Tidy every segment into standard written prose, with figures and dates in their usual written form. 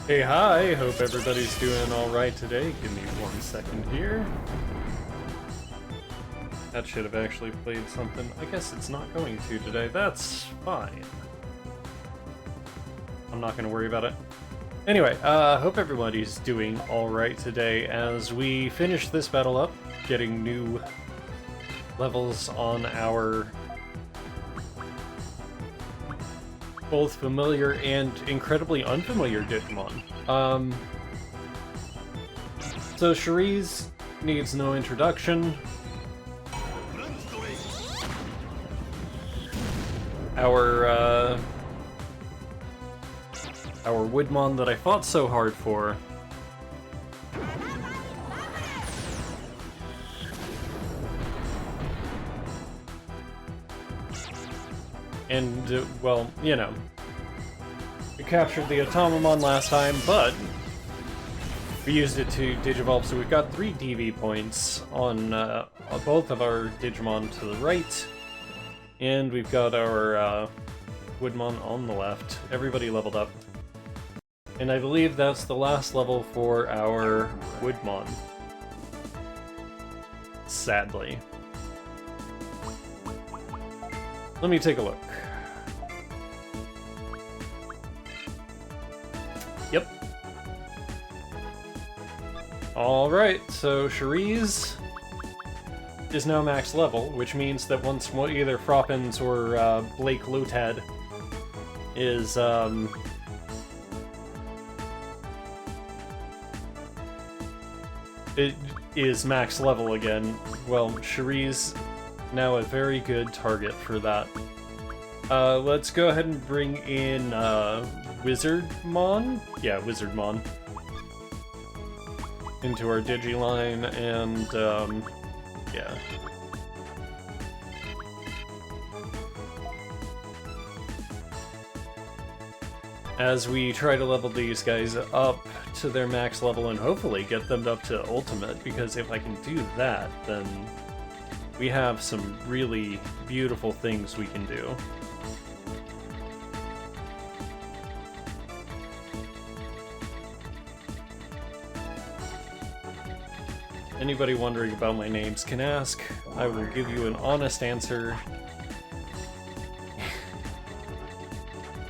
Hey, hi, hope everybody's doing alright today. Give me 1 second here. That should have actually played something. I guess it's not going to today. That's fine. I'm not going to worry about it. Anyway, hope everybody's doing alright today as we finish this battle up, getting new levels on our both familiar and incredibly unfamiliar Digimon. So Cherise needs no introduction. Our Woodmon that I fought so hard for. And, well, you know, we captured the Automamon last time, but we used it to Digivolve, so we've got 3 DV points on both of our Digimon to the right, and we've got our Woodmon on the left. Everybody leveled up. And I believe that's the last level for our Woodmon. Sadly. Let me take a look. Yep. Alright, so Cherise is now max level, which means that once either Froppins or Blake Lotad is max level again, well, Cherise now a very good target for that. Let's go ahead and bring in Wizardmon? Yeah, Wizardmon. Into our Digiline, and yeah. As we try to level these guys up to their max level and hopefully get them up to ultimate, because if I can do that, then we have some really beautiful things we can do. Anybody wondering about my names can ask. I will give you an honest answer.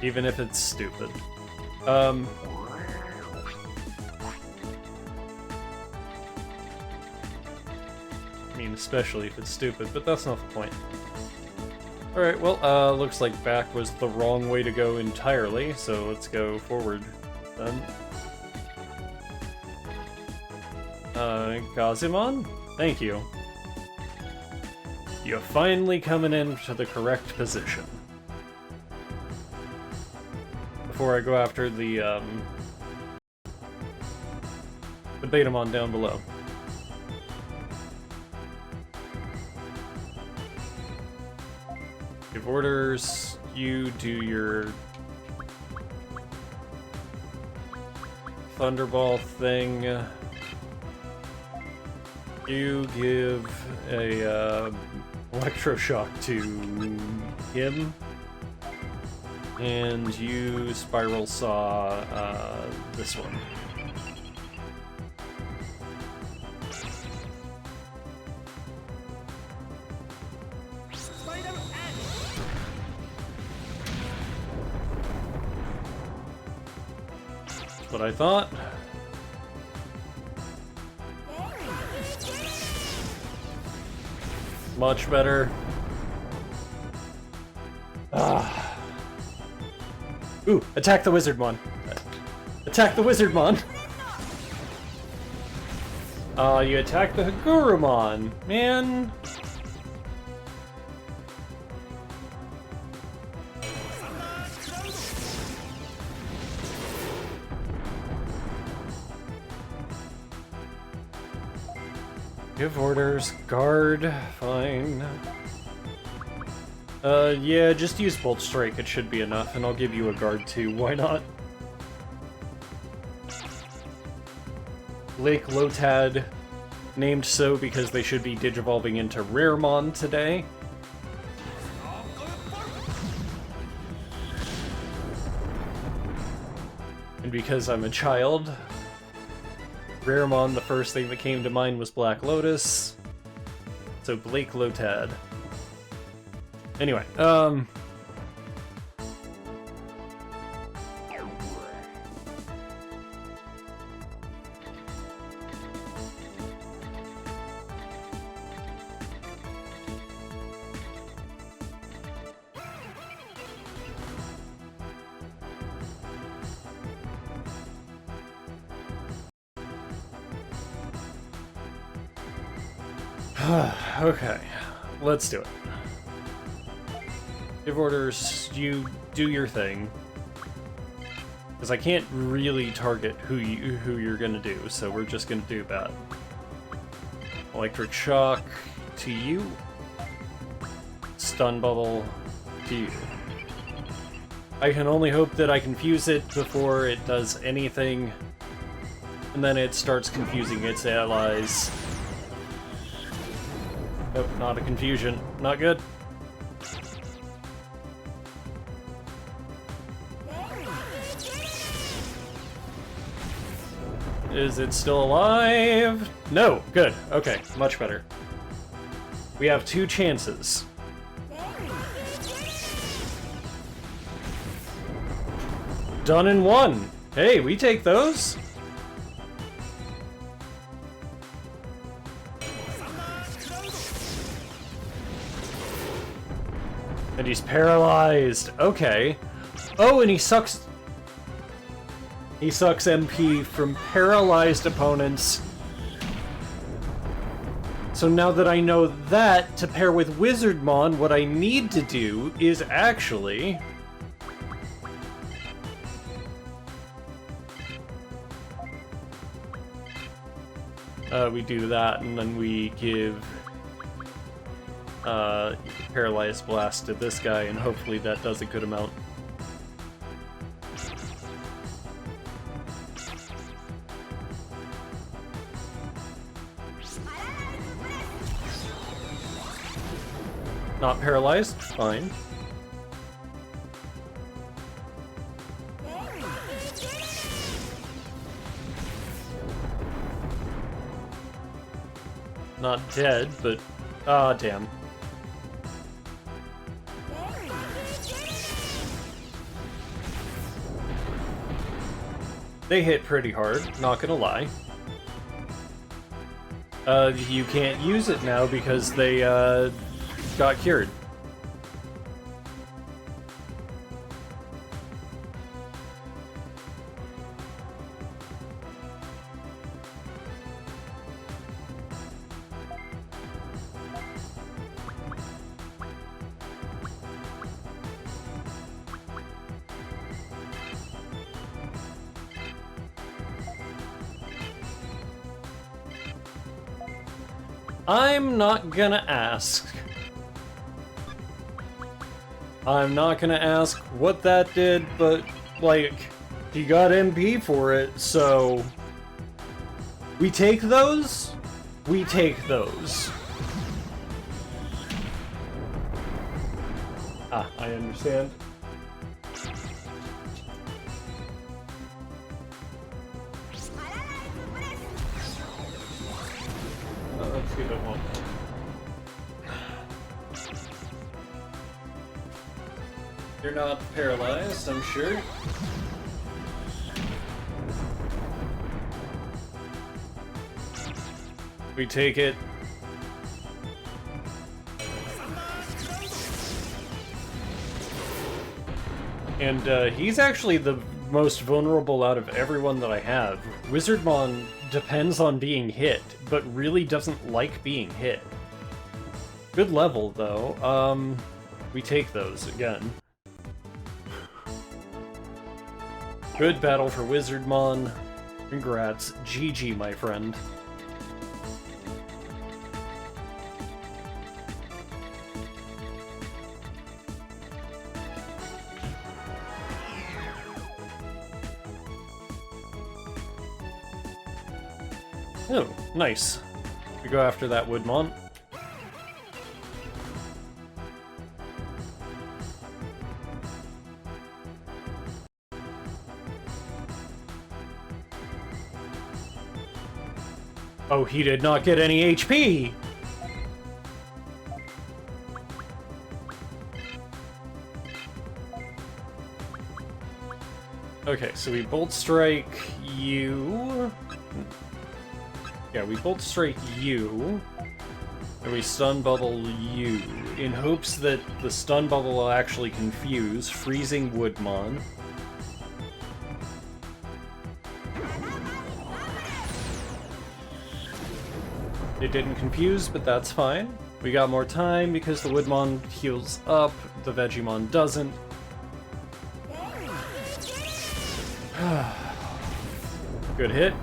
Even if it's stupid. I mean, especially if it's stupid, but that's not the point. Alright, well, looks like back was the wrong way to go entirely, so let's go forward then. Gazimon? Thank you. You're finally coming into the correct position. Before I go after the Betamon down below. Give orders, you do your Thunderball thing. You give a Electroshock to him. And you Spiral Saw this one. That's what I thought. Much better. Ah. Ooh, attack the Wizardmon. Attack the Wizardmon. You attack the Hagurumon. Man. Give orders, guard, fine. Yeah, just use Bolt Strike, it should be enough, and I'll give you a guard too, why not? Lake Lotad, named so because they should be digivolving into Raremon today. And because I'm a child, Raremon, the first thing that came to mind was Black Lotus. So Blake Lotad. Anyway, okay, let's do it. Give orders, you do your thing. Because I can't really target who you're gonna do, so we're just gonna do that. Electric Shock to you. Stun Bubble to you. I can only hope that I confuse it before it does anything, and then it starts confusing its allies. Nope, not a confusion. Not good. Is it still alive? No! Good. Okay, much better. We have 2 chances. Done in 1! Hey, we take those? And he's paralyzed. Okay. Oh, and he sucks... He sucks MP from paralyzed opponents. So now that I know that, to pair with Wizardmon, what I need to do is actually... we do that, and then we give... Paralyzed Blast to this guy, and hopefully that does a good amount. Not paralyzed? Fine. Not dead, but... ah, damn. They hit pretty hard, not gonna lie. You can't use it now because they, got cured. I'm not gonna ask. I'm not gonna ask what that did, but, like, he got MP for it, so... We take those? We take those. Ah, I understand. Let's see if it won't. You're not paralyzed, I'm sure. We take it. And he's actually the most vulnerable out of everyone that I have. Wizardmon depends on being hit, but really doesn't like being hit. Good level, though. We take those again. Good battle for Wizardmon. Congrats. GG, my friend. Oh, nice. We go after that Woodmon. Oh, he did not get any HP! Okay, so we Bolt Strike you. Yeah, we Bolt Strike you. And we Stun Bubble you, in hopes that the Stun Bubble will actually confuse Freezing Woodmon. It didn't confuse, but that's fine. We got more time because the Woodmon heals up, the Vegemon doesn't. Good hit.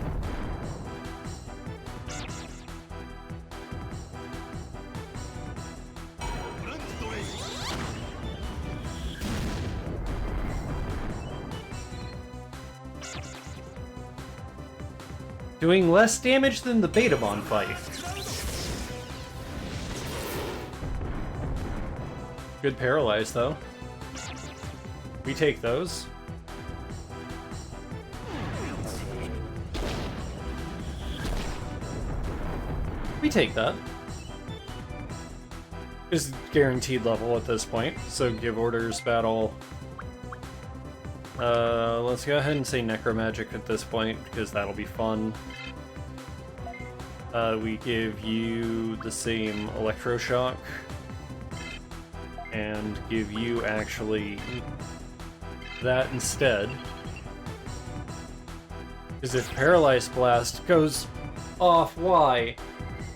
Doing less damage than the Betamon fight. Good paralyze, though. We take those. We take that. Is guaranteed level at this point, so give orders, battle. Let's go ahead and say Necromagic at this point, because that'll be fun. We give you the same Electroshock. And give you actually that instead. Because if Paralyzed Blast goes off, why?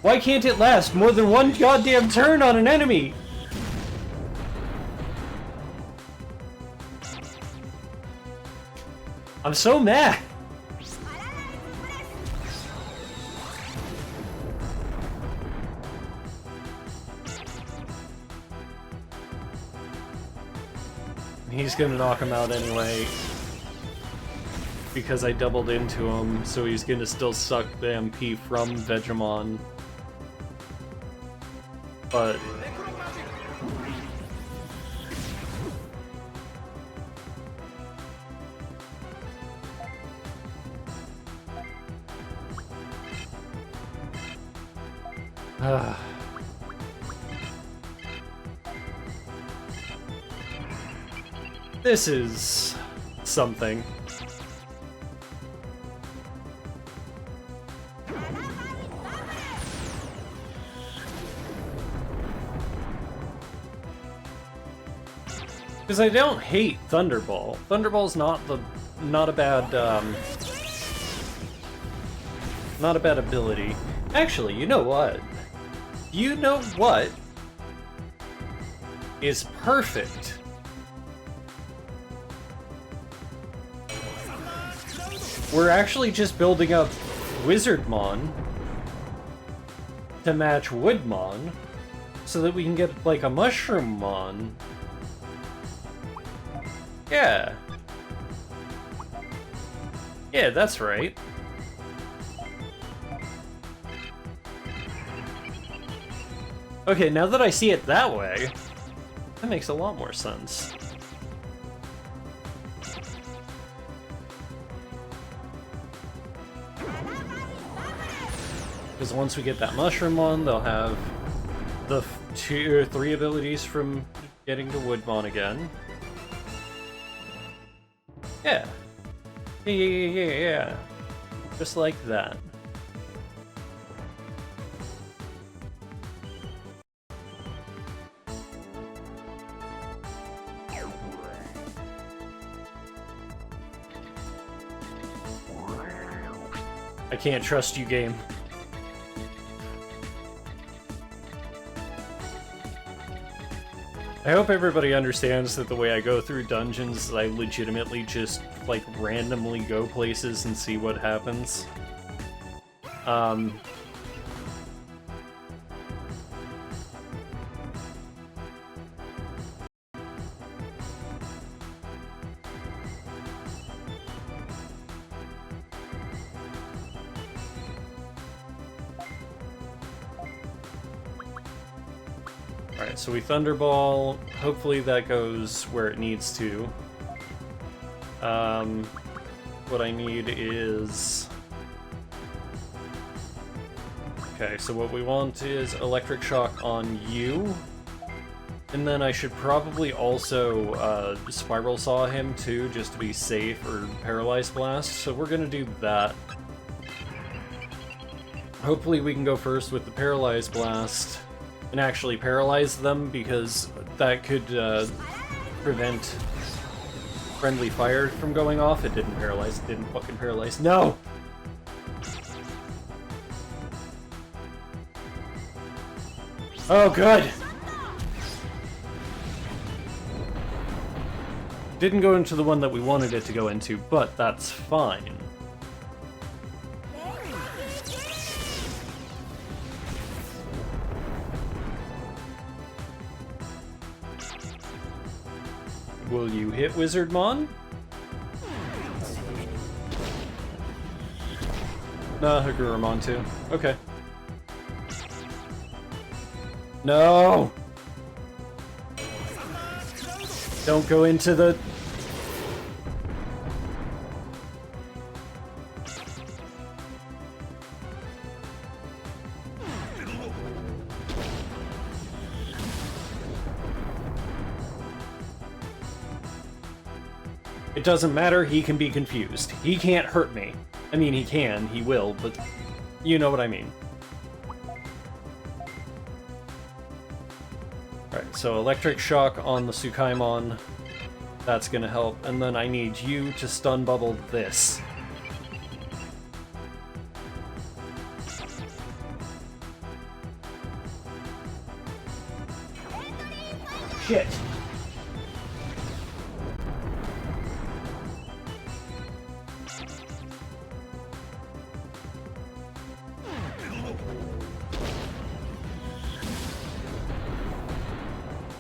Why can't it last more than one goddamn turn on an enemy? I'm so mad! He's gonna knock him out anyway. Because I doubled into him, so he's gonna still suck the MP from Vegemon. But... This is something. Because I don't hate Thunderball. Thunderball's not a bad not a bad ability. Actually, you know what? You know what is perfect? We're actually just building up Wizardmon to match Woodmon so that we can get like a Mushroommon. Yeah. Yeah, that's right. Okay, now that I see it that way, that makes a lot more sense. Because once we get that Mushroom one, they'll have the 2 or 3 abilities from getting to Woodmon again. Yeah. Yeah. Just like that. I can't trust you, game. I hope everybody understands that the way I go through dungeons is I legitimately just, like, randomly go places and see what happens. Alright, so we Thunderball. Hopefully that goes where it needs to. What I need is... Okay, so what we want is Electric Shock on you. And then I should probably also Spiral Saw him too, just to be safe, or Paralyze Blast. So we're gonna do that. Hopefully we can go first with the Paralyze Blast and actually paralyze them, because that could prevent friendly fire from going off. It didn't paralyze, it didn't fucking paralyze. No! Oh, good! Didn't go into the one that we wanted it to go into, but that's fine. Will you hit Wizardmon? Nah, Hagurumon too. Okay. No! Don't go into the... It doesn't matter, he can be confused. He can't hurt me. I mean, he can, he will, but you know what I mean. Alright, so Electric Shock on the Tsukaimon. That's gonna help. And then I need you to stun bubble this. Shit!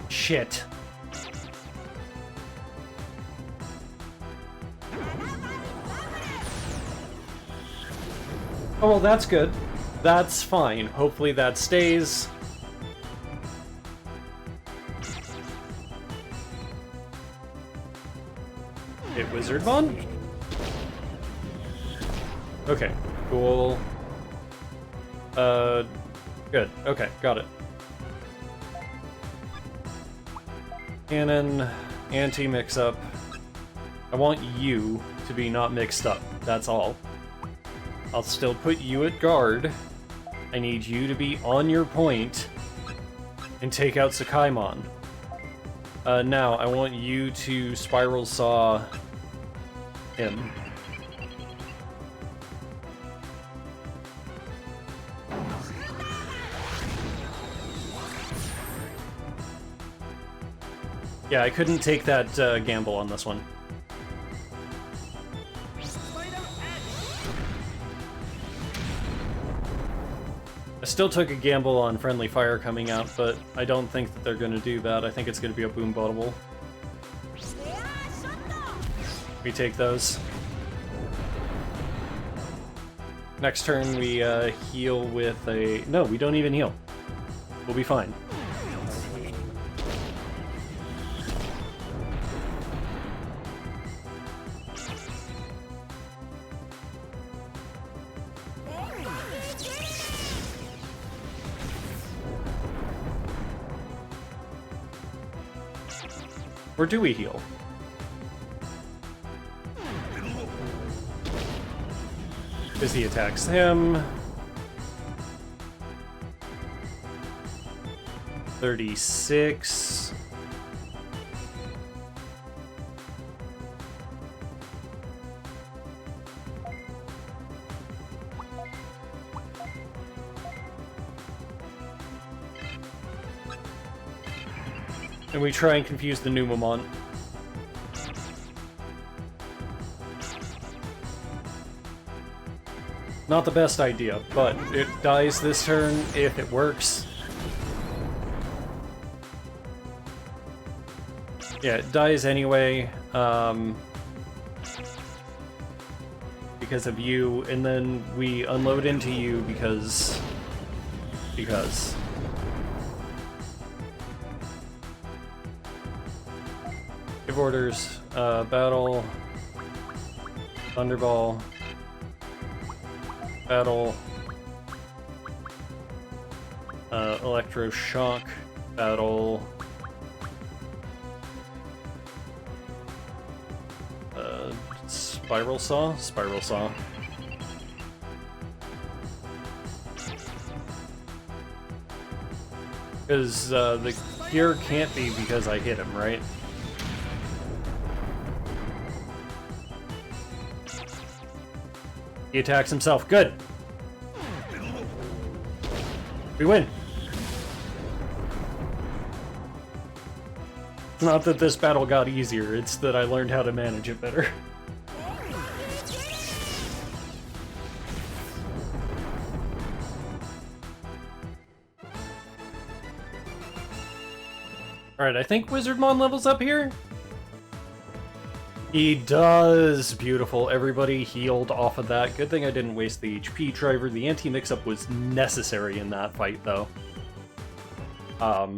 Shit. Oh, well, that's good. That's fine. Hopefully that stays. Hit Wizardmon? Okay, cool. Good. Okay, got it. Cannon, anti-mix-up. I want you to be not mixed up, that's all. I'll still put you at guard. I need you to be on your point and take out Tsukaimon. Now, I want you to Spiral Saw him. Yeah, I couldn't take that gamble on this one. I still took a gamble on Friendly Fire coming out, but I don't think that they're going to do that. I think it's going to be a Boom Bubble. We take those. Next turn we heal with a... No, we don't even heal. We'll be fine. Or do we heal? Because he attacks him. 36. And we try and confuse the Numamon. Not the best idea, but it dies this turn if it works. Yeah, it dies anyway, because of you, and then we unload into you because... Give orders, battle, Thunderball, battle, Electroshock battle. Spiral Saw? Spiral Saw. Because the gear can't be because I hit him, right? He attacks himself. Good! We win! It's not that this battle got easier, it's that I learned how to manage it better. Alright, I think Wizardmon levels up here? He does! Beautiful. Everybody healed off of that. Good thing I didn't waste the HP driver. The anti-mix-up was necessary in that fight, though. Nah,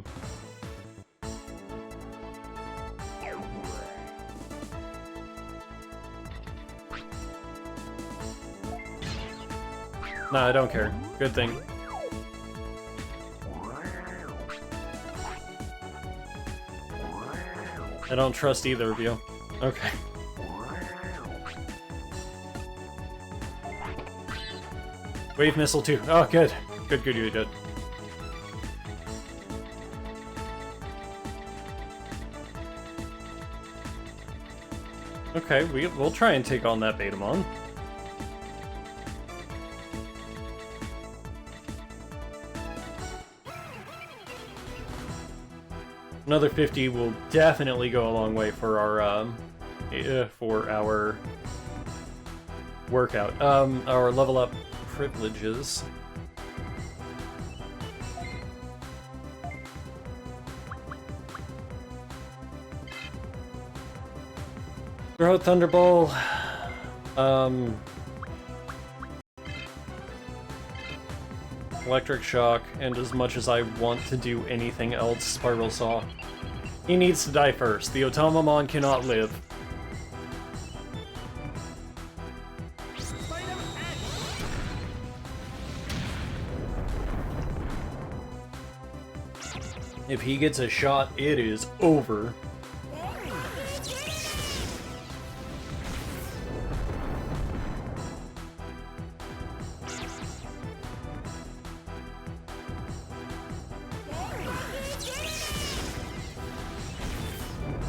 I don't care. Good thing. I don't trust either of you. Okay. Wave missile too. Oh, good. Good, good, good, good. Okay, we'll try and take on that Betamon. Another 50 will definitely go a long way for our workout. Our level up privileges. Throw Thunderbolt. Electric Shock, and as much as I want to do anything else, Spiral Saw. He needs to die first. The Otamamon cannot live. If he gets a shot, it is over.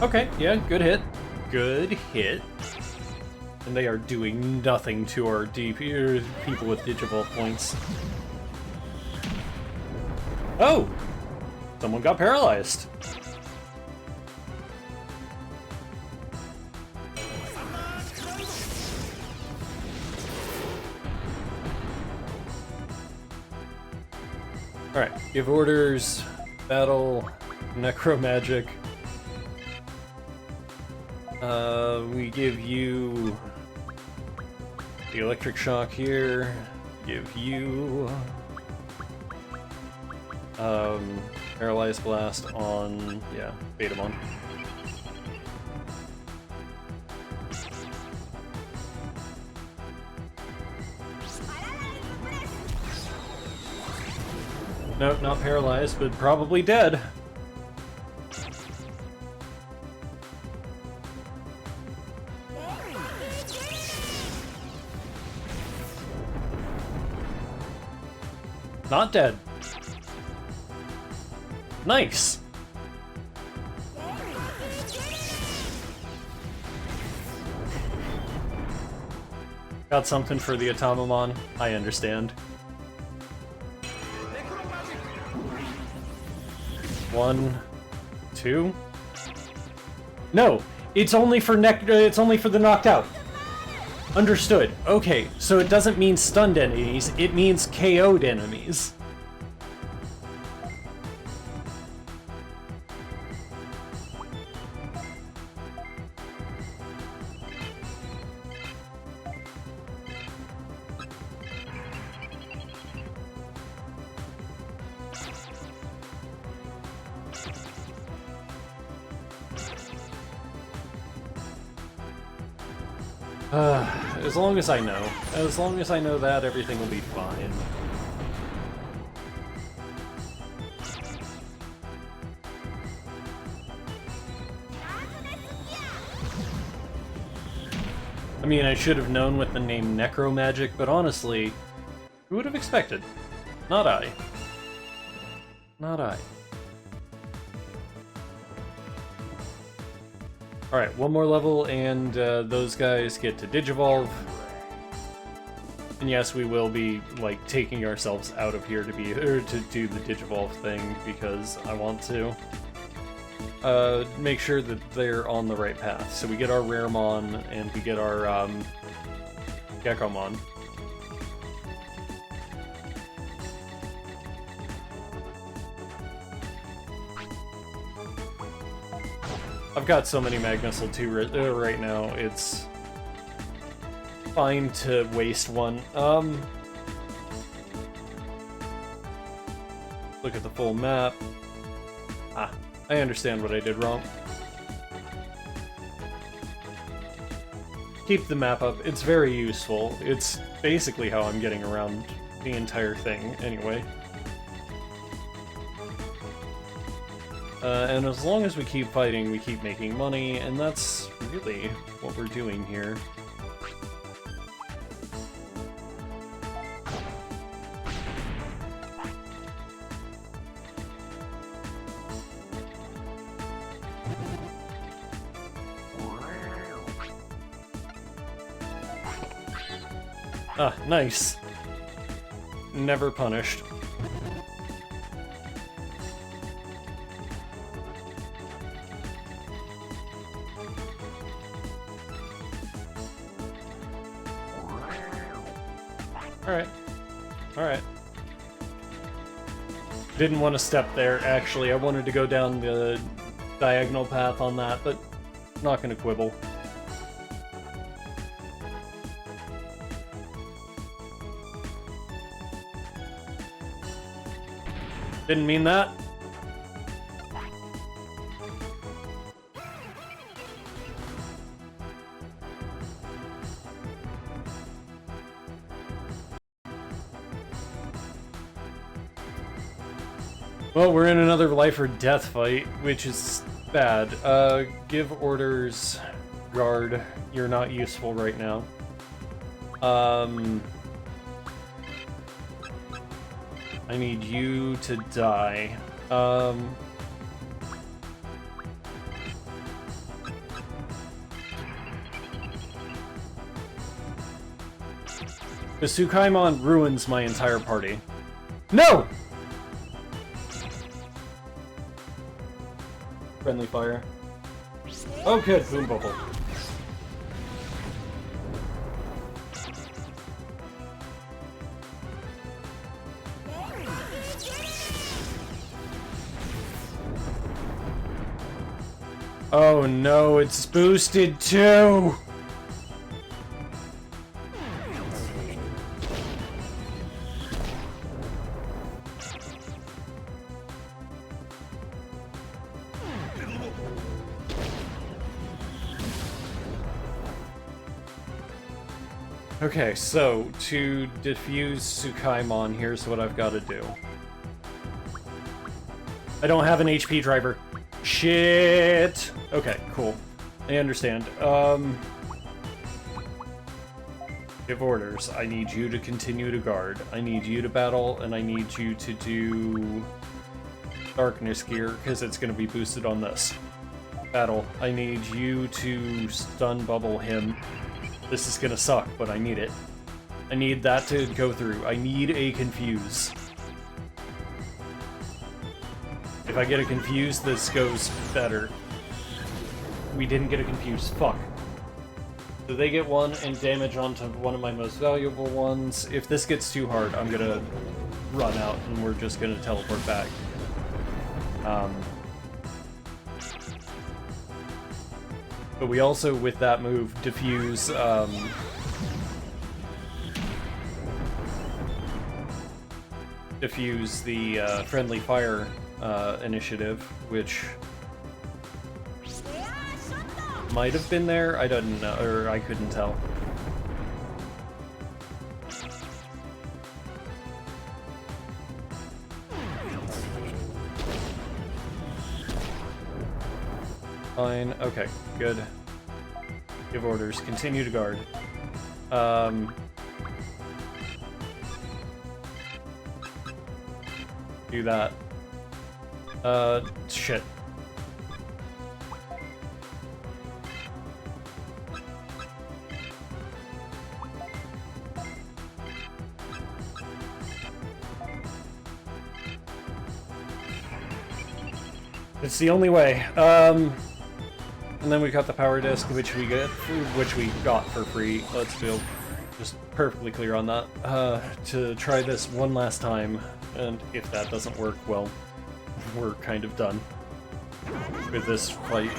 Okay, yeah, good hit. Good hit. And they are doing nothing to our people with Digivolve points. Oh! Someone got paralyzed. Alright, give orders, battle, necromagic. We give you the electric shock here, give you paralyzed blast on, yeah, Betamon. Nope, not paralyzed, but probably dead. Not dead. Nice. Got something for the Otamamon. I understand. 1, 2. No, it's only for it's only for the knocked out. Understood. Okay, so it doesn't mean stunned enemies, it means KO'd enemies. As long as I know. As long as I know that, everything will be fine. I mean, I should have known with the name Necromagic, but honestly, who would have expected? Not I. Not I. Alright, one more level, and those guys get to Digivolve. And yes, we will be, like, taking ourselves out of here to do the Digivolve thing, because I want to. Make sure that they're on the right path. So we get our Raremon, and we get our, Geckomon. I've got so many Magnussel 2 right now, it's fine to waste one. Look at the full map. Ah, I understand what I did wrong. Keep the map up, it's very useful. It's basically how I'm getting around the entire thing, anyway. And as long as we keep fighting, we keep making money, and that's really what we're doing here. Ah, nice. Never punished. Alright. Alright. Didn't want to step there, actually. I wanted to go down the diagonal path on that, but not gonna quibble. Didn't mean that. Well, we're in another life or death fight, which is bad. Give orders, guard. You're not useful right now. I need you to die. The Tsukaimon ruins my entire party. No! Friendly fire. Oh, good. Boom bubble. Oh no, it's boosted too! Okay, so to defuse Tsukaimon, here's what I've got to do. I don't have an HP driver. Shit! Okay, cool. I understand. Give orders. I need you to continue to guard. I need you to battle, and I need you to do Darkness Gear, because it's going to be boosted on this. Battle. I need you to stun bubble him. This is gonna suck, but I need it. I need that to go through. I need a confuse. If I get a confuse, this goes better. We didn't get a confuse. Fuck. So they get one and damage onto one of my most valuable ones. If this gets too hard, I'm gonna run out and we're just gonna teleport back. But we also, with that move, diffuse, diffuse the friendly fire initiative, which might have been there. I don't know, or I couldn't tell. Fine. Okay, good. Give orders. Continue to guard. Do that. Shit. It's the only way. And then we got the power disc, which we got for free. Let's feel just perfectly clear on that. To try this one last time, and if that doesn't work, well, we're kind of done with this fight.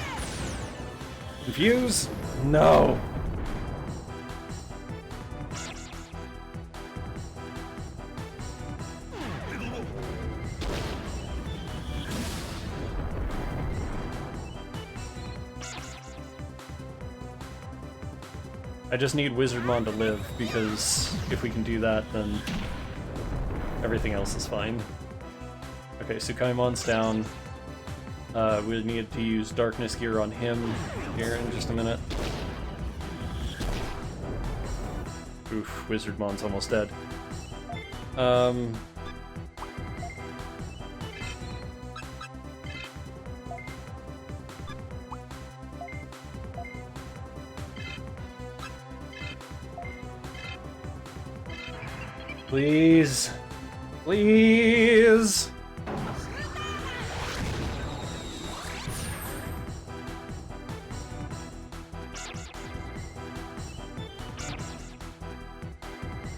Confuse? No! I just need Wizardmon to live, because if we can do that, then everything else is fine. Okay, Sukaimon's down. We need to use Darkness Gear on him here in just a minute. Oof, Wizardmon's almost dead. Please. Please.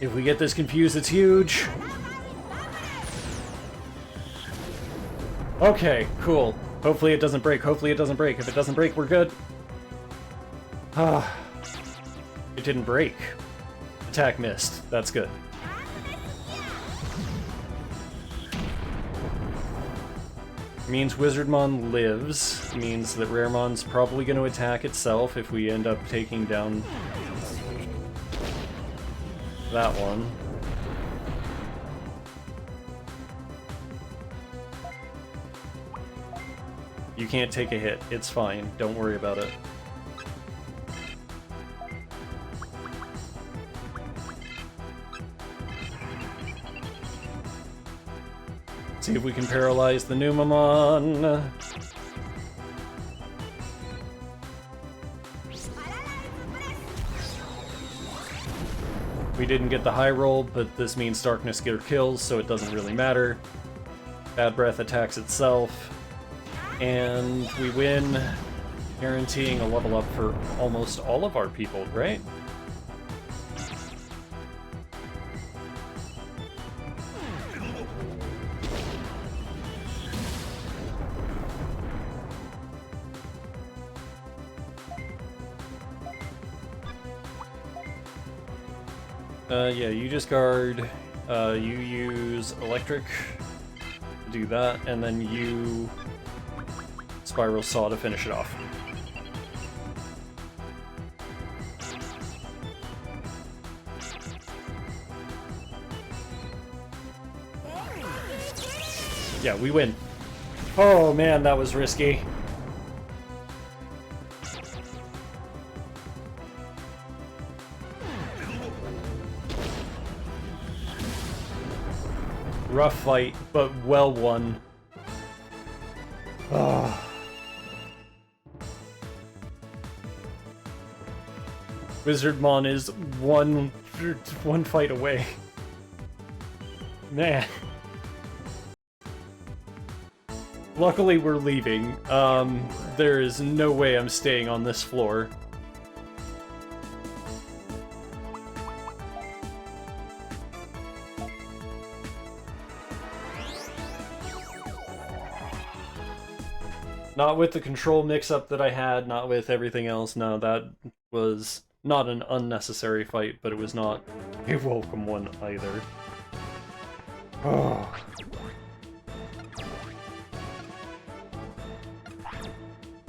If we get this confused, it's huge. Okay, cool. Hopefully it doesn't break. Hopefully it doesn't break. If it doesn't break, we're good. Ah. It didn't break. Attack missed. That's good. Means Wizardmon lives. Means that Raremon's probably going to attack itself if we end up taking down that one. You can't take a hit. It's fine. Don't worry about it. See if we can paralyze the Numamon. We didn't get the high roll, but this means Darkness Gear kills, so it doesn't really matter. Bad Breath attacks itself. And we win, guaranteeing a level up for almost all of our people, right? Yeah, you just guard, you use Electric to do that, and then you Spiral Saw to finish it off. Yeah, we win. Oh man, that was risky. Rough fight, but well won. Oh. Wizardmon is one fight away. Man. Luckily we're leaving. There is no way I'm staying on this floor. Not with the control mix-up that I had, not with everything else. No, that was not an unnecessary fight, but it was not a welcome one either. Oh.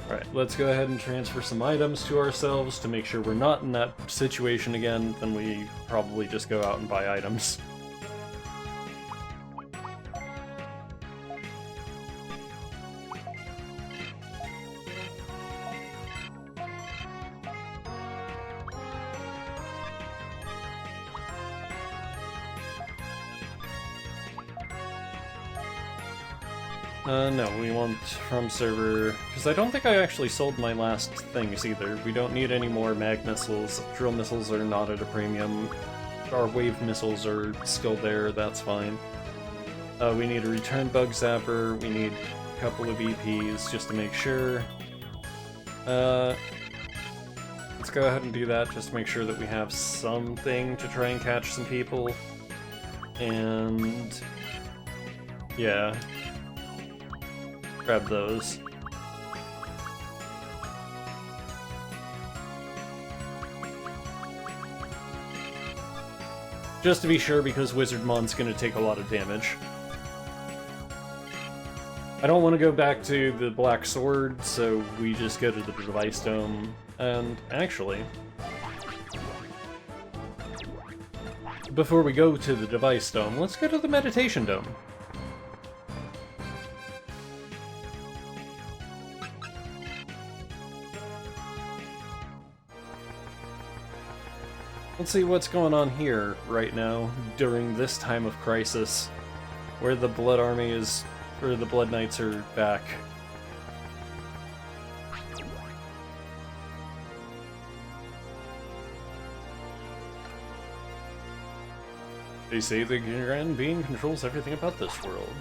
Alright, let's go ahead and transfer some items to ourselves to make sure we're not in that situation again. Then we probably just go out and buy items. No, we want from server, because I don't think I actually sold my last things either. We don't need any more mag missiles. Drill missiles are not at a premium. Our wave missiles are still there, that's fine. We need a return bug zapper, we need a couple of EPs just to make sure. Let's go ahead and do that just to make sure that we have something to try and catch some people. And yeah. Grab those. Just to be sure, because Wizardmon's gonna take a lot of damage. I don't want to go back to the Black Sword, so we just go to the Device Dome. And actually, before we go to the Device Dome, let's go to the Meditation Dome. Let's see what's going on here right now during this time of crisis, where the Blood Army is, or the Blood Knights are back. They say the Grand Being controls everything about this world.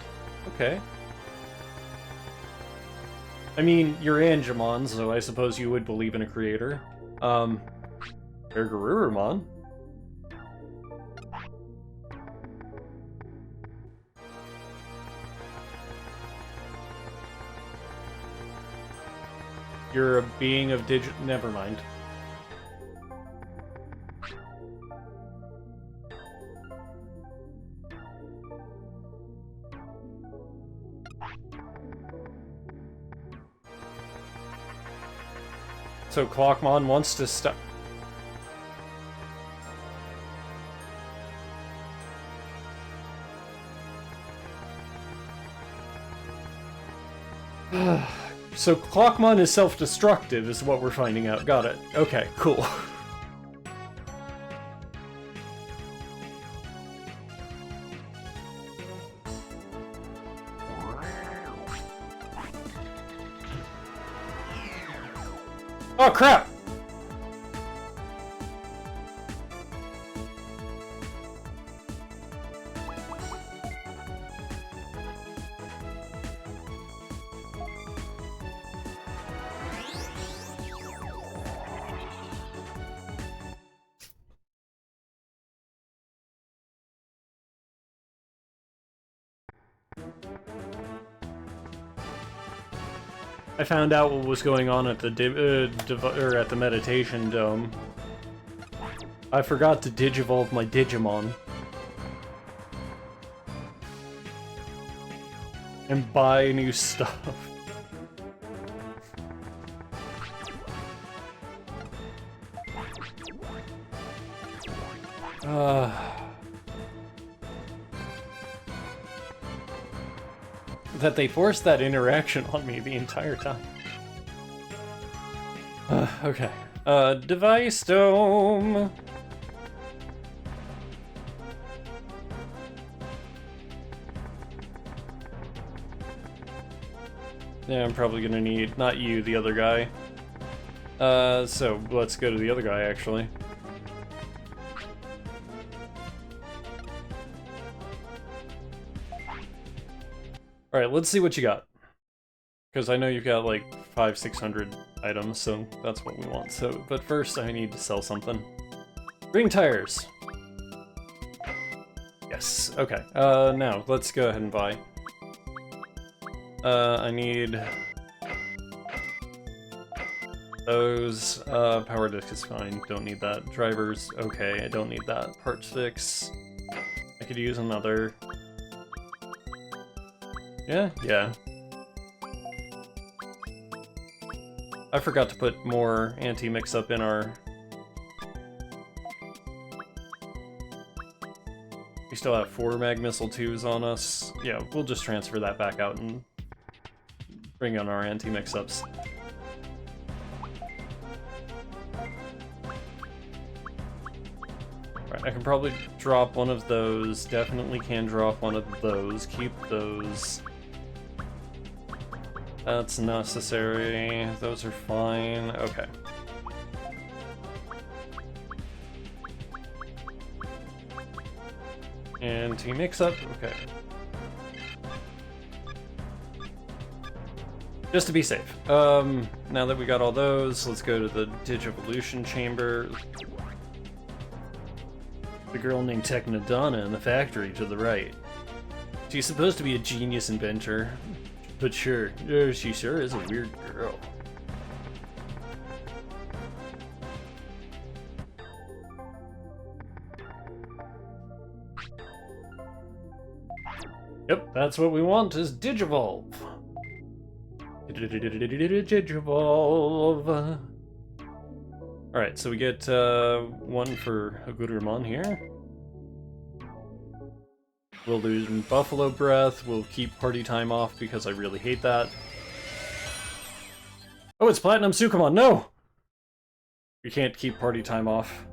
Okay. I mean, you're Angemon, so I suppose you would believe in a creator. Garurumon. You're a being of never mind. So Clockmon wants to stop. So Clockmon is self-destructive, is what we're finding out. Got it. Okay, cool. Oh, crap! I found out what was going on at the at the Meditation Dome. I forgot to digivolve my Digimon. And buy new stuff. That they forced that interaction on me the entire time. Okay. Device Dome! Yeah, I'm probably gonna need, not you, the other guy. So let's go to the other guy, actually. Alright, let's see what you got. Because I know you've got like 500-600 items, so that's what we want. So, but first I need to sell something. Ring tires! Yes, okay. Now, let's go ahead and buy. I need those. Power disc is fine, don't need that. Drivers, okay, I don't need that. Parts fix. I could use another. Yeah. I forgot to put more anti-mix-up in our... We still have 4 Mag Missile 2s on us. Yeah, we'll just transfer that back out and bring on our anti-mix-ups. Right, I can probably drop one of those. Definitely can drop one of those. Keep those. That's necessary. Those are fine. Okay. And team mix-up. Okay. Just to be safe. Now that we got all those, let's go to the Digivolution chamber. The girl named Technodonna in the factory to the right. She's supposed to be a genius inventor, but sure, she sure is a weird girl. Yep, that's what we want, is Digivolve. Digivolve. Alright, so we get one for Agudurmon here. We'll lose Buffalo Breath, we'll keep Party Time off because I really hate that. Oh, it's Platinum Sukamon, no! We can't keep Party Time off.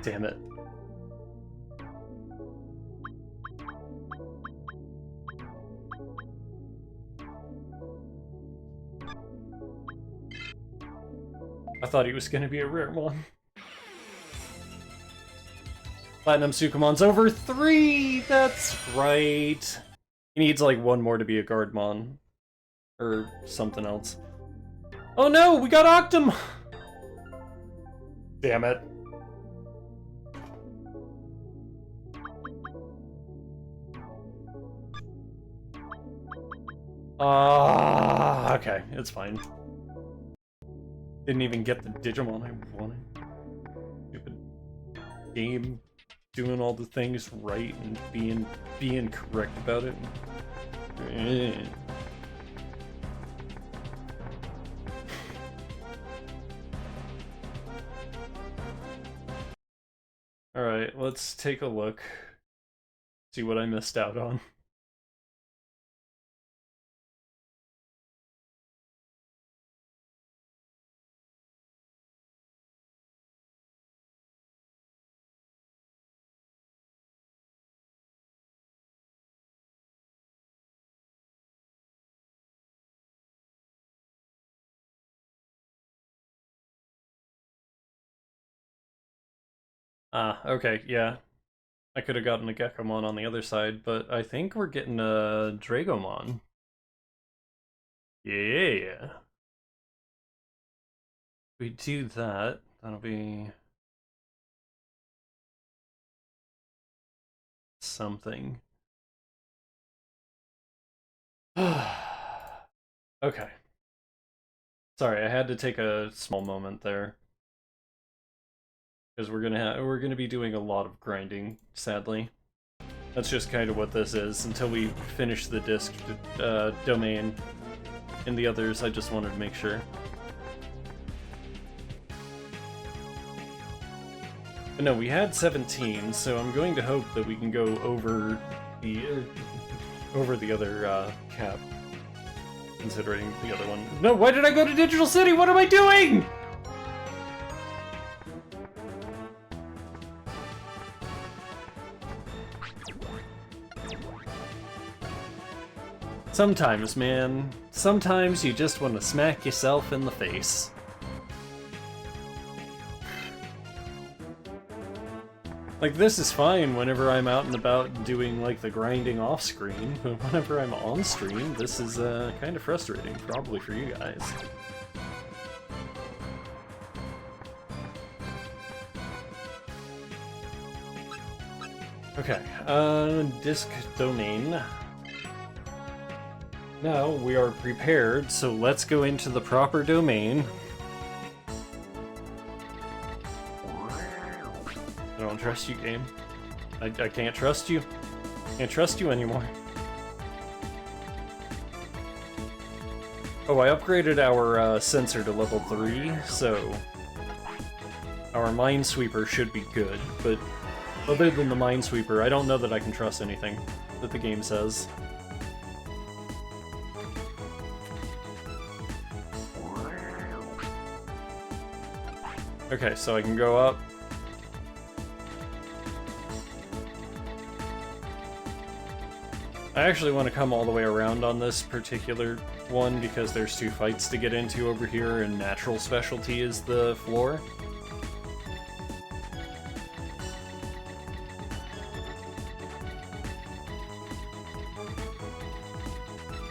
Damn it. I thought he was gonna be a rare one. Platinum Sukamon's over 3! That's right. He needs like one more to be a Guardmon. Or something else. Oh no, we got Octum! Damn it. Okay, it's fine. Didn't even get the Digimon I wanted. Stupid game doing all the things right and being correct about it. Alright, let's take a look. See what I missed out on. Okay, yeah. I could have gotten a Gekomon on the other side, but I think we're getting a Dragomon. Yeah. We do that, that'll be something. Okay. Sorry, I had to take a small moment there. Because we're gonna be doing a lot of grinding, sadly. That's just kind of what this is, until we finish the disc domain. And the others, I just wanted to make sure. But no, we had 17, so I'm going to hope that we can go over the other cap. Considering the other one. No, why did I go to Digital City? What am I doing? Sometimes, man. Sometimes you just want to smack yourself in the face. Like, this is fine whenever I'm out and about doing, like, the grinding off-screen, but whenever I'm on-stream, this is, kind of frustrating, probably for you guys. Okay, disc domain. Now we are prepared, so let's go into the proper domain. I don't trust you, game. I can't trust you. Can't trust you anymore. Oh, I upgraded our sensor to level 3, so our Minesweeper should be good, but other than the Minesweeper, I don't know that I can trust anything that the game says. Okay, so I can go up. I actually want to come all the way around on this particular one because there's 2 fights to get into over here, and natural specialty is the floor.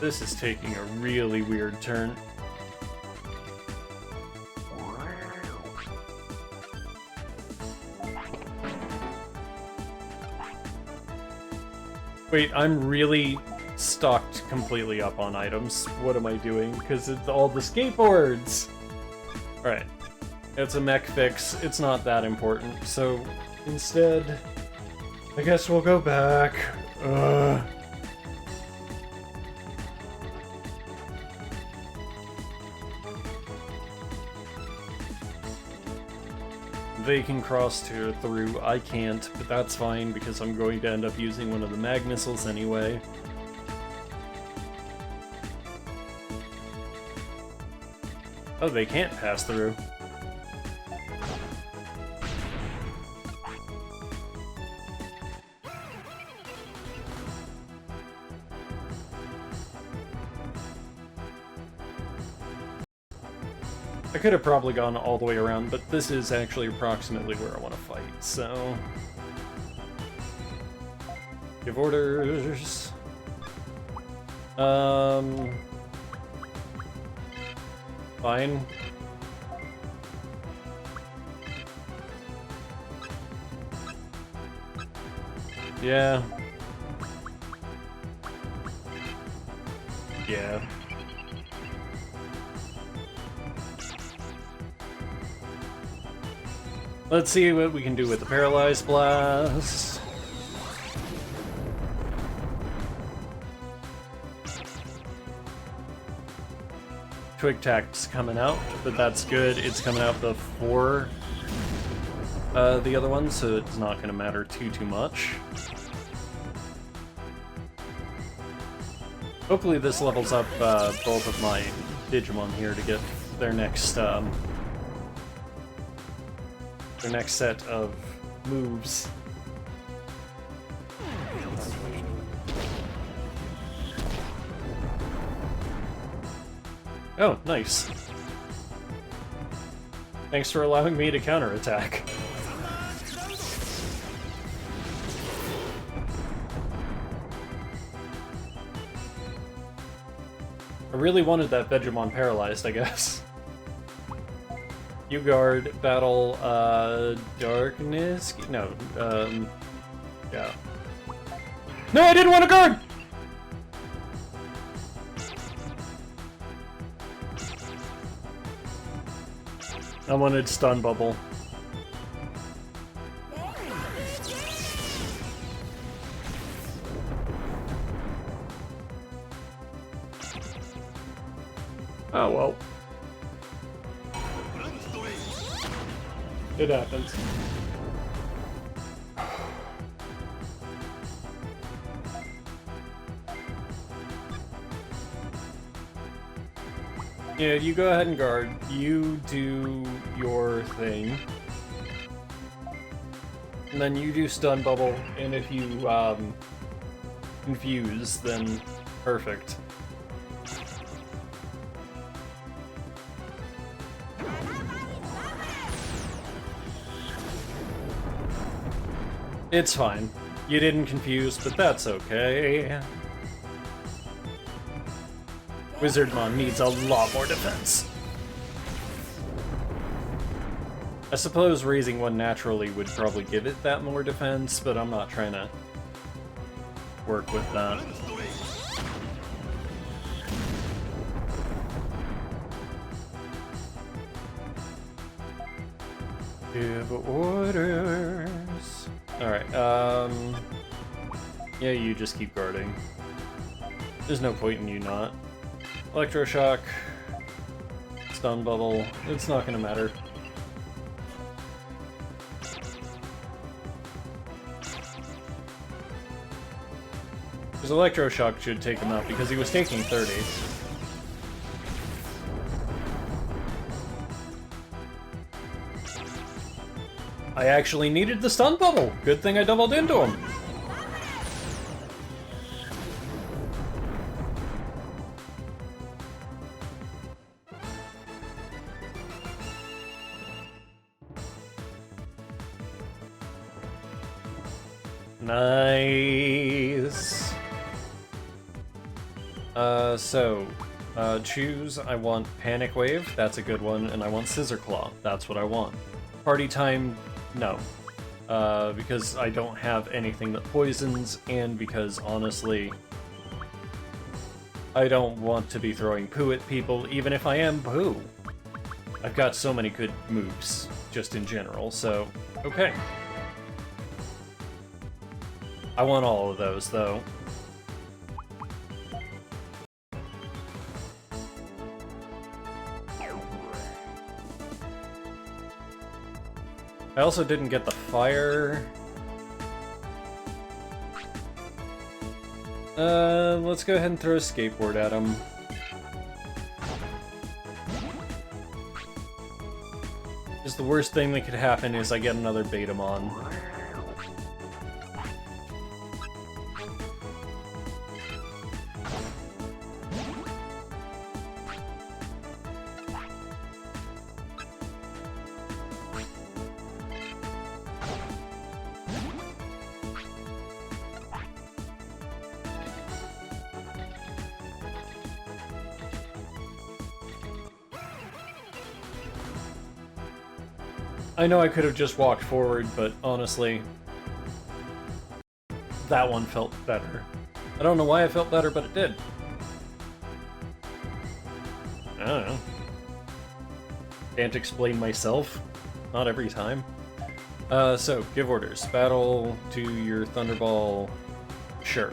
This is taking a really weird turn. Wait, I'm really stocked completely up on items. What am I doing? Because it's all the skateboards! Alright. It's a mech fix. It's not that important. So, instead, I guess we'll go back. Ugh. They can cross through, I can't, but that's fine because I'm going to end up using one of the mag missiles anyway. Oh, they can't pass through. I could have probably gone all the way around, but this is actually approximately where I want to fight, so... Give orders... Fine. Yeah. Yeah. Let's see what we can do with the Paralyzed Blast. Twig Tack's coming out, but that's good. It's coming out before the other one, so it's not going to matter too much. Hopefully this levels up both of my Digimon here to get their next set of moves. Oh, nice. Thanks for allowing me to counterattack. I really wanted that Digimon paralyzed, I guess. You guard, battle, darkness? No, yeah. No, I didn't want to guard! I wanted stun bubble. Oh well. It happens. Yeah, you go ahead and guard. You do your thing. And then you do stun bubble, and if you confuse, then perfect. It's fine. You didn't confuse, but that's okay. Wizardmon needs a lot more defense. I suppose raising one naturally would probably give it that more defense, but I'm not trying to work with that. Give orders. Alright, yeah, you just keep guarding. There's no point in you not. Electroshock. Stun bubble. It's not gonna matter. Because Electroshock should take him out because he was taking 30. I actually needed the stun bubble! Good thing I doubled into him! Nice. Choose. I want Panic Wave. That's a good one. And I want Scissor Claw. That's what I want. Party Time, no. Because I don't have anything that poisons, and because, honestly, I don't want to be throwing poo at people, even if I am poo. I've got so many good moves, just in general, so, okay. I want all of those, though. I also didn't get the fire. Let's go ahead and throw a skateboard at him. Just the worst thing that could happen is I get another Betamon. I know I could have just walked forward, but honestly, that one felt better. I don't know why it felt better, but it did. I don't know. Can't explain myself. Not every time. So, give orders. Battle to your Thunderball. Sure.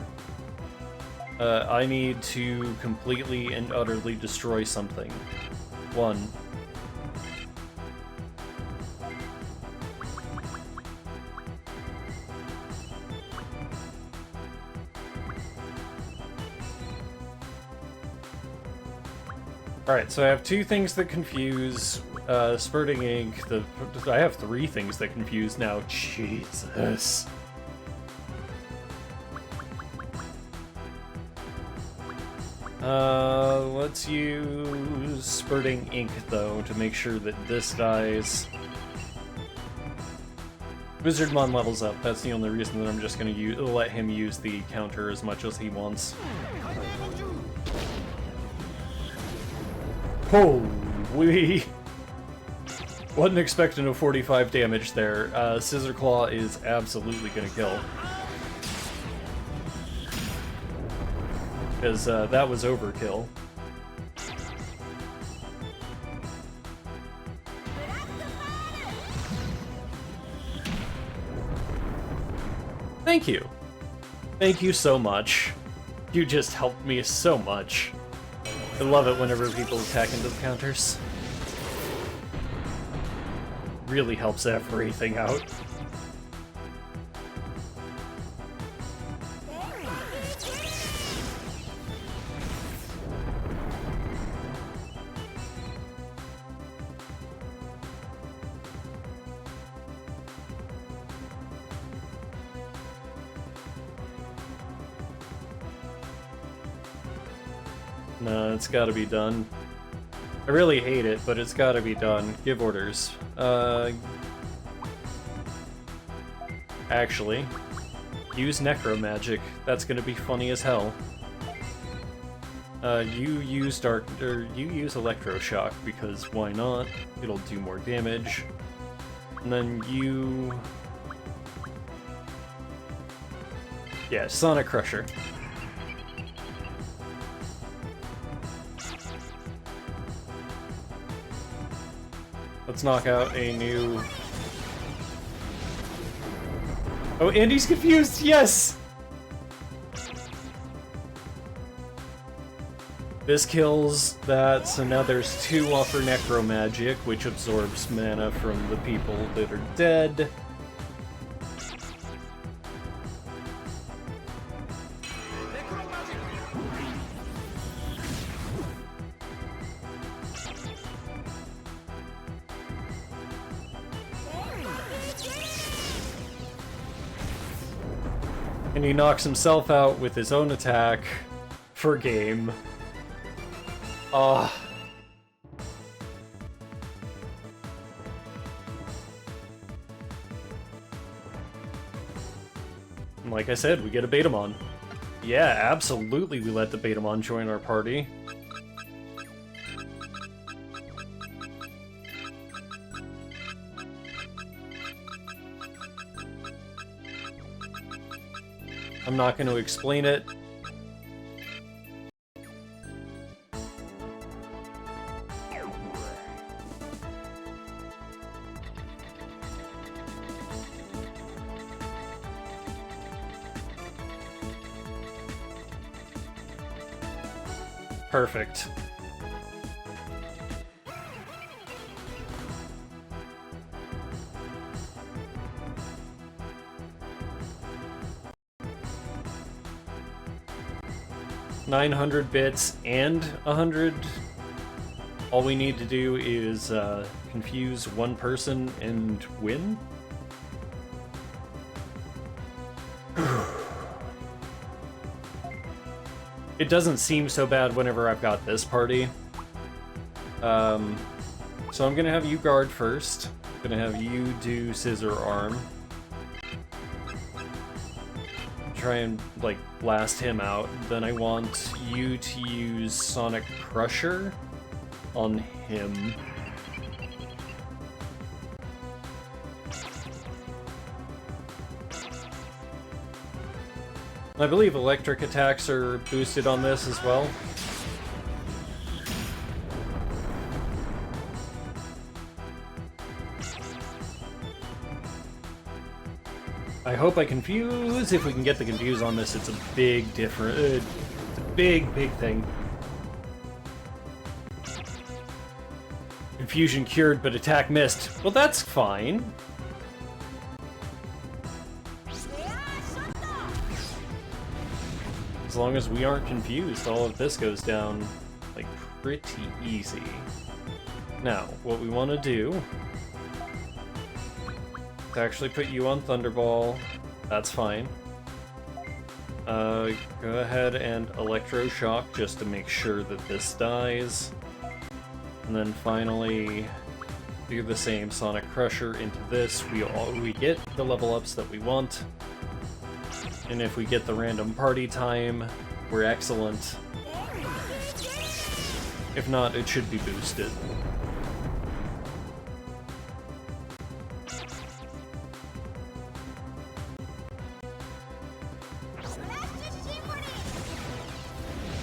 I need to completely and utterly destroy something. 1. Alright, so I have 2 things that confuse, Spurting Ink, I have 3 things that confuse now, Jesus. Let's use Spurting Ink, though, to make sure that this dies. Wizardmon levels up, that's the only reason that I'm just gonna let him use the counter as much as he wants. Holy! Wasn't expecting a 45 damage there. Scissor Claw is absolutely gonna kill. Because that was overkill. Thank you. Thank you so much. You just helped me so much. I love it whenever people attack into the counters. Really helps everything out. No, it's gotta be done. I really hate it, but it's gotta be done. Give orders. Actually, use Necromagic. That's gonna be funny as hell. You use Electroshock, because why not? It'll do more damage. And then you... Yeah, Sonic Crusher. Let's knock out a new... Oh, Andy's confused! Yes! This kills that, so now there's 2 offer Necromagic, which absorbs mana from the people that are dead. And he knocks himself out with his own attack for game. Ah. like I said, we get a Betamon. Yeah, absolutely we let the Betamon join our party. I'm not going to explain it. Perfect. $900 and 100. All we need to do is confuse one person and win. It doesn't seem so bad whenever I've got this party. So I'm gonna have you guard first. I'm gonna have you do Scissor Arm. Try and, like, blast him out. Then I want you to use Sonic Crusher on him. I believe electric attacks are boosted on this as well. I hope I confuse. If we can get the confuse on this, it's a big difference. It's a big thing. Confusion cured, but attack missed. Well, that's fine. As long as we aren't confused, all of this goes down, like, pretty easy. Now, what we want to do is actually put you on Thunderball. That's fine. Go ahead and Electroshock just to make sure that this dies. And then finally do the same Sonic Crusher into this. We get the level ups that we want. And if we get the random party time, we're excellent. If not, it should be boosted.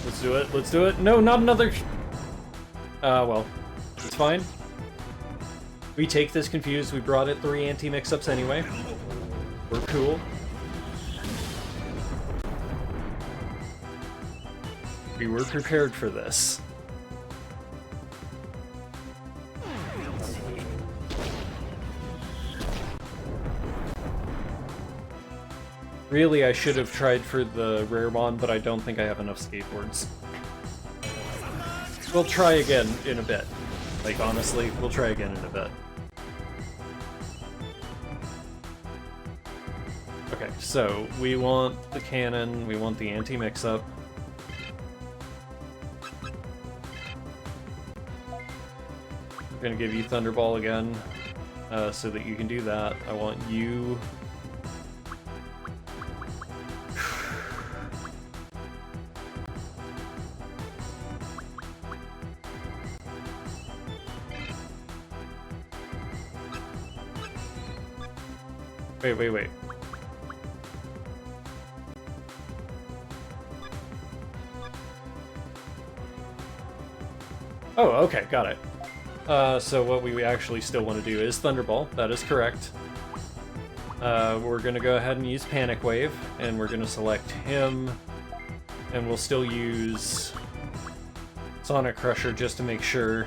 Let's do it, let's do it. No, not another... well, it's fine. We take this confused, we brought it 3 anti-mix-ups anyway. We're cool. We were prepared for this. Really, I should have tried for the rare one, but I don't think I have enough skateboards. We'll try again in a bit. Like, honestly, we'll try again in a bit. Okay, so we want the cannon, we want the anti-mix-up. I'm gonna give you Thunderball again, so that you can do that. I want you... Wait. Oh, okay, got it. So what we actually still want to do is Thunderball. That is correct. We're going to go ahead and use Panic Wave, and we're going to select him, and we'll still use Sonic Crusher just to make sure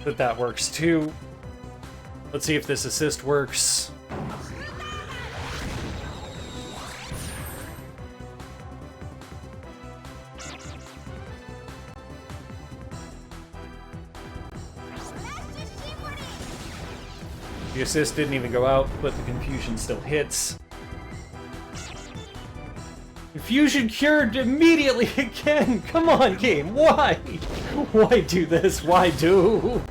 that that works too. Let's see if this assist works. The assist didn't even go out, but the confusion still hits. Confusion cured immediately again! Come on, game, why? Why do this? Why do?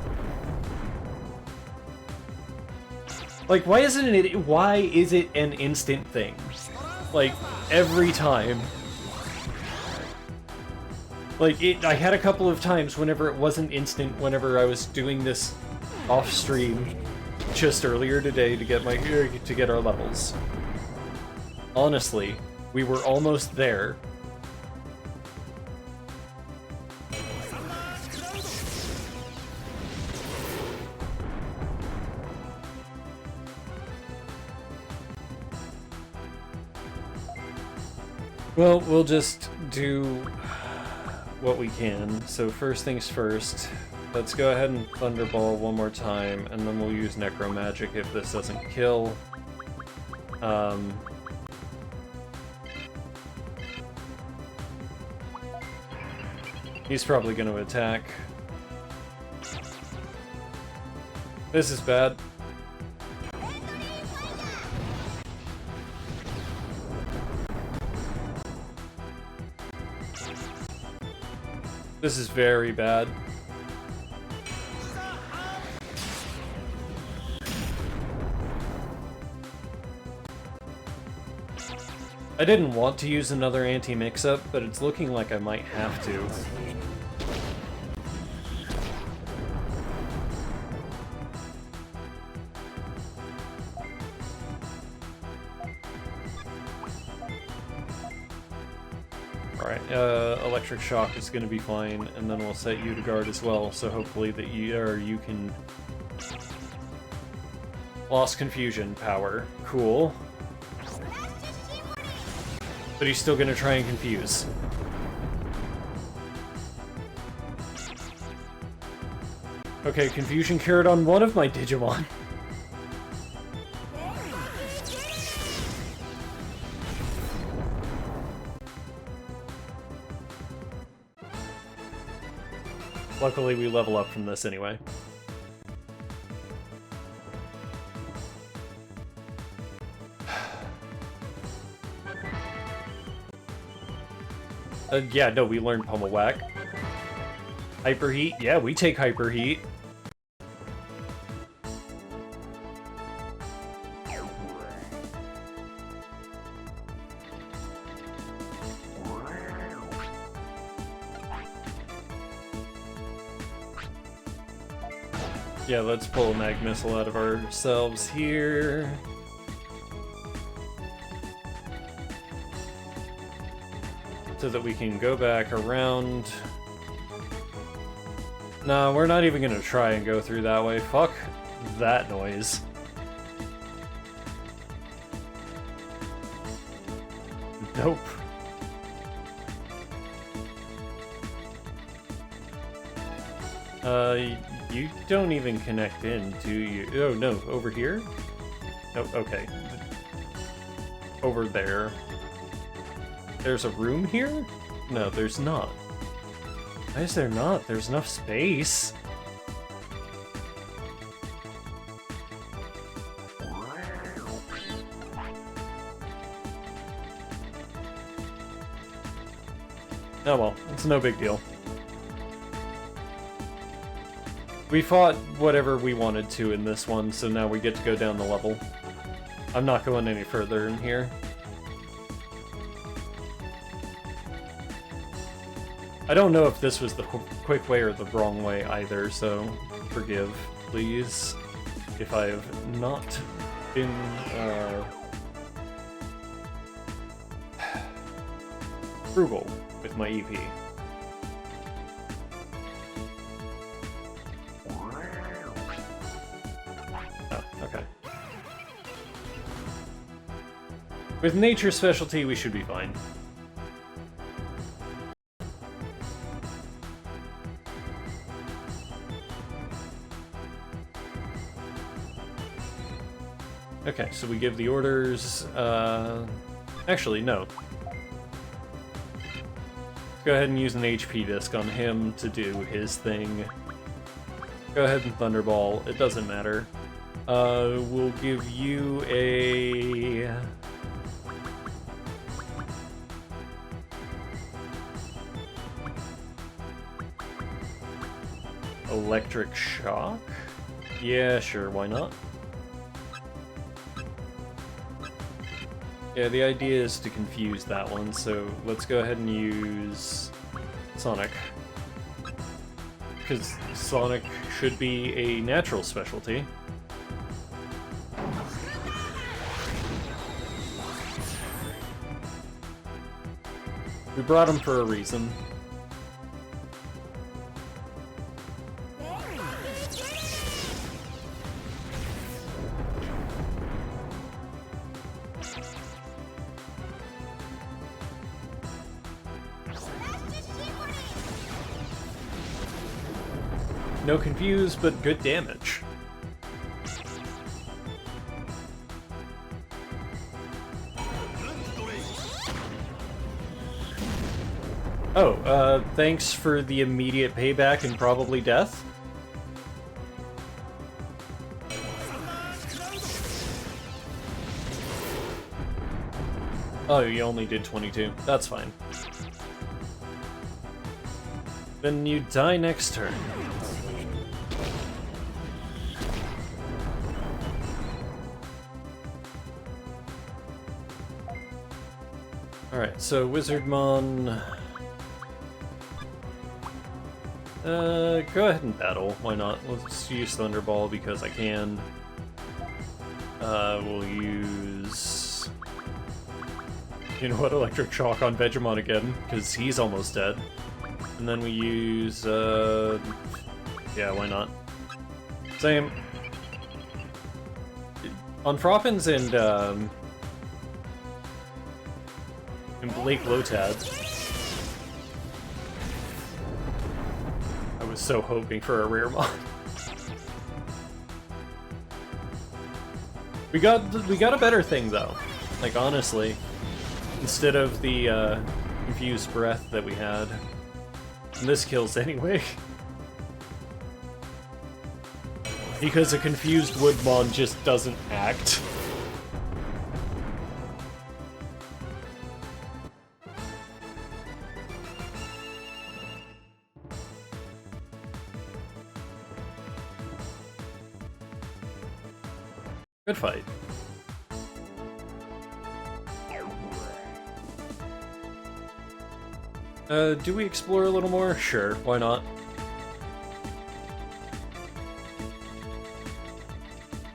Like, why is it an instant thing? Like, every time. Like, I had a couple of times whenever it wasn't instant, whenever I was doing this off-stream just earlier today to get our levels. Honestly, we were almost there. Well, we'll just do what we can. So first things first, let's go ahead and Thunderball one more time, and then we'll use Necro Magic if this doesn't kill. He's probably going to attack. This is bad. This is very bad. I didn't want to use another anti-mix-up, but it's looking like I might have to. Alright, Electric Shock is going to be fine, and then we'll set you to guard as well, so hopefully that you can... Lost Confusion power. Cool. But he's still going to try and confuse. Okay, Confusion carried on one of my Digimon. Luckily, we level up from this anyway. Yeah, no, we learned Pummel Whack. Hyper Heat? Yeah, we take Hyper Heat. Yeah, let's pull a Mag Missile out of ourselves here. So that we can go back around. Nah, we're not even gonna try and go through that way. Fuck that noise. Nope. You don't even connect in, do you? Oh, no, over here? Oh, okay. Over there. There's a room here? No, there's not. Why is there not? There's enough space. Oh well, it's no big deal. We fought whatever we wanted to in this one, so now we get to go down the level. I'm not going any further in here. I don't know if this was the quick way or the wrong way either, so forgive, please, if I have not been, frugal with my EP. Oh, okay. With Nature Specialty, we should be fine. Okay, so we give the orders, actually, no. Go ahead and use an HP disc on him to do his thing. Go ahead and Thunderball, it doesn't matter. We'll give you a... Electric Shock? Yeah, sure, why not? Yeah, the idea is to confuse that one, so let's go ahead and use Sonic. Because Sonic should be a natural specialty. We brought him for a reason. No confuse, but good damage. Oh, thanks for the immediate payback and probably death. Oh, you only did 22. That's fine. Then you die next turn. Alright, so Wizardmon... go ahead and battle, why not? Let's use Thunderball because I can. We'll use... You know what, Electric Shock on Vegemon again, because he's almost dead. And then we use, yeah, why not? Same. On Froppins and Lake Lotad, I was so hoping for a rare mod. We got a better thing though. Like honestly, instead of the confused breath that we had, and this kills anyway. Because a confused Woodmon just doesn't act. Good fight. Do we explore a little more? Sure, why not?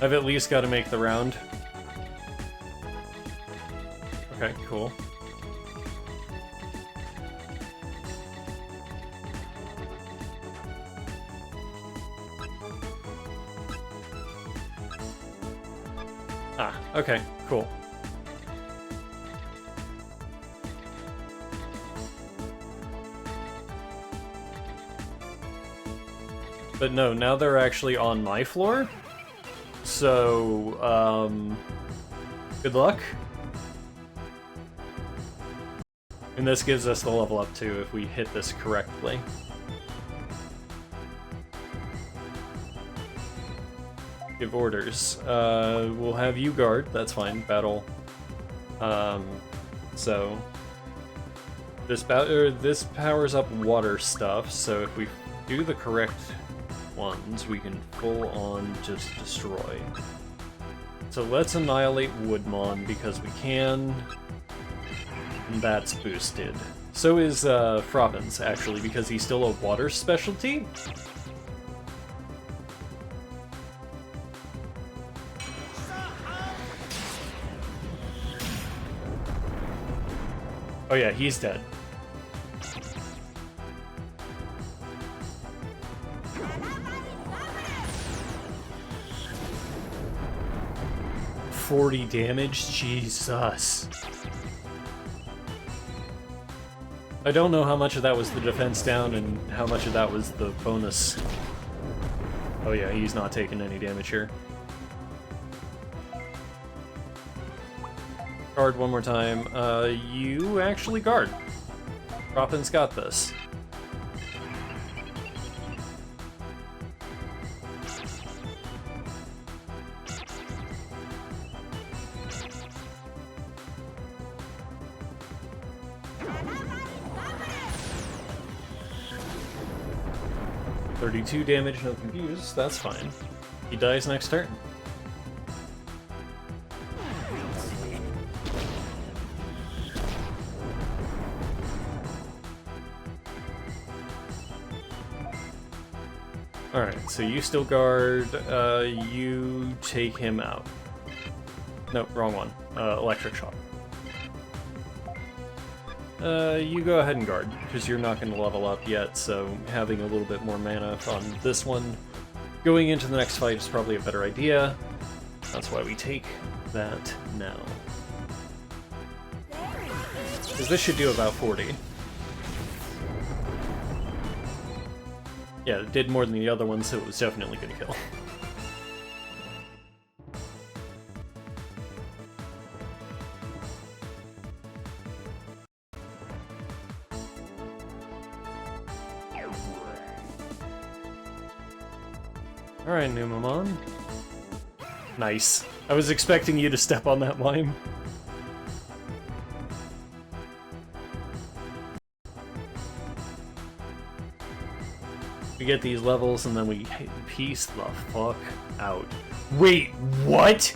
I've at least got to make the round. Okay, cool. Ah, okay, cool. But no, now they're actually on my floor. So, good luck. And this gives us the level up too if we hit this correctly. Give orders. We'll have you guard, that's fine, battle. So this powers up water stuff, so if we do the correct ones, we can full on just destroy. So let's annihilate Woodmon because we can. And that's boosted. So is Froppins, actually, because he's still a water specialty. Oh yeah, he's dead. $40 damage? Jesus. I don't know how much of that was the defense down and how much of that was the bonus. Oh yeah, he's not taking any damage here. Guard one more time. You actually guard. Froppin's got this. $32 damage, no confuse, that's fine. He dies next turn. Alright, so you still guard, you take him out. Nope, wrong one. Electric shock. You go ahead and guard, because you're not going to level up yet, so having a little bit more mana on this one going into the next fight is probably a better idea. That's why we take that now. Because this should do about 40. Yeah, it did more than the other one, so it was definitely gonna kill. Alright, Numamon. Nice. I was expecting you to step on that line. We get these levels and then we piece the fuck out. Wait, what?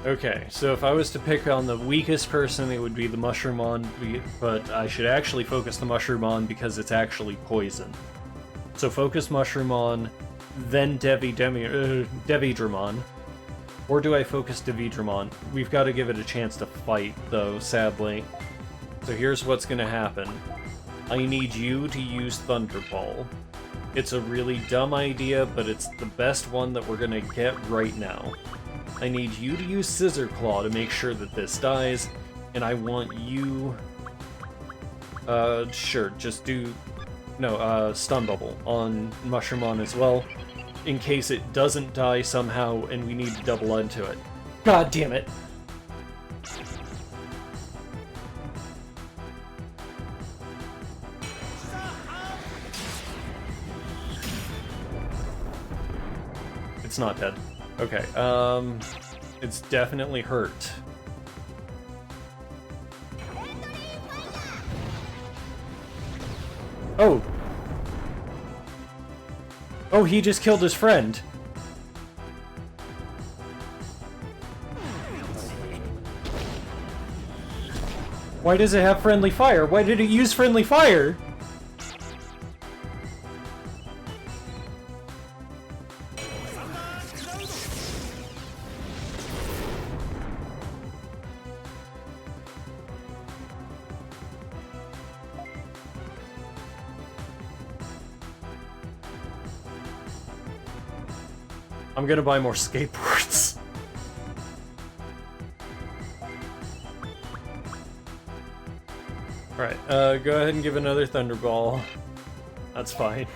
Okay, so if I was to pick on the weakest person, it would be the Mushroomon, but I should actually focus the Mushroomon because it's actually poison. So focus Mushroomon, then Devidramon. Or do I focus Devidramon? We've got to give it a chance to fight, though, sadly. So here's what's gonna happen. I need you to use Thunderball. It's a really dumb idea, but it's the best one that we're gonna get right now. I need you to use Scissor Claw to make sure that this dies, and I want you... sure, just do... No, Stun Bubble on Mushroomon as well, in case it doesn't die somehow and we need to double into it. God damn it! It's not dead. Okay, it's definitely hurt. Oh! Oh, he just killed his friend. Why does it have friendly fire? Why did it use friendly fire? I'm gonna buy more skateboards. Alright, go ahead and give another Thunderball. That's fine.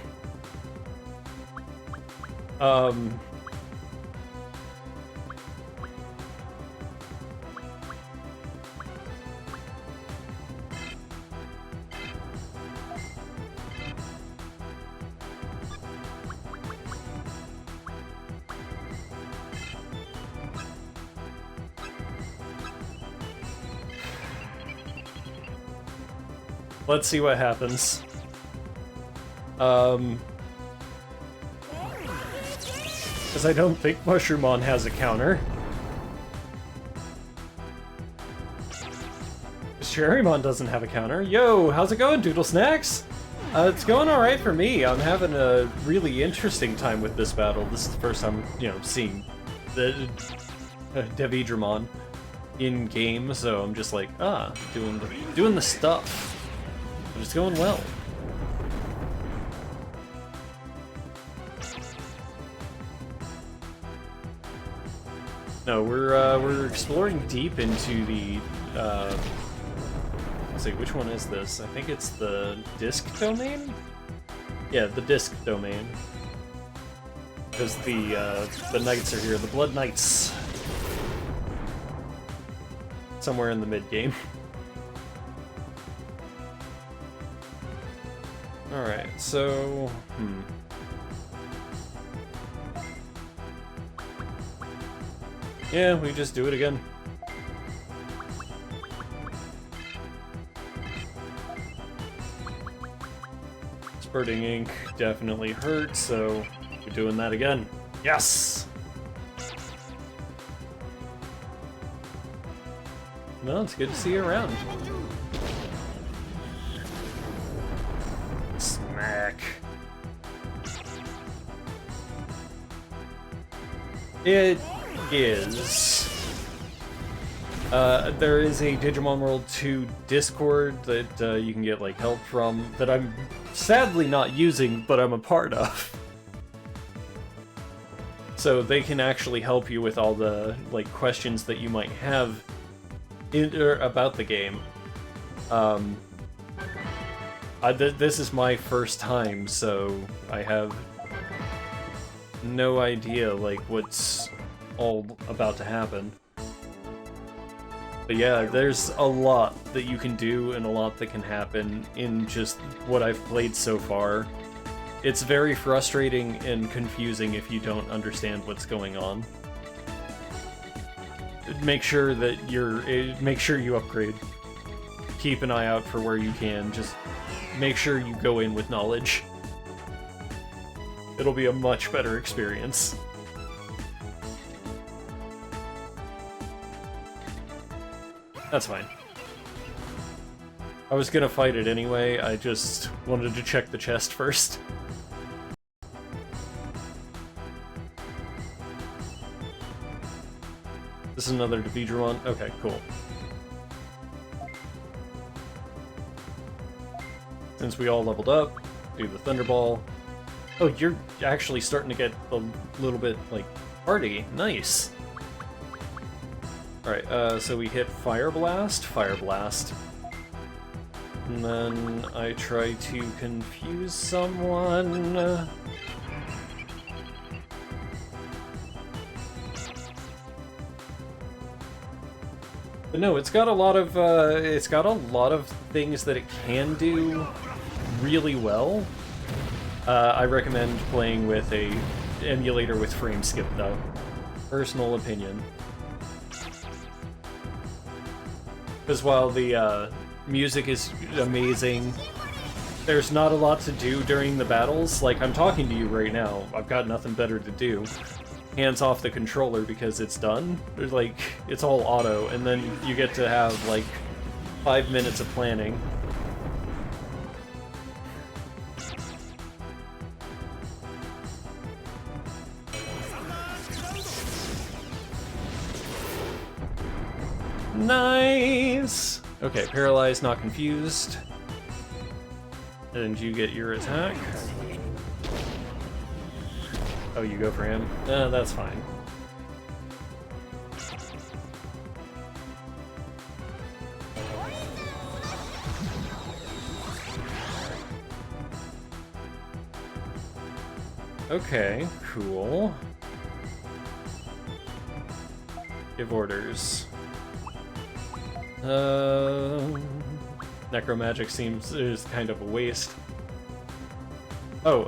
Let's see what happens. Because I don't think Mushroomon has a counter. Cherrymon doesn't have a counter. Yo, how's it going, Doodle Snacks? It's going alright for me. I'm having a really interesting time with this battle. This is the first time, you know, seeing the Devidramon in game, so I'm just like, doing the stuff. It's going well. No, we're exploring deep into the let's see, which one is this? I think it's the disc domain? Yeah, the disc domain. Because the knights are here, the Blood Knights. Somewhere in the mid-game. Alright, so... Yeah, we just do it again. Squirting ink definitely hurt, so we're doing that again. Yes! No, it's good to see you around. Smack. It is. There is a Digimon World 2 Discord that you can get like help from that I'm sadly not using, but I'm a part of. So they can actually help you with all the like questions that you might have about the game. This is my first time, so I have no idea like what's all about to happen. But yeah, there's a lot that you can do and a lot that can happen in just what I've played so far. It's very frustrating and confusing if you don't understand what's going on. Make sure that make sure you upgrade. Keep an eye out for where you can. Just make sure you go in with knowledge. It'll be a much better experience. That's fine. I was gonna fight it anyway, I just wanted to check the chest first. This is another Digimon. Okay, cool. Since we all leveled up, do the Thunderball. Oh, you're actually starting to get a little bit, like, hardy. Nice! Alright, so we hit Fire Blast, and then I try to confuse someone. But no, it's got a lot of things that it can do really well. I recommend playing with a emulator with frame skip though. Personal opinion. Because while the music is amazing, there's not a lot to do during the battles. Like, I'm talking to you right now, I've got nothing better to do. Hands off the controller because it's done. There's like, it's all auto, and then you get to have like 5 minutes of planning. Nice! Okay, paralyzed, not confused. And you get your attack. Oh, you go for him? That's fine. Okay, cool. Give orders. Necromagic seems is kind of a waste. Oh,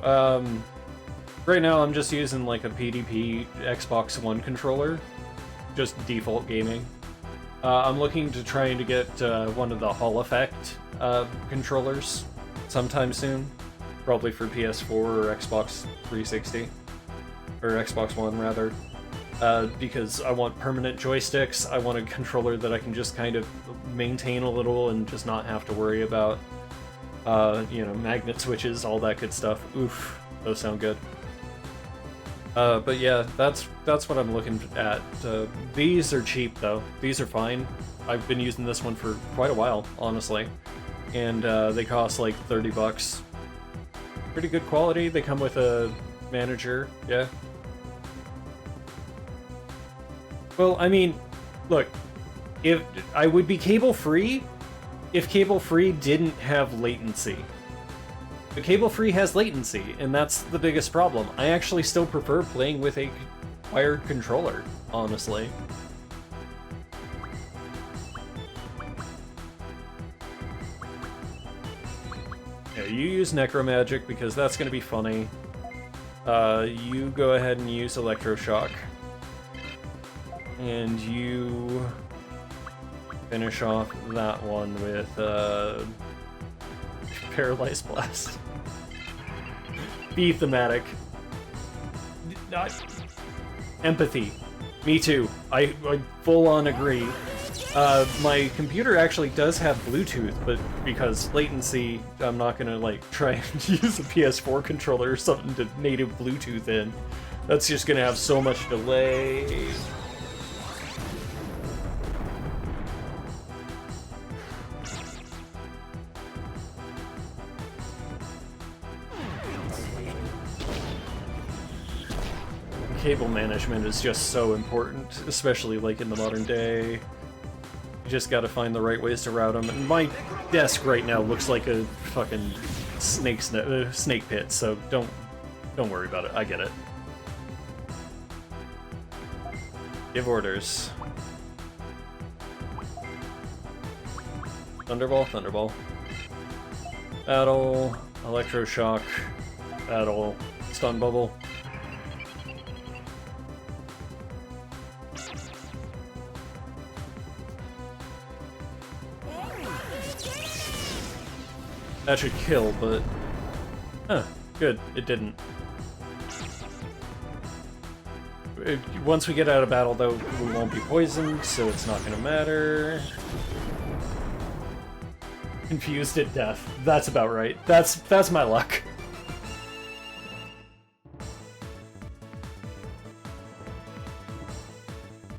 right now I'm just using like a PDP Xbox One controller, just default gaming. I'm looking to trying to get one of the Hall Effect controllers sometime soon, probably for PS4 or Xbox 360, or Xbox One rather. Because I want permanent joysticks, I want a controller that I can just kind of maintain a little and just not have to worry about, you know, magnet switches, all that good stuff. Oof, those sound good. But yeah, that's what I'm looking at. These are cheap though. These are fine. I've been using this one for quite a while, honestly. And they cost like 30 bucks. Pretty good quality. They come with a manager, yeah. Well, I mean, look, if I would be cable-free if cable-free didn't have latency. But cable-free has latency, and that's the biggest problem. I actually still prefer playing with a wired controller, honestly. Yeah, you use Necromagic because that's going to be funny. You go ahead and use Electroshock. And you finish off that one with Paralyzed Blast. Be thematic. Empathy. Me too. I full on agree. My computer actually does have Bluetooth, but because latency, I'm not gonna like try and use a PS4 controller or something to native Bluetooth in. That's just gonna have so much delay. Cable management is just so important, especially like in the modern day. You just gotta find the right ways to route them. And my desk right now looks like a fucking snake pit, so don't worry about it. I get it. Give orders. Thunderball, Thunderball. Battle, Electroshock, Battle, Stun Bubble. That should kill, but... Huh, good, it didn't. Once we get out of battle, though, we won't be poisoned, so it's not gonna matter. Confused at death. That's about right. That's my luck.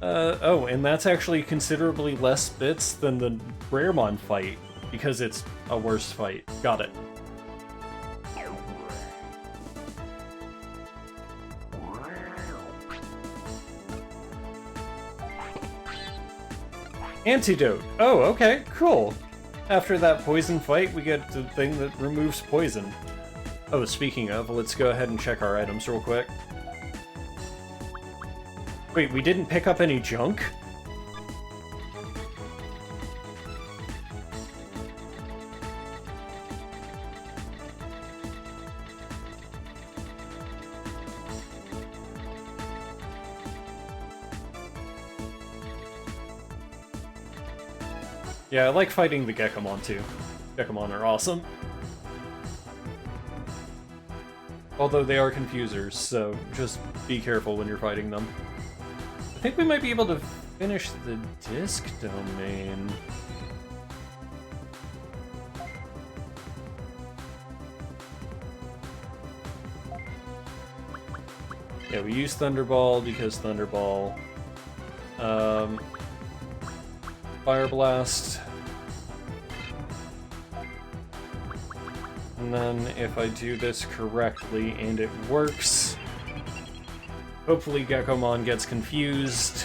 Oh, and that's actually considerably less bits than the Raremon fight, because it's a worse fight. Got it. Antidote. Oh, okay, cool. After that poison fight, we get the thing that removes poison. Oh, speaking of, let's go ahead and check our items real quick. Wait, we didn't pick up any junk? Yeah, I like fighting the Gekomon too. Gekomon are awesome. Although they are confusers, so just be careful when you're fighting them. I think we might be able to finish the disc domain. Yeah, we use Thunderball because Thunderball. Fire Blast. And then if I do this correctly and it works, hopefully Gekomon gets confused.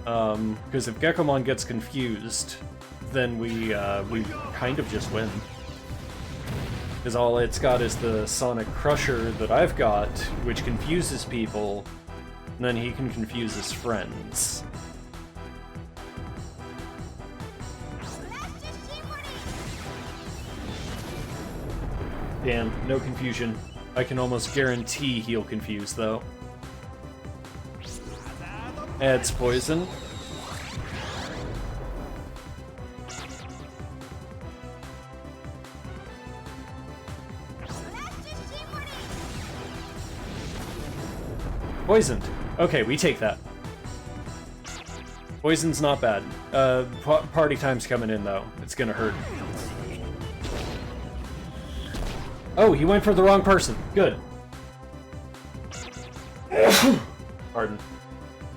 Because if Gekomon gets confused, then we kind of just win. Because all it's got is the Sonic Crusher that I've got, which confuses people, and then he can confuse his friends. Damn, no confusion. I can almost guarantee he'll confuse, though. Adds poison. Poisoned. Okay, we take that. Poison's not bad. Party time's coming in, though. It's gonna hurt. Oh, he went for the wrong person. Good. Pardon.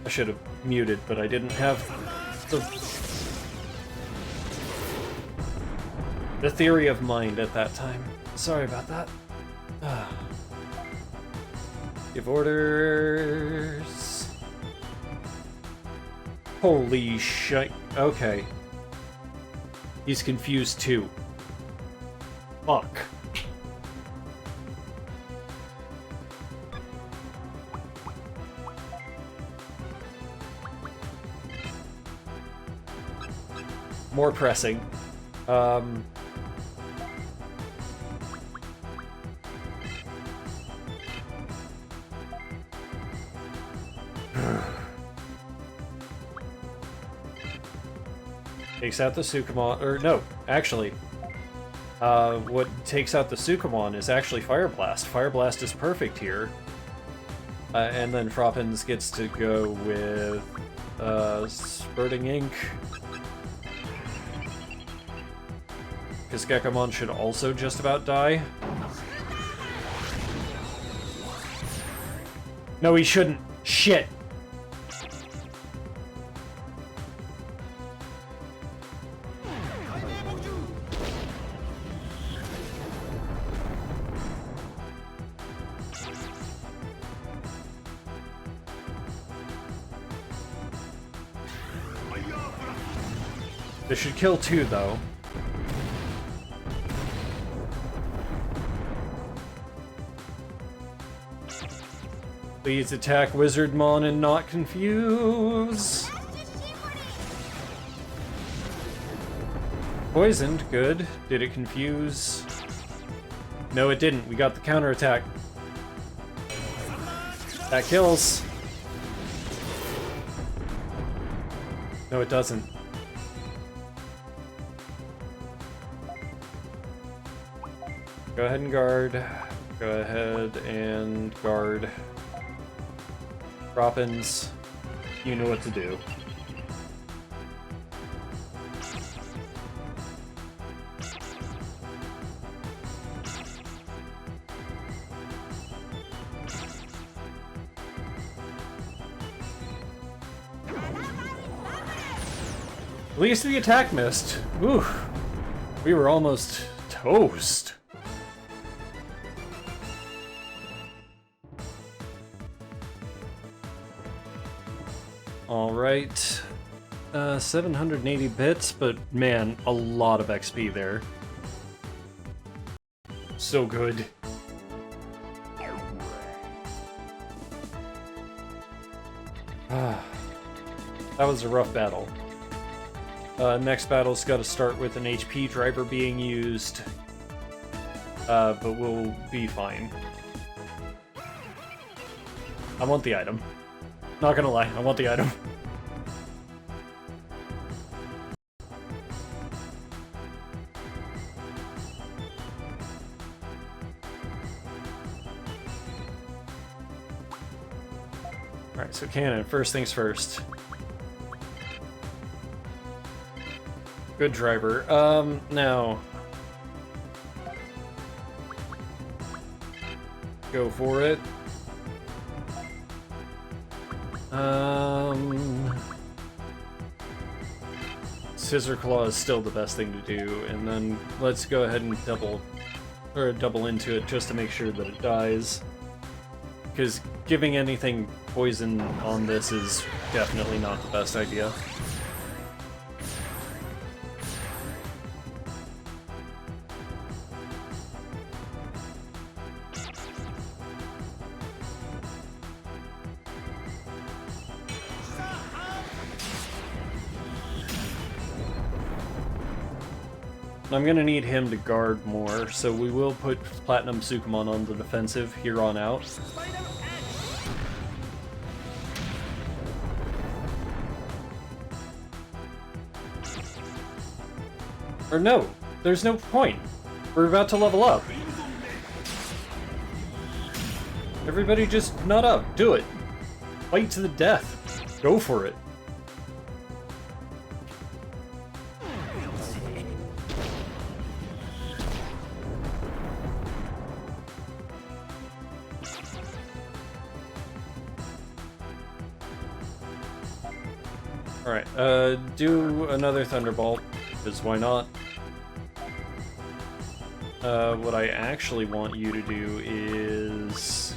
I should have muted, but I didn't have the theory of mind at that time. Sorry about that. Give orders. Holy shit. Okay. He's confused too. Fuck. More pressing. Takes out the Sukumon, or no, actually. what takes out the Sukumon is actually Fire Blast. Fire Blast is perfect here. And then Froppins gets to go with Spurting Ink. Because Gekomon should also just about die. No, he shouldn't. Shit. This should kill 2, though. Please attack Wizardmon and not confuse. Poisoned, good. Did it confuse? No, it didn't. We got the counterattack. That kills. No, it doesn't. Go ahead and guard. Go ahead and guard. Froppins, you know what to do. At least the attack missed. Ooh, we were almost toast. Alright, 780 bits, but man, a lot of XP there. So good. That was a rough battle. Next battle's got to start with an HP driver being used, but we'll be fine. I want the item. Not gonna lie, I want the item. Alright, so cannon, first things first. Good driver. Now. Go for it. Scissor Claw is still the best thing to do, and then let's go ahead and double into it just to make sure that it dies. Because giving anything poison on this is definitely not the best idea. I'm gonna need him to guard more, so we will put Platinum Sukumon on the defensive here on out. Or no, there's no point. We're about to level up. Everybody just nut up, do it. Fight to the death. Go for it. Alright, do another Thunderbolt, because why not? What I actually want you to do is...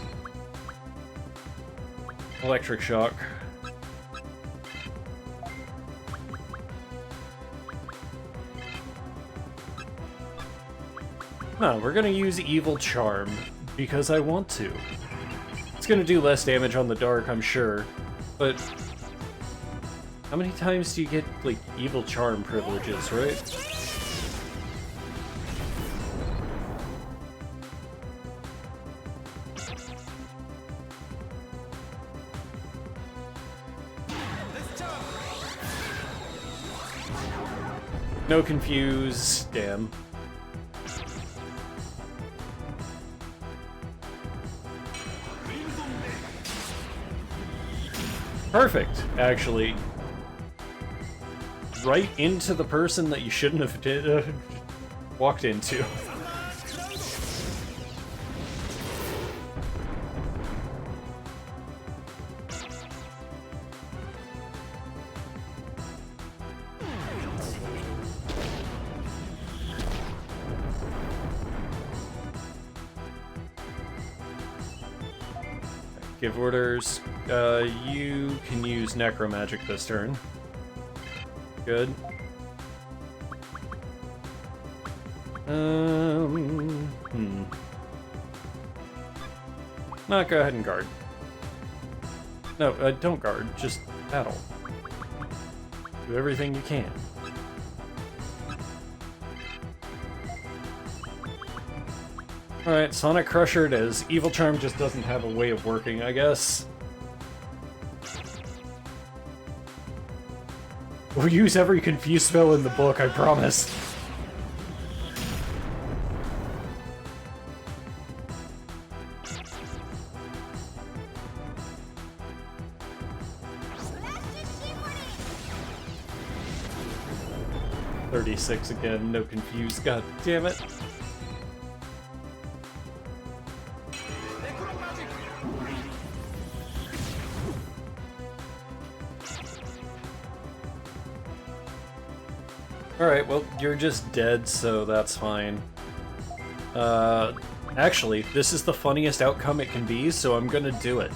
Electric Shock. No, we're gonna use Evil Charm, because I want to. It's gonna do less damage on the dark, I'm sure, but... How many times do you get, like, Evil Charm privileges, right? No confuse, damn. Perfect, actually. Right into the person that you shouldn't have walked into. Give orders. You can use Necromagic this turn. Good. No, go ahead and guard. No, don't guard. Just battle. Do everything you can. Alright, Sonic Crusher it is. Evil Charm just doesn't have a way of working, I guess. We'll use every confuse spell in the book, I promise. .36 again, no confuse, god damn it. Alright, well, you're just dead, so that's fine. Actually, this is the funniest outcome it can be, so I'm gonna do it.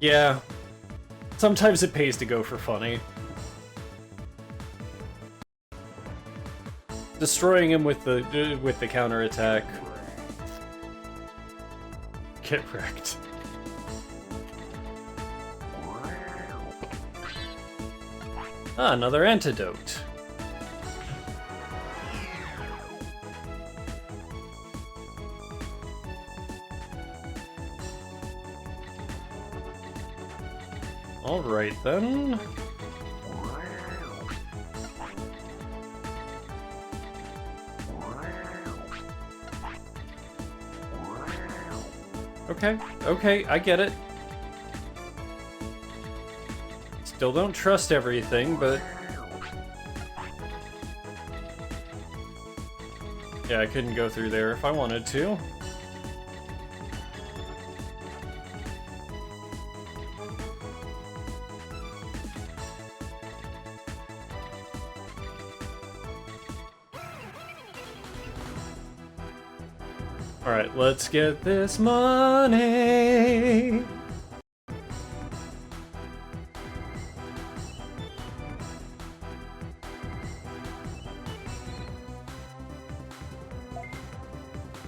Yeah. Sometimes it pays to go for funny. Destroying him with the counterattack. Get wrecked. Ah, another antidote. Alright then. Okay, I get it. Still don't trust everything, but... yeah, I couldn't go through there if I wanted to. Alright, let's get this money!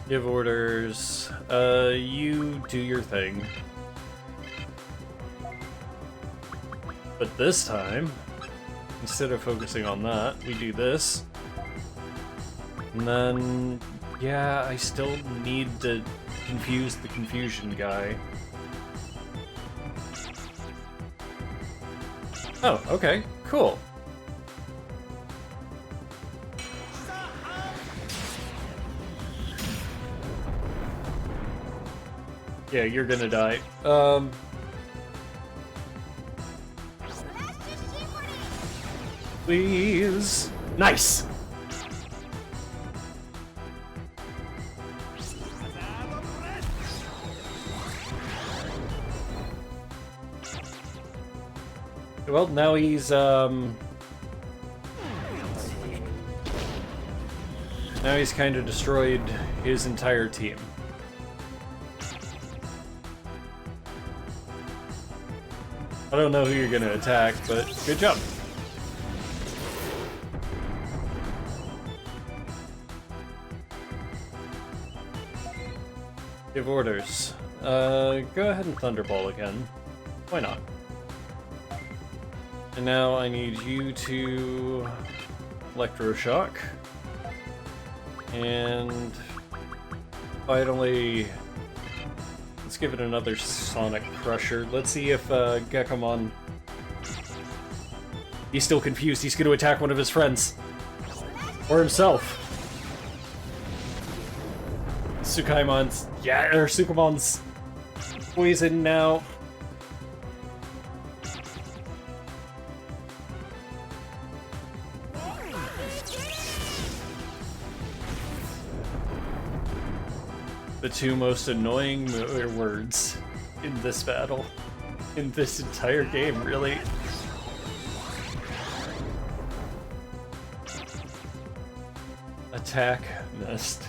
Give orders. You do your thing. But this time, instead of focusing on that, we do this. And then... yeah, I still need to confuse the confusion guy. Oh, okay, cool. Yeah, you're gonna die. Please. Nice! Well, now he's, now he's kind of destroyed his entire team. I don't know who you're gonna attack, but good job. Give orders. Go ahead and Thunderball again. Why not? And now I need you to electroshock. And finally, let's give it another Sonic Crusher. Let's see if Gekomon... He's still confused. He's going to attack one of his friends. Or himself. Tsukaimon's... Yeah, or Sukumon's poison now. The two most annoying words in this battle. In this entire game, really. Attack, missed.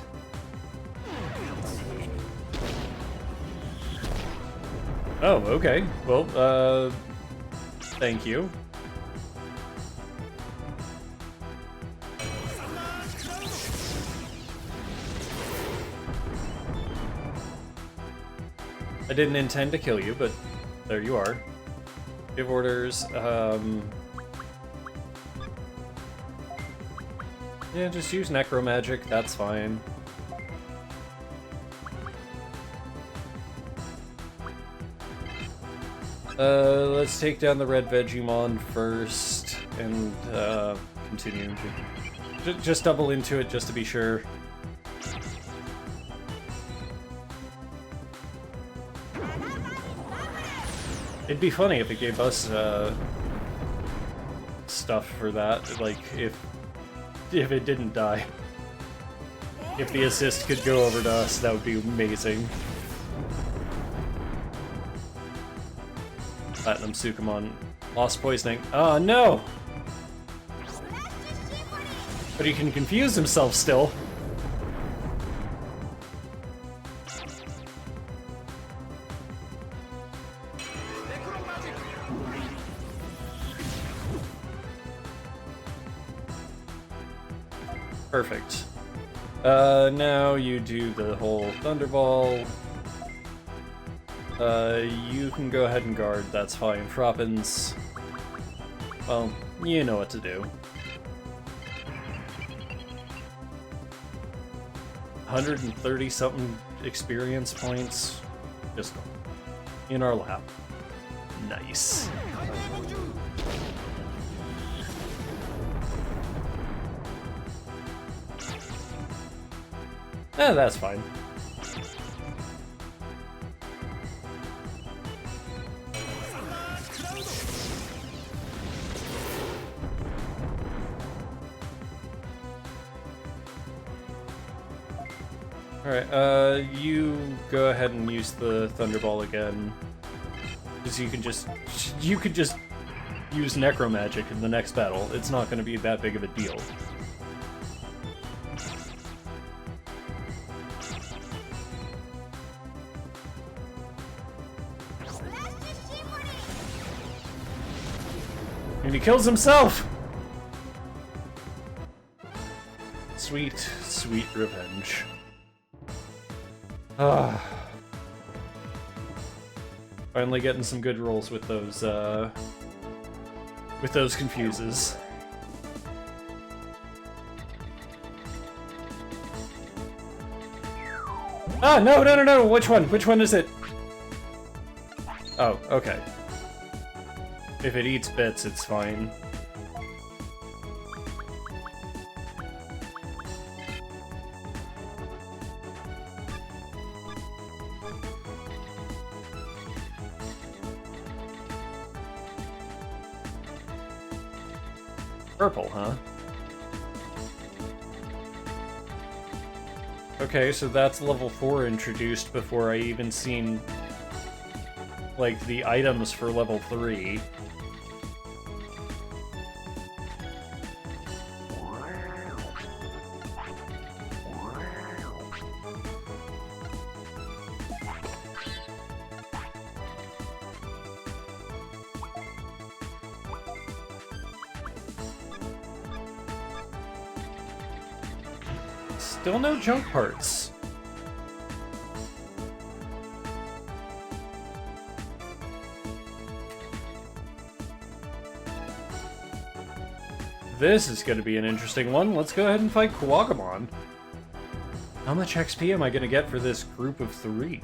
Oh, okay. Well, thank you. I didn't intend to kill you, but there you are. Give orders, yeah, just use necromagic, that's fine. Let's take down the red Vegemon first, and, continue. Just double into it, just to be sure. It'd be funny if it gave us, stuff for that, like, if it didn't die. If the assist could go over to us, that would be amazing. Platinum Sukumon lost poisoning. Oh no! But he can confuse himself still. Perfect. Now you do the whole Thunderball. You can go ahead and guard, that's fine. Froppins, well, you know what to do. 130-something experience points, just in our lap. Nice. That's fine. Alright, you go ahead and use the Thunderball again. Because you could just use Necromagic in the next battle. It's not going to be that big of a deal. And he kills himself! Sweet, sweet revenge. Ah. Finally getting some good rolls with those confuses. Ah, no, no, no, no! Which one? Which one is it? Oh, okay. If it eats bits, it's fine. Purple, huh? Okay, so that's level 4 introduced before I even seen, like, the items for level 3. Still no junk parts. this is going to be an interesting one. Let's go ahead and fight Kuwagamon. How much XP am I going to get for this group of 3?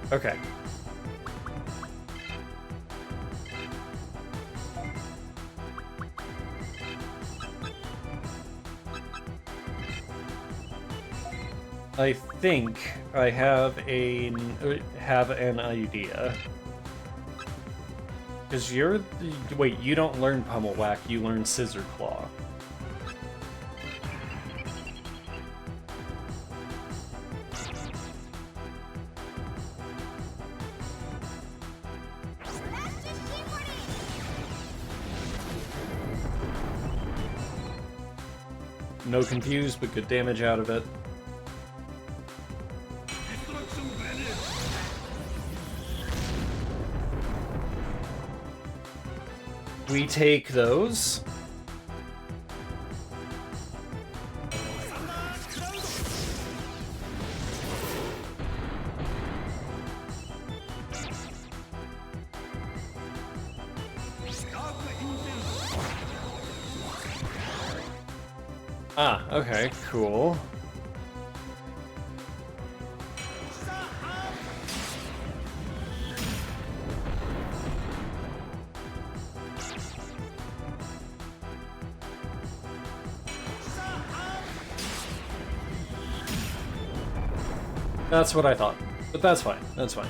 Okay. I think I have an idea. Because you're... Wait, you don't learn Pummel Whack, you learn Scissor Claw. No confused, but good damage out of it. We take those. Ah, okay, cool. That's what I thought, but that's fine, that's fine.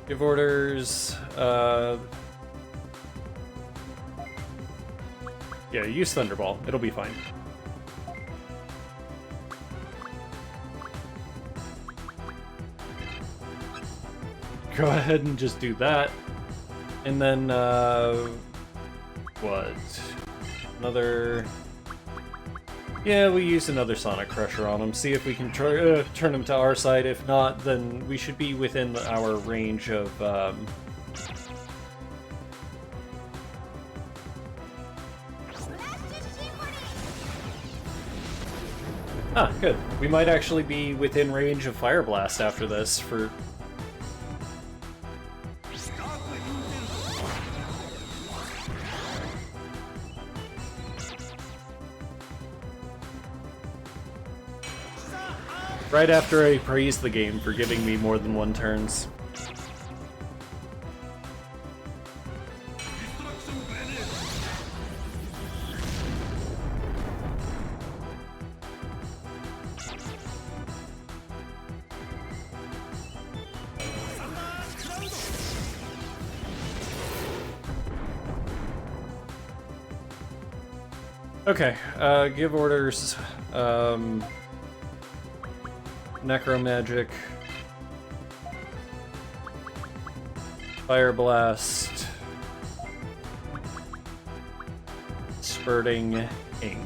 Give orders, yeah, use Thunderball, it'll be fine. Go ahead and just do that. And then, what? Another... Yeah, we use another Sonic Crusher on him, see if we can turn him to our side. If not, then we should be within our range of, Ah, good. We might actually be within range of Fire Blast after this for... Right after I praise the game for giving me more than 1 turns. Okay, give orders, Necromagic, Fire Blast, Spurting Ink.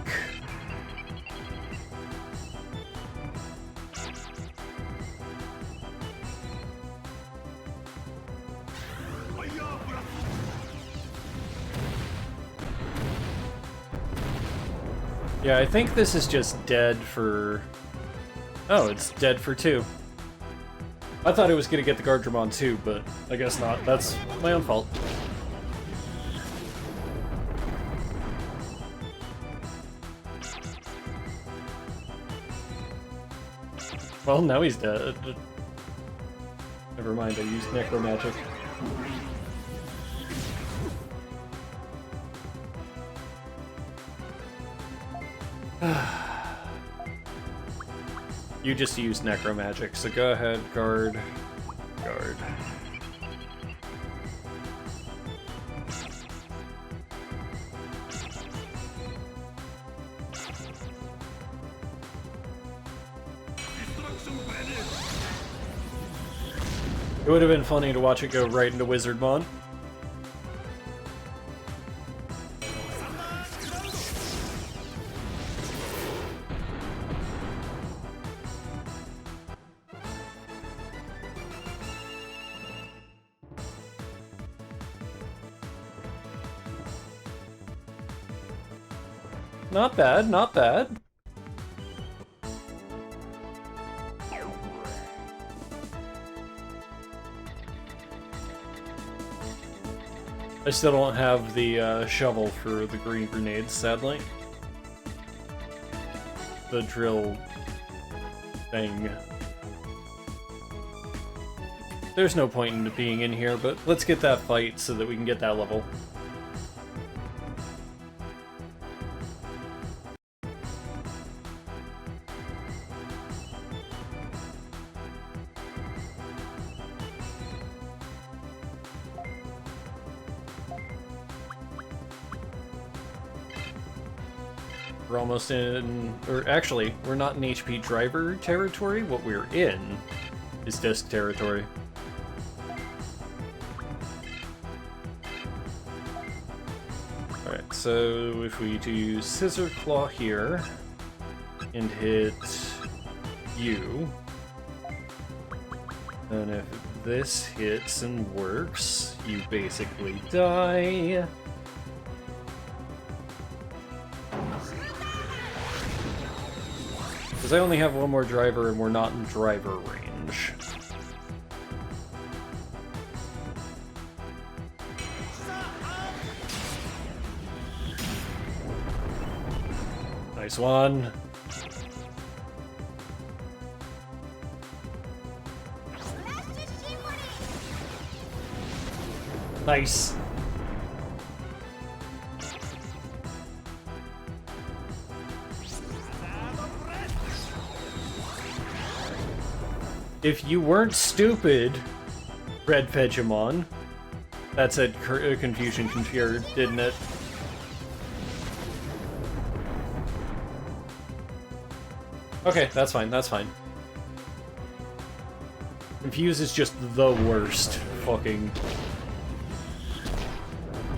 Yeah, I think this is just dead for... Oh, it's dead for 2. I thought it was gonna get the Gardramon too, but I guess not. That's my own fault. Well, now he's dead. Never mind, I used Necromagic. You just used Necromagic, so go ahead, guard, guard. It would have been funny to watch it go right into Wizardmon. not bad, not bad. I still don't have the shovel for the green grenades, sadly. The drill thing. There's no point in being in here, but let's get that fight so that we can get that level. We're almost in, or actually, we're not in HP driver territory. What we're in is disc territory. Alright, so if we do Scissor Claw here and hit you, and if this hits and works, you basically die. Because I only have one more driver and we're not in driver range. Nice one. Nice. If you weren't stupid, Red Digimon, that said confusion configured, didn't it? Okay, that's fine, that's fine. Confuse is just the worst fucking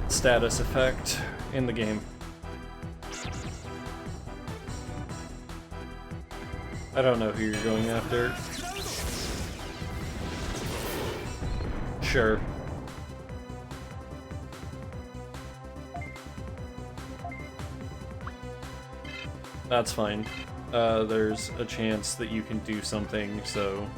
status effect in the game. I don't know who you're going after. Sure. That's fine. There's a chance that you can do something, so...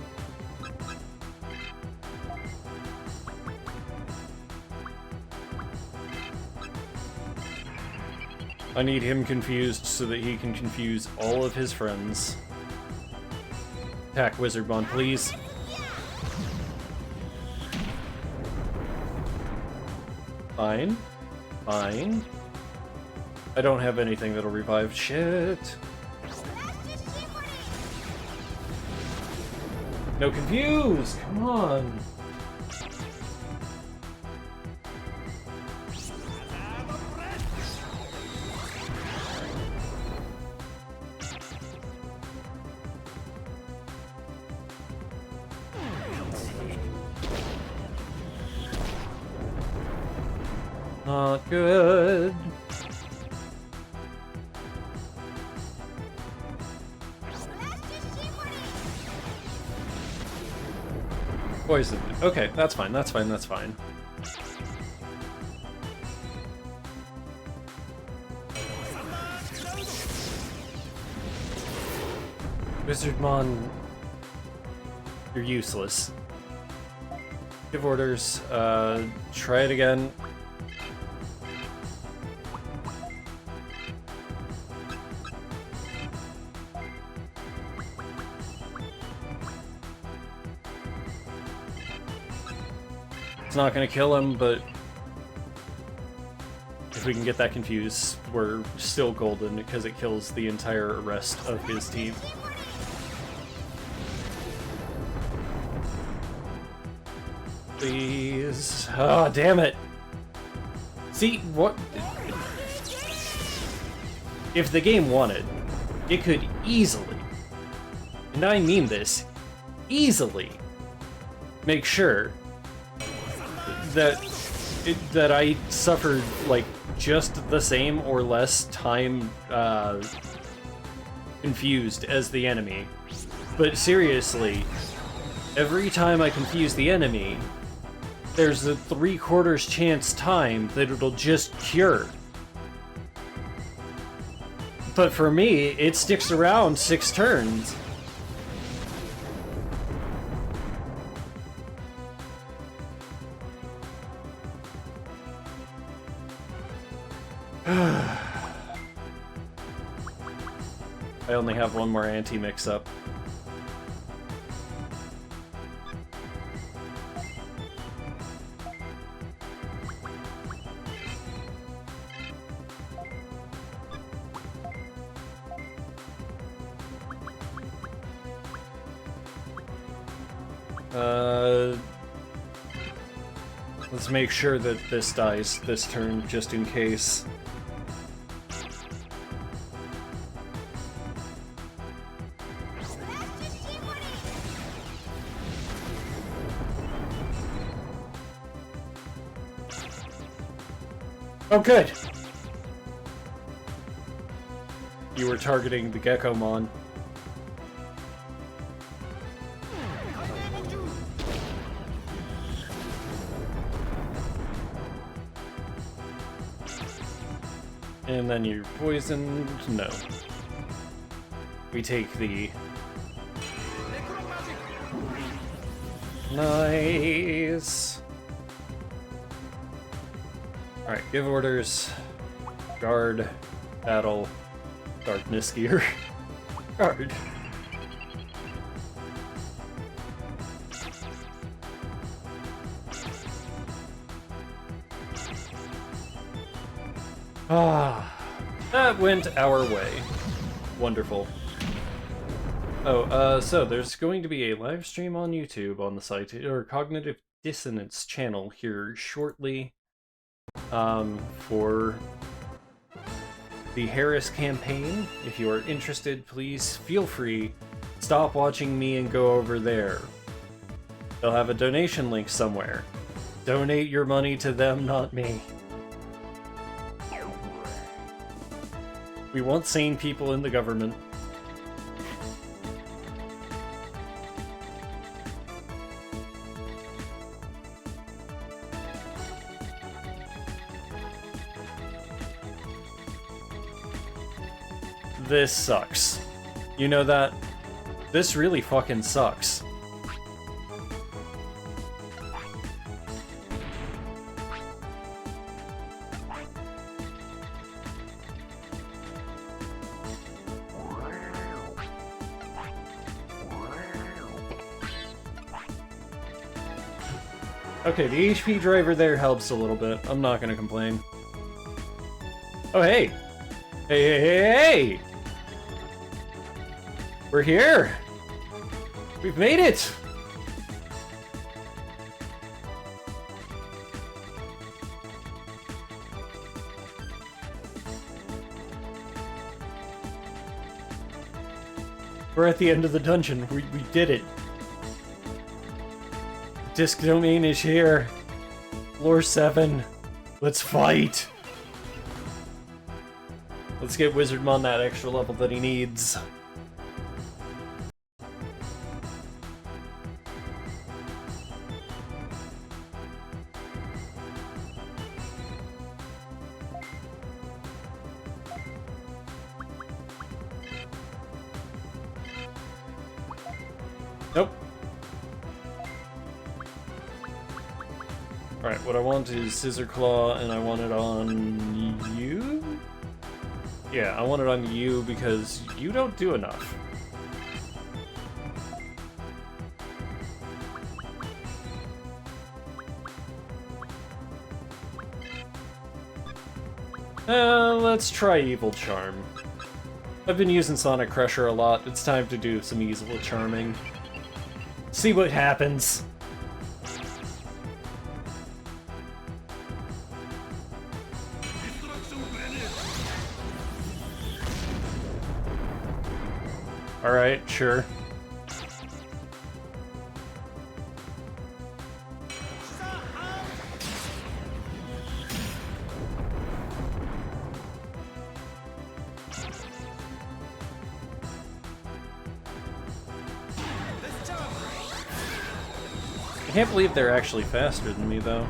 I need him confused so that he can confuse all of his friends. Attack Wizardmon, please. Fine. Fine. I don't have anything that'll revive. Shit. No confuse! Come on! Not good. Poison. Okay, that's fine, that's fine, that's fine. Wizardmon, you're useless. Give orders. Try it again. It's not gonna kill him, but if we can get that confused, we're still golden because it kills the entire rest of his team. Please. Ah, oh, damn it. See, what? If the game wanted, it could easily, and I mean this, easily, make sure that I suffered like just the same or less time confused as the enemy. But seriously, every time I confuse the enemy, there's a 3/4 chance time that it'll just cure. But for me, it sticks around 6 turns. I only have one more anti-mix-up. Let's make sure that this dies this turn, just in case. Oh, good! You were targeting the Geckomon. And then you're poisoned? No. We take the... Nice! Alright, give orders. Guard. Battle. Darkness gear. Guard. Ah, that went our way. Wonderful. Oh, so there's going to be a live stream on YouTube on the site, or Cognitive Dissonance channel here shortly, for the Harris campaign. If you are interested, please feel free, stop watching me and go over there. They'll have a donation link somewhere. Donate your money to them, not me. We want sane people in the government. This sucks. You know that? This really fucking sucks. Okay, the HP driver there helps a little bit. I'm not gonna complain. Oh, hey! Hey, hey, hey, hey! We're here! We've made it! We're at the end of the dungeon. We did it. Disc domain is here. Floor 7. Let's fight. Let's get Wizardmon that extra level that he needs. Nope. Alright, what I want is Scissor Claw, and I want it on you? Yeah, I want it on you because you don't do enough. Let's try Evil Charm. I've been using Sonic Crusher a lot. It's time to do some Evil Charming. See what happens. Alright, sure. I can't believe they're actually faster than me, though.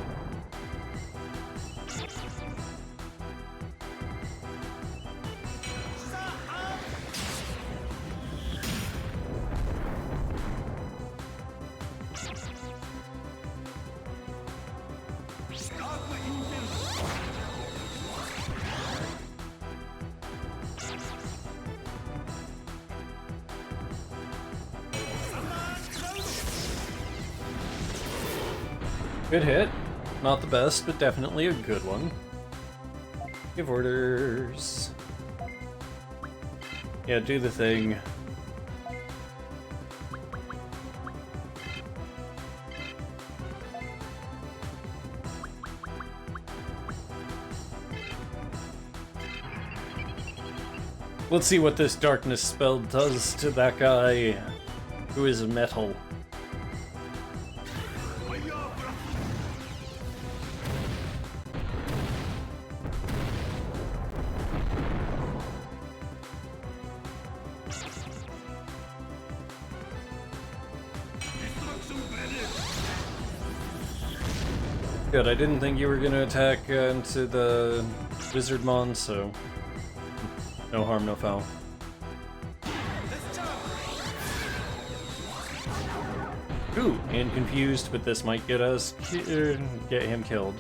Good hit. Not the best, but definitely a good one. Give orders. Yeah, do the thing. Let's see what this darkness spell does to that guy who is metal. Good, I didn't think you were gonna attack into the Wizardmon, so no harm, no foul. Ooh, and confused, but this might get us get him killed.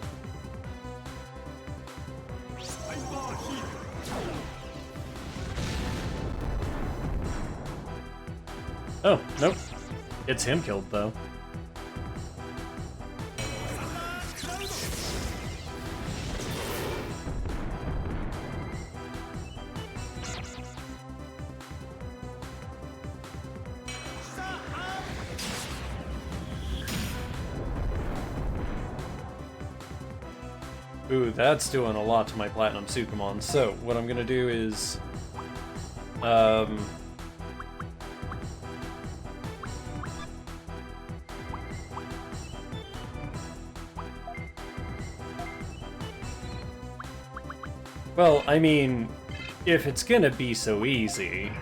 Oh, nope. It's him killed though. Ooh, that's doing a lot to my Platinum Sukamon. So, what I'm gonna do is... Well, I mean, if it's gonna be so easy...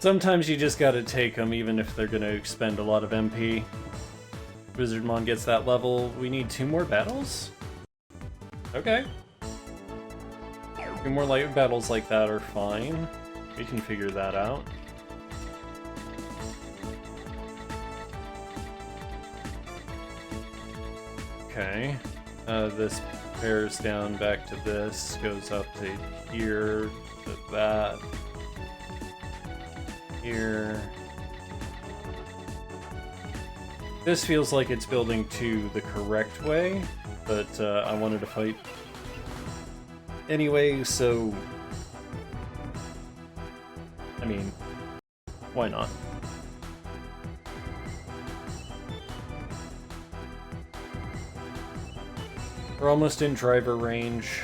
Sometimes you just gotta take them, even if they're gonna expend a lot of MP. Wizardmon gets that level. We need 2 more battles? Okay. 2 more light battles like that are fine. We can figure that out. Okay. This pairs down back to this, goes up to here, to that. Here. This feels like it's building to the correct way, but I wanted to fight anyway, so... I mean, why not? We're almost in driver range.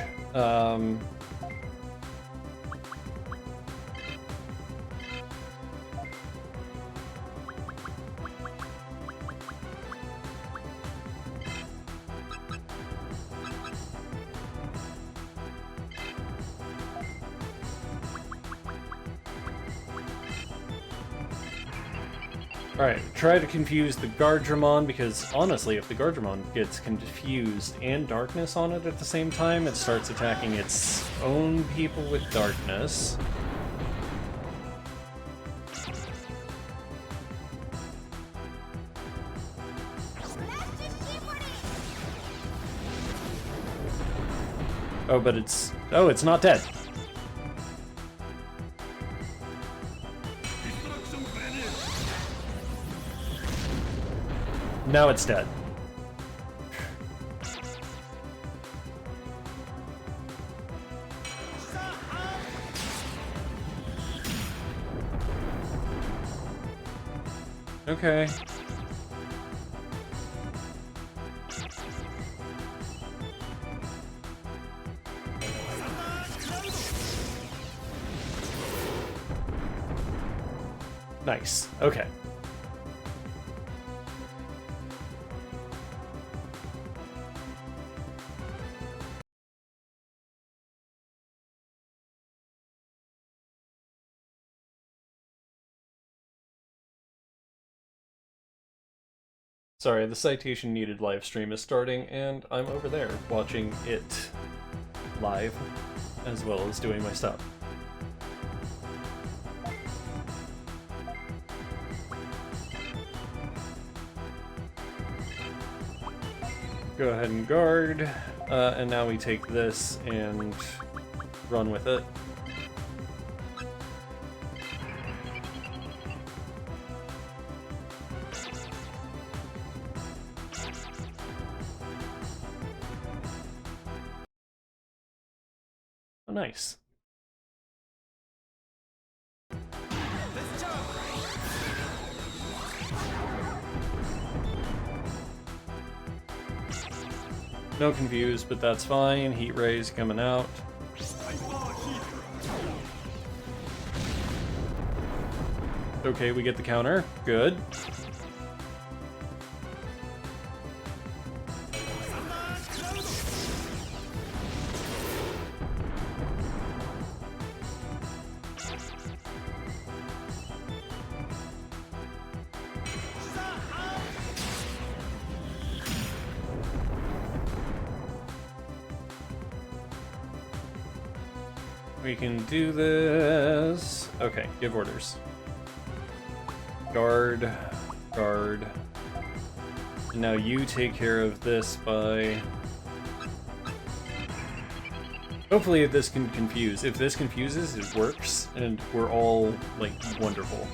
Alright, try to confuse the Guardramon, because honestly, if the Guardramon gets confused and darkness on it at the same time, it starts attacking its own people with darkness. Oh, but it's... Oh, it's not dead! Now it's dead. Okay. Nice. Okay. Sorry, the citation needed live stream is starting, and I'm over there watching it live, as well as doing my stuff. Go ahead and guard, and now we take this and run with it. Oh, nice. No confused, but that's fine. Heat rays coming out. Okay, we get the counter. Good. We can do this. Okay, give orders. Guard, guard. And now you take care of this by... Hopefully this can confuse. If this confuses, it works, and we're all, like, wonderful.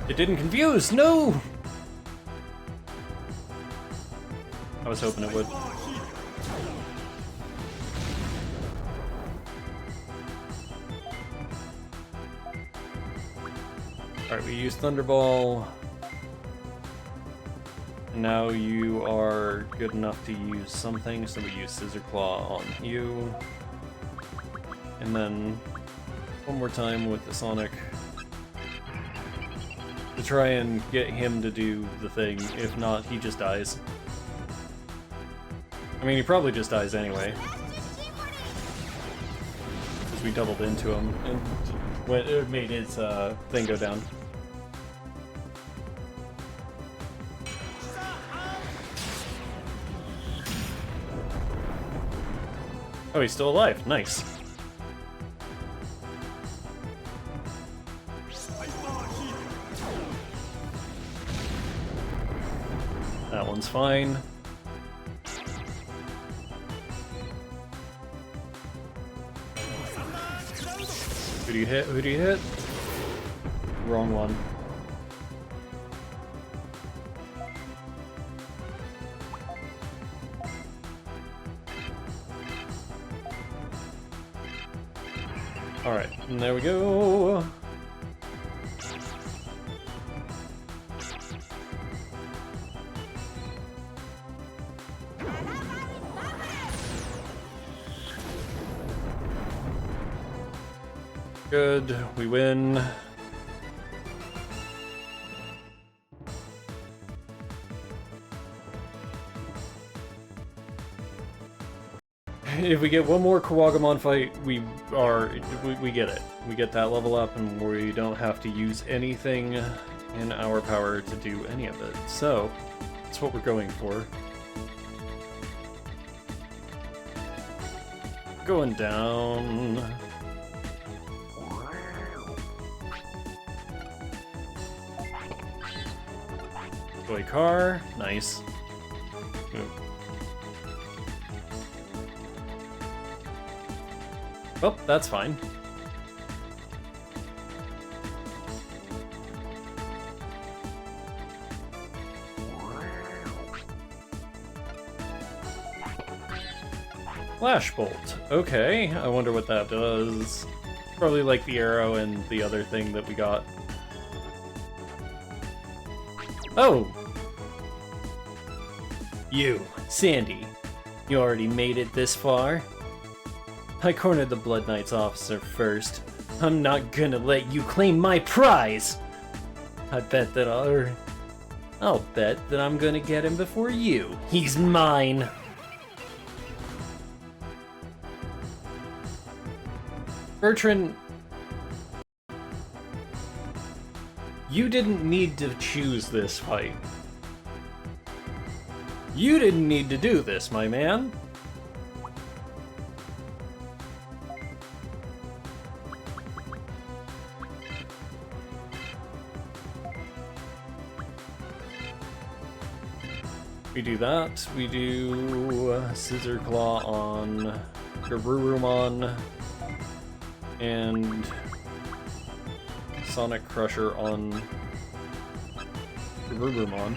It didn't confuse! No! I was hoping it would. Alright, we use Thunderball. And now you are good enough to use something, so we use Scissor Claw on you. And then one more time with the Sonic. To try and get him to do the thing. If not, he just dies. I mean, he probably just dies anyway. Because we doubled into him, and it made his thing go down. Oh, he's still alive. Nice. That one's fine. Who do you hit? Who do you hit? Wrong one. Alright, and there we go. Good, we win. If we get one more Kawagamon fight, we get it. We get that level up, and we don't have to use anything in our power to do any of it. So, that's what we're going for. Going down. Toy car, nice. Ooh. Well, that's fine. Flash Bolt. Okay, I wonder what that does. Probably like the arrow and the other thing that we got. Oh! You, Sandy. You already made it this far? I cornered the Blood Knight's officer first. I'm not gonna let you claim my prize! I'll bet that I'm gonna get him before you. He's mine! Bertrand, you didn't need to choose this fight. You didn't need to do this, my man. We do that. We do Scissor Claw on Garurumon and Sonic Crusher on Garurumon.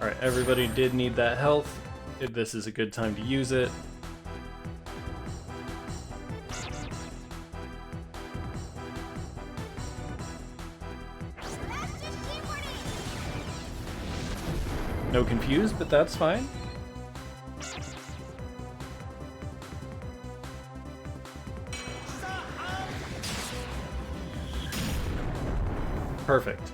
Alright, everybody did need that health. This is a good time to use it. No confused, but that's fine. Perfect.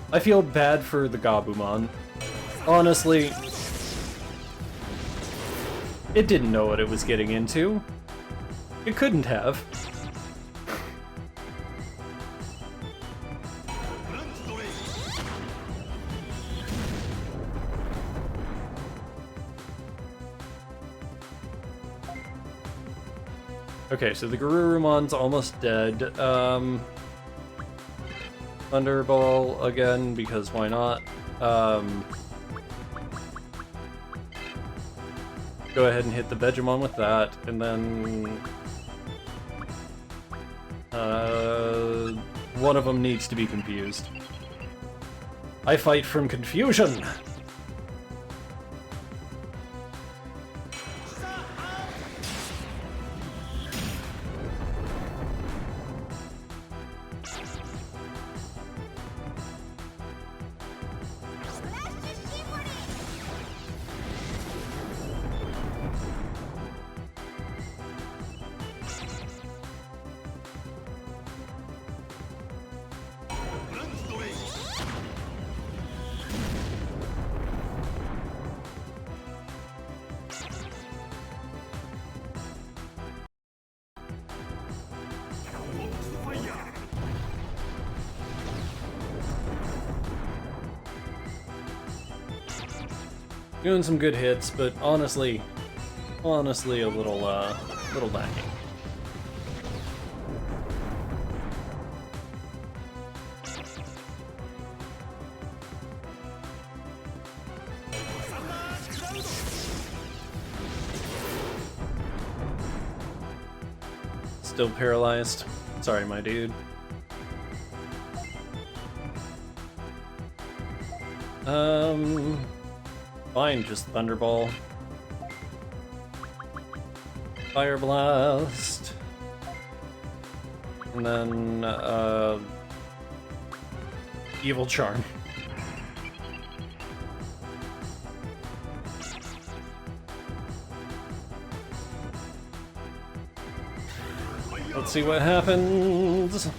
I feel bad for the Gabumon. Honestly, it didn't know what it was getting into. It couldn't have. Okay, so the Garurumon's almost dead. Thunderball again, because why not? Go ahead and hit the Vegemon with that, and then one of them needs to be confused. I fight from confusion! Doing some good hits, but honestly a little lacking. Still paralyzed. Sorry, my dude. Fine, just Thunderball. Fire Blast. And then, Evil Charm. Let's see what happens.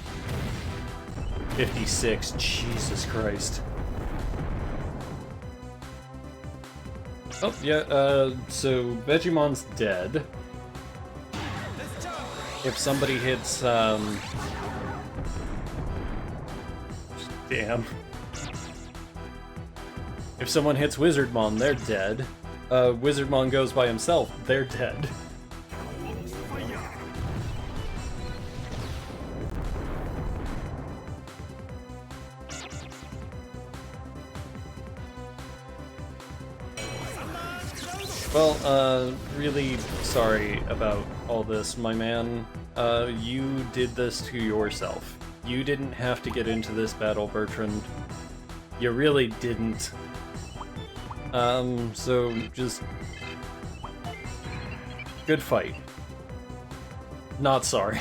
56, Jesus Christ. Oh, yeah, so Vegemon's dead. If somebody hits, damn. If someone hits Wizardmon, they're dead. Wizardmon goes by himself, they're dead. Well, really sorry about all this, my man. You did this to yourself. You didn't have to get into this battle, Bertrand. You really didn't. So just Good fight. Not sorry.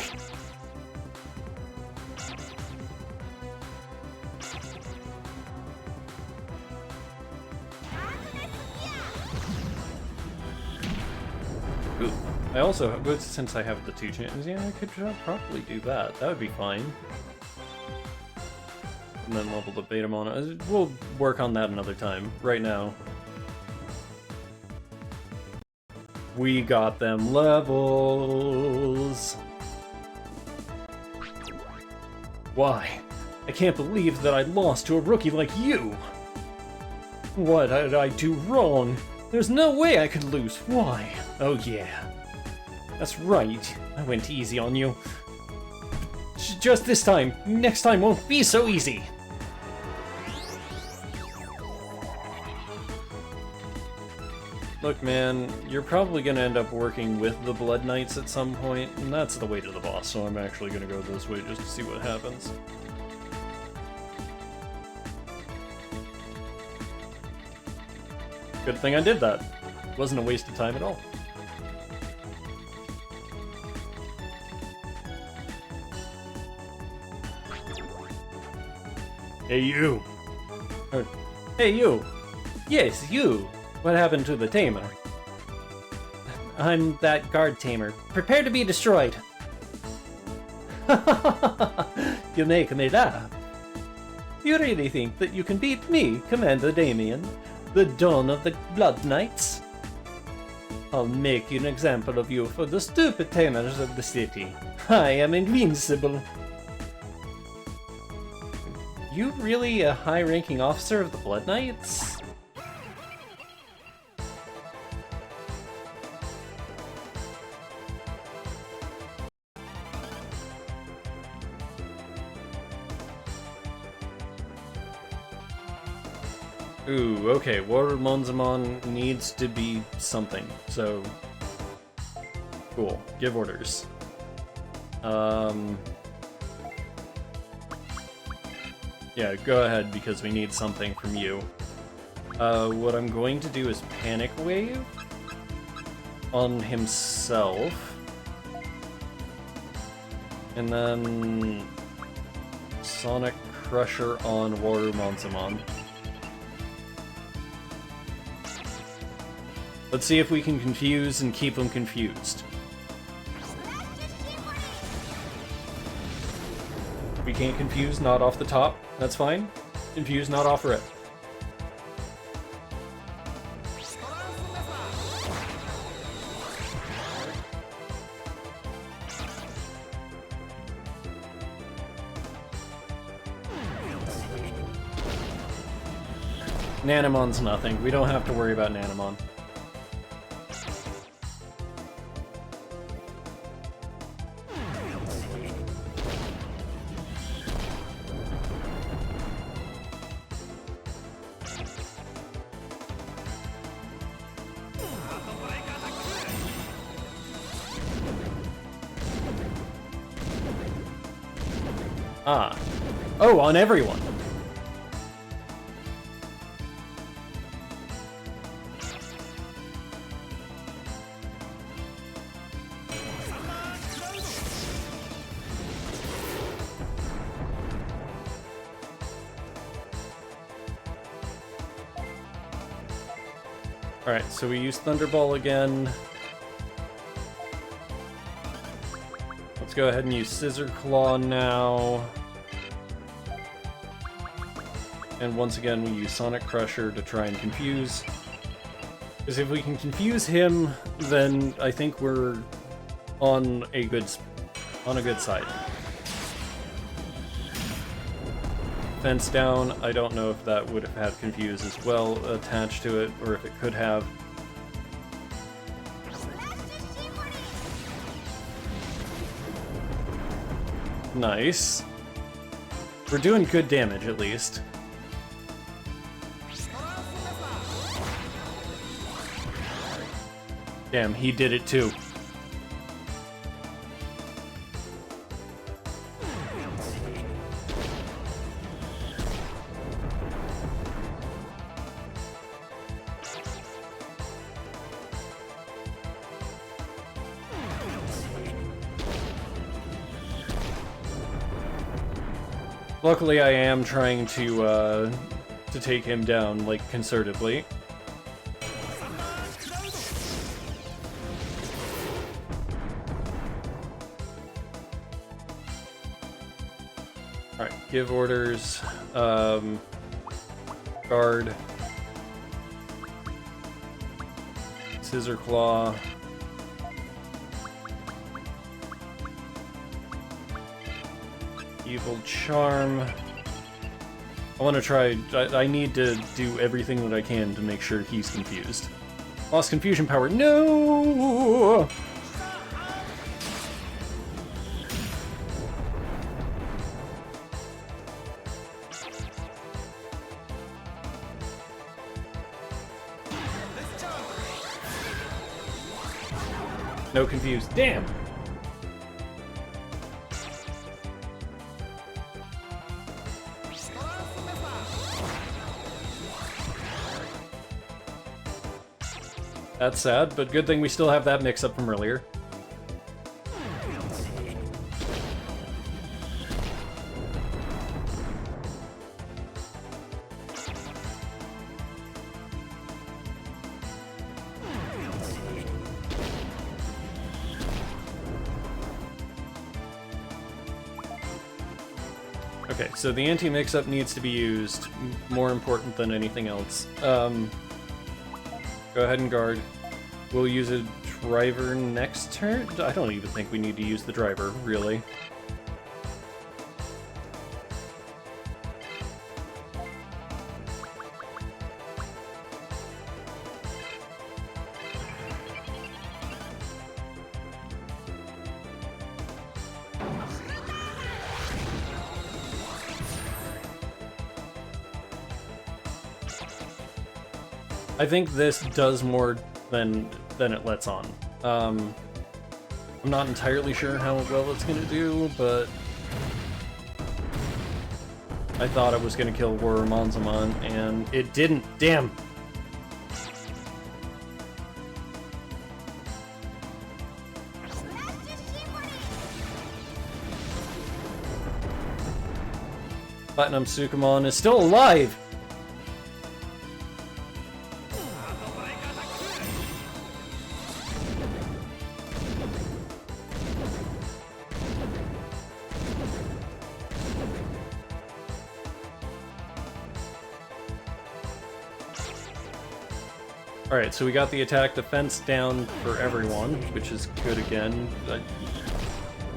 Ooh. I also, since I have the 2 chances, yeah, I could probably do that. That would be fine. And then level the Betamon. We'll work on that another time. Right now, we got them levels. Why? I can't believe that I lost to a rookie like you. What did I do wrong? There's no way I could lose. Why? Oh yeah. That's right. I went easy on you. Just this time. Next time won't be so easy. Look, man, you're probably gonna end up working with the Blood Knights at some point, and that's the way to the boss, so I'm actually gonna go this way just to see what happens. Good thing I did that. Wasn't a waste of time at all. Hey, you! Hey, you! Yes, you! What happened to the tamer? I'm that guard tamer. Prepare to be destroyed! You make me laugh. You really think that you can beat me, Commander Damien, the Dawn of the Blood Knights? I'll make an example of you for the stupid tamers of the city. I am invincible. You really a high-ranking officer of the Blood Knights? Ooh, okay, Watermonzamon needs to be something, so... Cool, give orders. Yeah, go ahead, because we need something from you. What I'm going to do is Panic Wave on himself. And then... Sonic Crusher on Watermonzamon. Let's see if we can confuse and keep them confused. We can't confuse, not off the top. That's fine. Confuse, not off rip. Nanamon's nothing. We don't have to worry about Nanamon. Ah. Oh, on everyone. Alright, so we use Thunderball again. Let's go ahead and use Scissor Claw now. And once again, we use Sonic Crusher to try and confuse. Because if we can confuse him, then I think we're on a good side. Fence down, I don't know if that would have had confuse as well attached to it, or if it could have. Nice. We're doing good damage, at least. Damn, he did it too. Luckily, I am trying to take him down, like, concertedly. Alright, give orders. Guard. Scissor Claw. Evil Charm. I want to try... I need to do everything that I can to make sure he's confused. Lost Confusion Power. No! No confused. Damn! That's sad, but good thing we still have that mix-up from earlier. Okay, so the anti-mix-up needs to be used. More important than anything else. Go ahead and guard. We'll use a driver next turn? I don't even think we need to use the driver, really. I think this does more than it lets on. I'm not entirely sure how well it's gonna do, but I thought it was gonna kill Wormonzamon, and it didn't. Damn! Platinum Sukamon is still alive! Alright, so we got the attack defense down for everyone, which is good again. That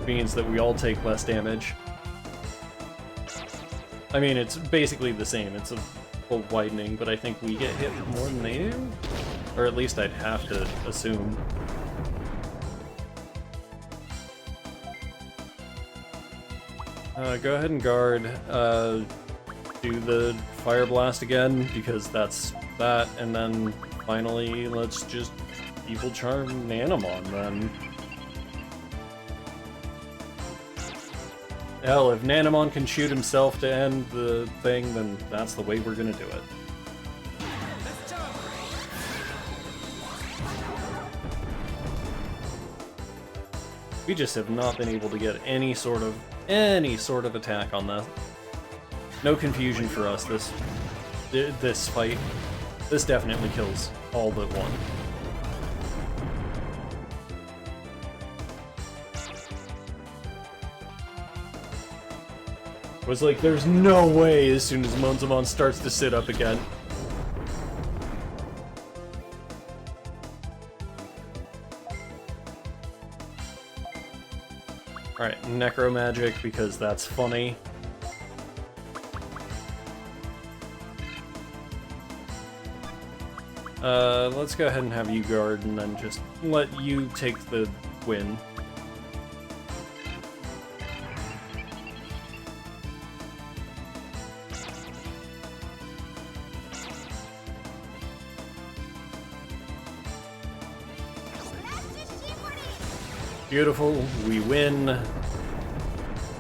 means that we all take less damage. I mean, it's basically the same. It's a full widening, but I think we get hit more than they do? Or at least I'd have to assume. Go ahead and guard. Do the Fire Blast again, because that's that, and then finally, let's just Evil Charm Nanamon, then. Hell, if Nanamon can shoot himself to end the thing, then that's the way we're gonna do it. We just have not been able to get any sort of attack on that. No confusion for us this fight. This definitely kills all but one. It was like, there's no way as soon as Monzamon starts to sit up again. Alright, Necromagic, because that's funny. Let's go ahead and have you guard, and then just let you take the win. Beautiful, we win.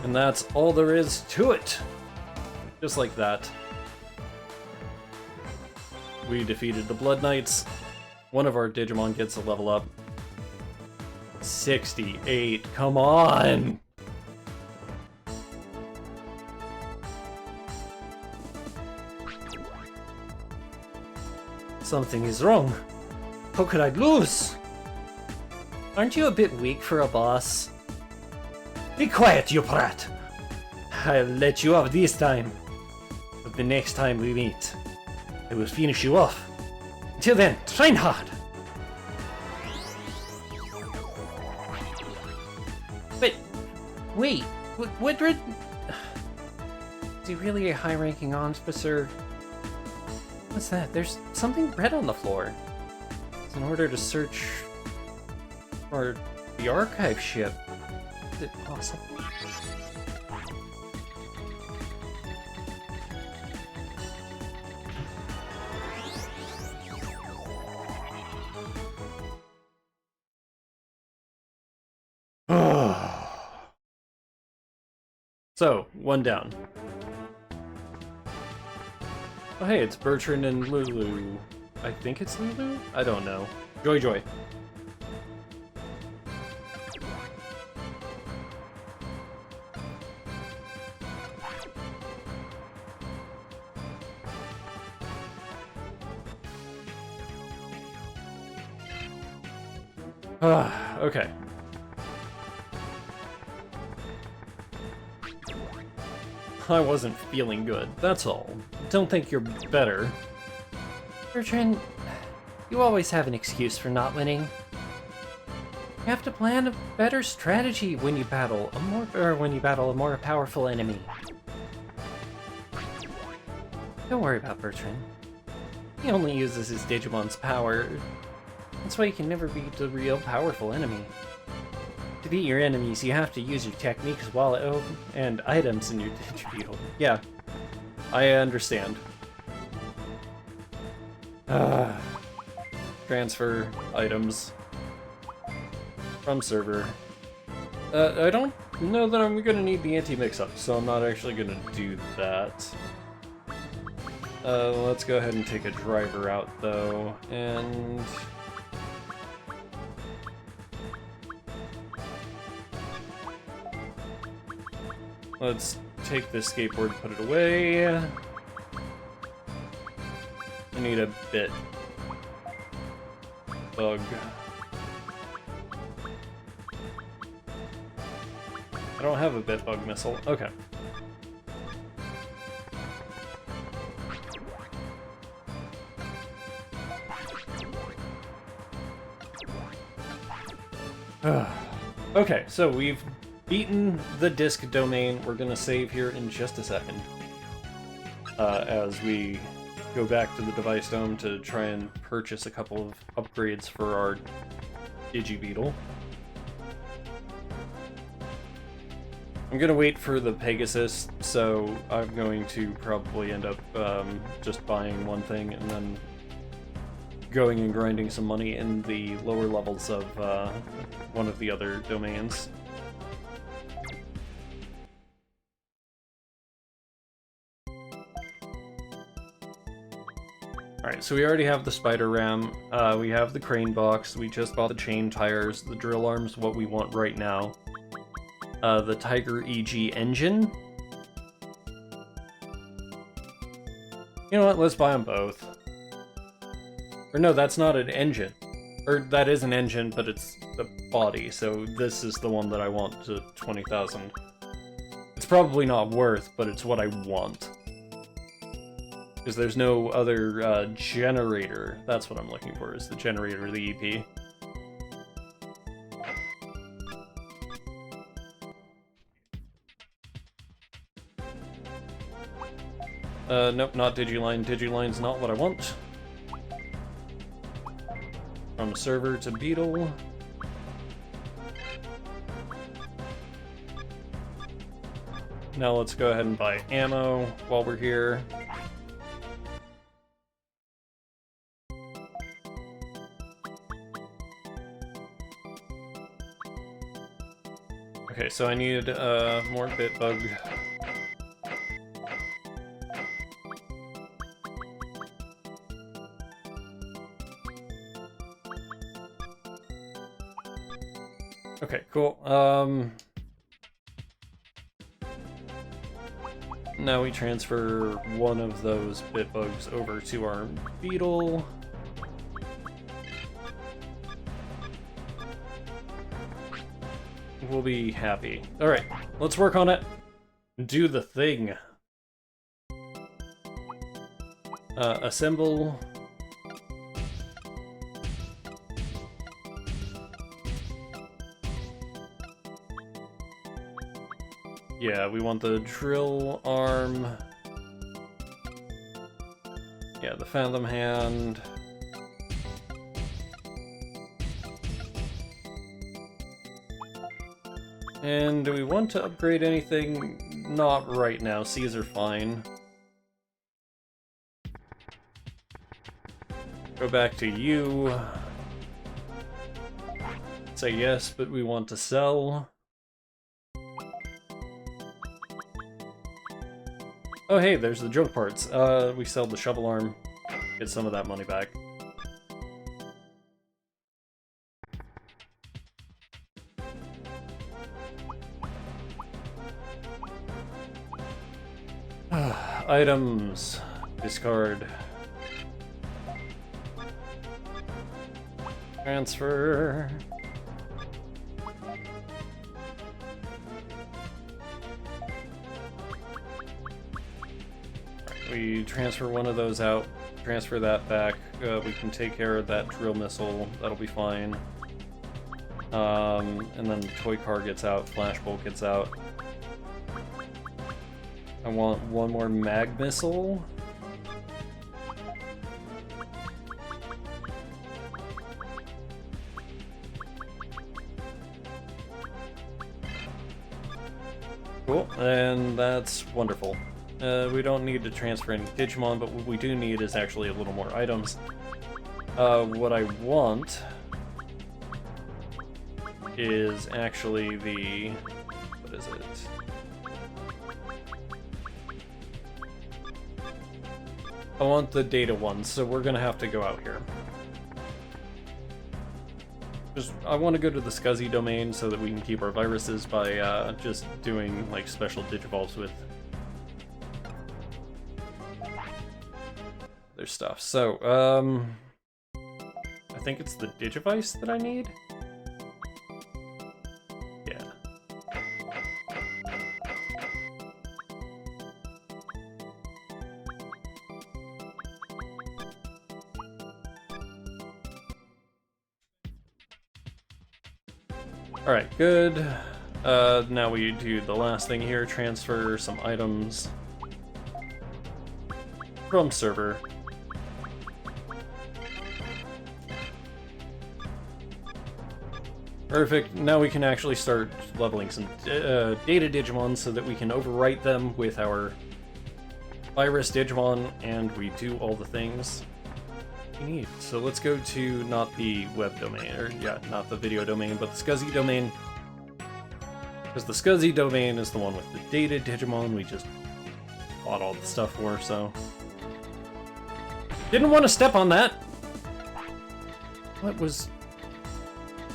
And that's all there is to it. Just like that. We defeated the Blood Knights. One of our Digimon gets a level up. 68, come on! Something is wrong. How could I lose? Aren't you a bit weak for a boss? Be quiet, you brat! I'll let you off this time. But the next time we meet, I will finish you off. Until then, train hard! But, wait, what is he really a high-ranking officer? What's that? There's something red on the floor. It's in order to search for the archive ship. Is it possible? So, one down. Oh hey, it's Bertrand and Lulu. I think it's Lulu? I don't know. Joy. Okay. I wasn't feeling good, that's all. Don't think you're better. Bertrand, you always have an excuse for not winning. You have to plan a better strategy when you battle a more powerful enemy. Don't worry about Bertrand. He only uses his Digimon's power. That's why you can never beat the real powerful enemy. To beat your enemies, you have to use your techniques and items in your Digibeetle. Yeah, I understand. Transfer items from server. I don't know that I'm gonna need the anti-mix-up, so I'm not actually gonna do that. Let's go ahead and take a driver out, though, and... let's take this skateboard and put it away. I need a bit bug. I don't have a bit bug missile. Okay. Okay, so we've beaten the disk domain. We're gonna save here in just a second. As we go back to the device dome to try and purchase a couple of upgrades for our Digibeetle. I'm gonna wait for the Pegasus, so I'm going to probably end up just buying one thing and then going and grinding some money in the lower levels of one of the other domains. Alright, so we already have the spider ram, we have the crane box, we just bought the chain tires, the drill arm's what we want right now. The Tiger EG engine. You know what, let's buy them both. Or no, that's not an engine. Or that is an engine, but it's the body, so this is the one that I want to 20,000. It's probably not worth, but it's what I want. Because there's no other generator. That's what I'm looking for, is the generator of the EP. Nope, not Digiline. Digiline's not what I want. From server to Beetle. Now let's go ahead and buy ammo while we're here. Okay, so I need more bitbug. Okay, cool. Now we transfer one of those bitbugs over to our beetle. we'll be happy. Alright, let's work on it. Do the thing. Assemble. Yeah, we want the drill arm. Yeah, the Phantom Hand. And do we want to upgrade anything? Not right now. C's are fine. Go back to you. Say yes, but we want to sell. Oh hey, there's the junk parts. We sell the shovel arm. Get some of that money back. Items. Discard. Transfer. We transfer one of those out, transfer that back. We can take care of that drill missile. That'll be fine. And then the toy car gets out, flashbolt gets out. I want one more mag missile. Cool, and that's wonderful. We don't need to transfer any Digimon, but what we do need is actually a little more items. What I want is actually the... what is it? I want the data one, so we're gonna have to go out here. I want to go to the SCSI domain so that we can keep our viruses by just doing like special Digivolves with their stuff. So, I think it's the Digivice that I need? Yeah. Alright, good. Now we do the last thing here, transfer some items from server. Perfect, now we can actually start leveling some data Digimon so that we can overwrite them with our virus Digimon, and we do all the things we need. So let's go to not the web domain, or yeah, not the video domain, but the SCSI domain. Because the SCSI domain is the one with the data Digimon we just bought all the stuff for, so... Didn't want to step on that!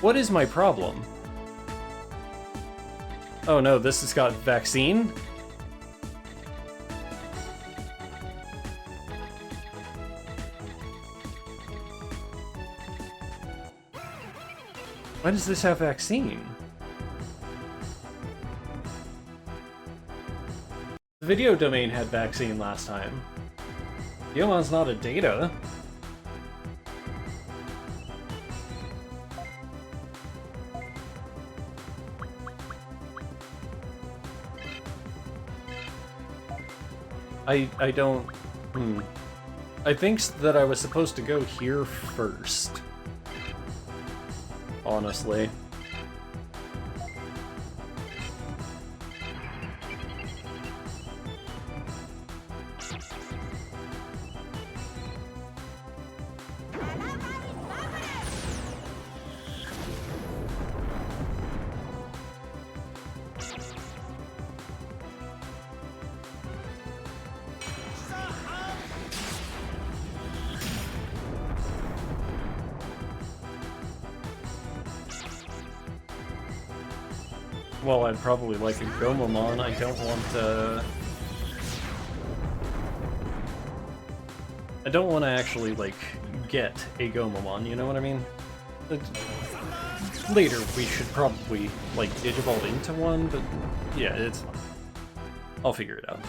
What is my problem? Oh no, this has got vaccine? Why does this have vaccine? The video domain had vaccine last time. Diomon's not a data. I don't... I think that I was supposed to go here first. Honestly. Well, I'd probably like a Gomamon. I don't want I don't want to actually, like, get a Gomamon, you know what I mean? Later, we should probably, like, Digivolve into one, but yeah, it's fine. I'll figure it out.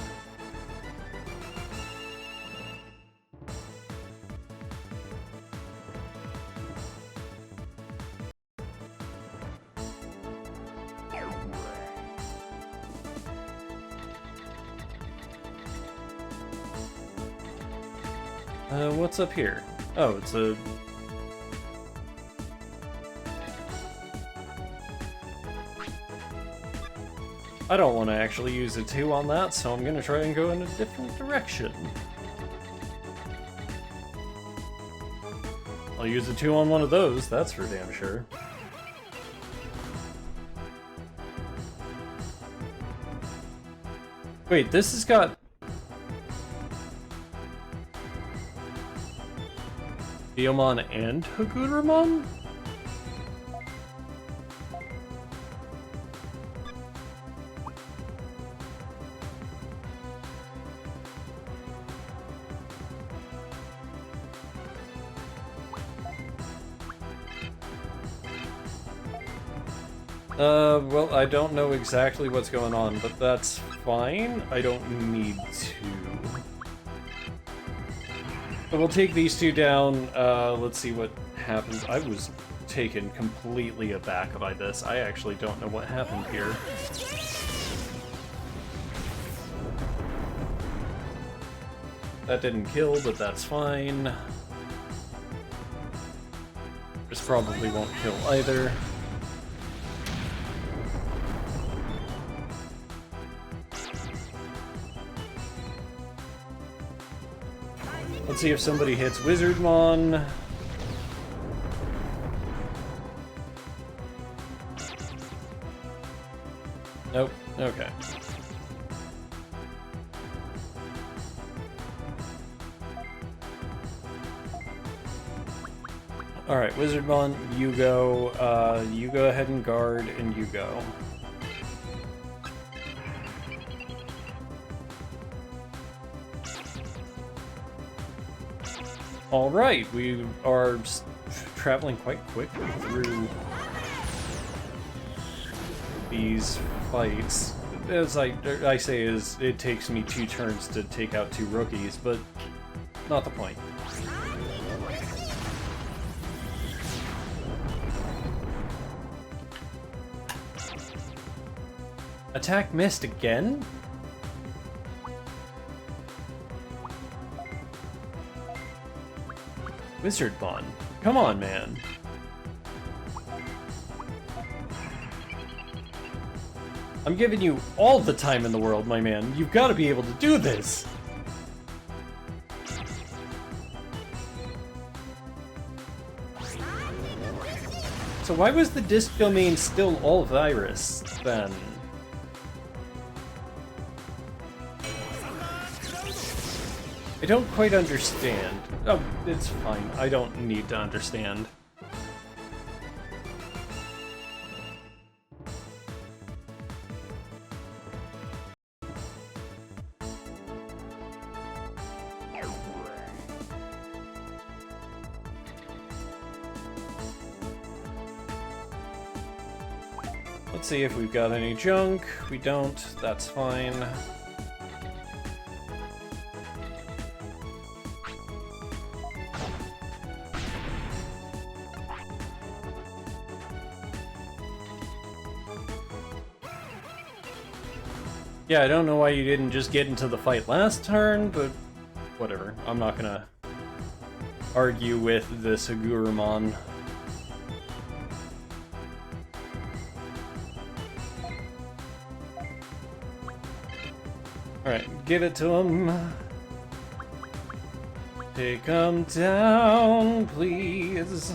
What's up here? Oh, it's a... I don't want to actually use a 2 on that, so I'm gonna try and go in a different direction. I'll use a 2 on one of those, that's for damn sure. Wait, this has got... Digimon and Haguruman? Well, I don't know exactly what's going on, but that's fine. I don't need to. But we'll take these two down. Let's see what happens. I was taken completely aback by this. I actually don't know what happened here. That didn't kill, but that's fine. This probably won't kill either. Let's see if somebody hits Wizardmon. Nope. Okay. Alright, Wizardmon, you go ahead and guard, and you go. Alright, we are traveling quite quickly through these fights. As I say, it takes me 2 turns to take out 2 rookies, but not the point. Attack missed again? Wizardmon, come on, man. I'm giving you all the time in the world, my man. You've got to be able to do this. So why was the disk domain still all virus then? I don't quite understand. Oh, it's fine. I don't need to understand. Let's see if we've got any junk. We don't. That's fine. Yeah, I don't know why you didn't just get into the fight last turn, but whatever. I'm not gonna argue with this Agurumon. Alright, give it to him. Take him down, please.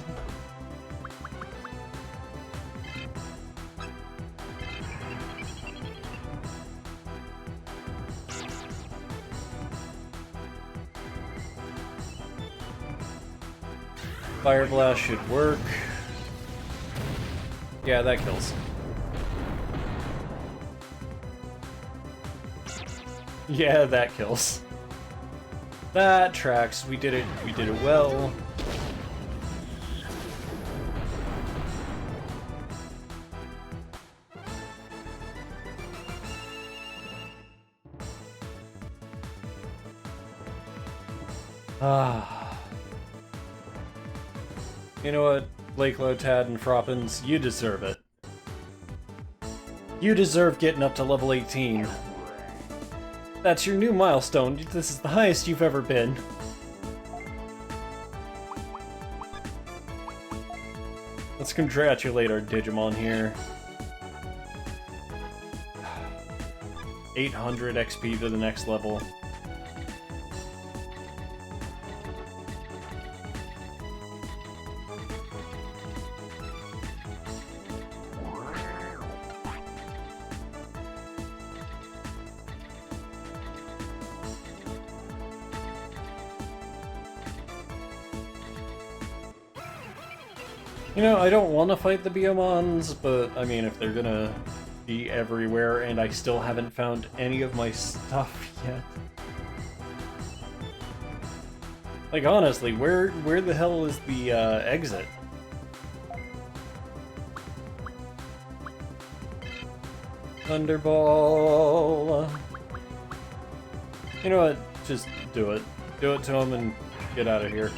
Fire Blast should work. Yeah, that kills. Yeah, that kills. That tracks. We did it well. Ah. You know what, Blake Lotad and Froppins, you deserve it. You deserve getting up to level 18. That's your new milestone. This is the highest you've ever been. Let's congratulate our Digimon here. 800 XP to the next level. You know, I don't want to fight the Biomons, but I mean, if they're gonna be everywhere and I still haven't found any of my stuff yet. Like, honestly, where the hell is the exit? Thunderball. You know what? Just do it. Do it to him and get out of here.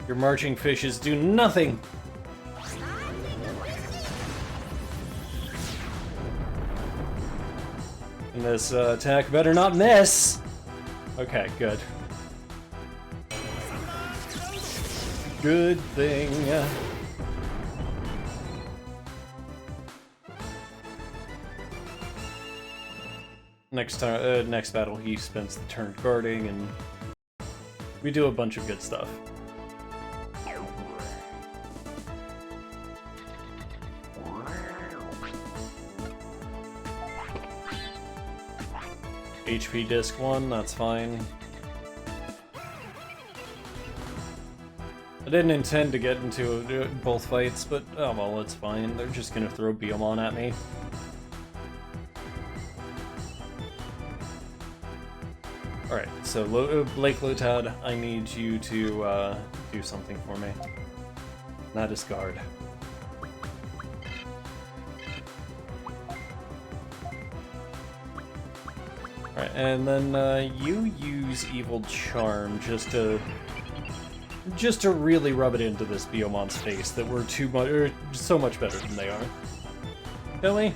Your marching fishes do nothing! And this attack better not miss! Okay, good. Good thing. Next time, next battle, he spends the turn guarding, and we do a bunch of good stuff. HP disc 1, that's fine. I didn't intend to get into both fights, but oh well, it's fine. They're just gonna throw Biomon at me. Alright, so Blake Lotad, I need you to do something for me. That is guard. Alright, and then you use Evil Charm just to really rub it into this Biomon's face that we're so much better than they are. Kill me?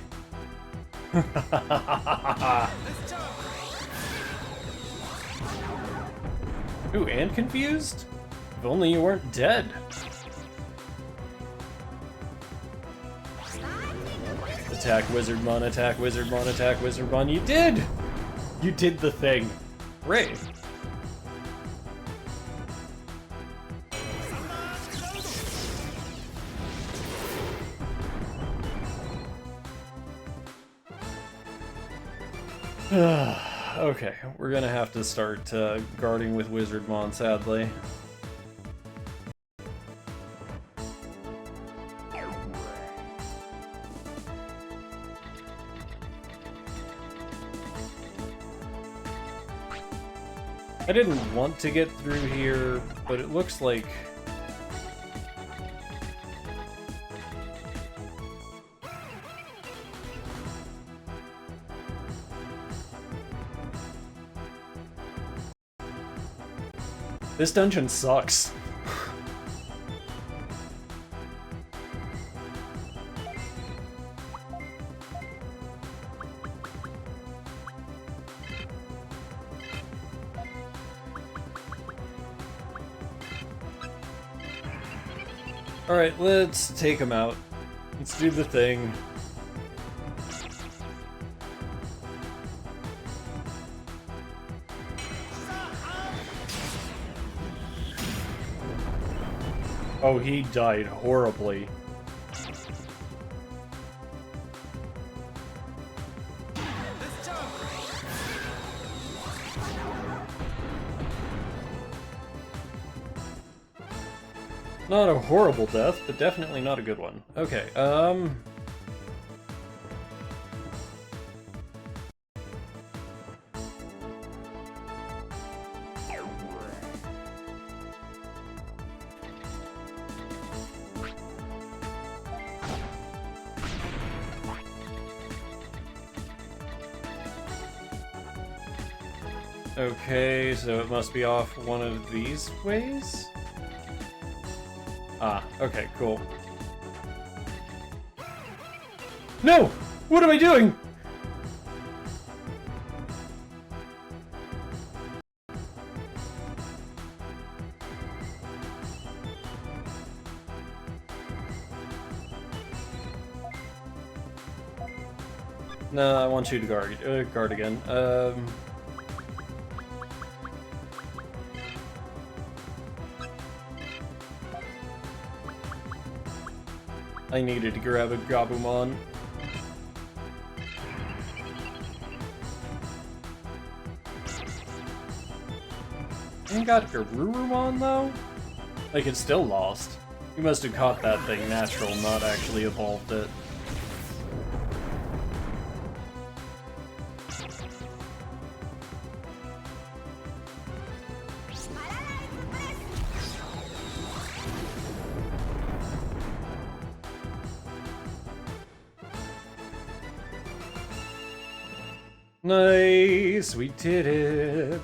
Ooh, and confused? If only you weren't dead. Attack Wizardmon, attack Wizardmon, attack Wizardmon. You did! You did the thing. Great. Okay, we're gonna have to start guarding with Wizardmon, sadly. I didn't want to get through here, but it looks like... This dungeon sucks. Alright, let's take him out. Let's do the thing. Oh, he died horribly. Not a horrible death, but definitely not a good one. Okay, Okay, so it must be off one of these ways? Ah, okay, cool. No! What am I doing? No, I want you to guard again. I needed to grab a Gabumon. I got Garurumon though? Like, it's still lost. You must have caught that thing natural, not actually evolved it. Nice, we did it.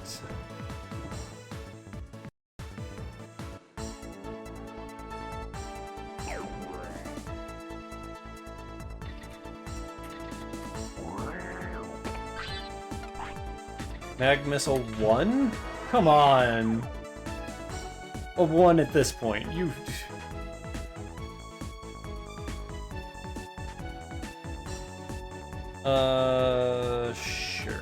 Mag Missile 1? Come on. A 1 at this point. You... Sure.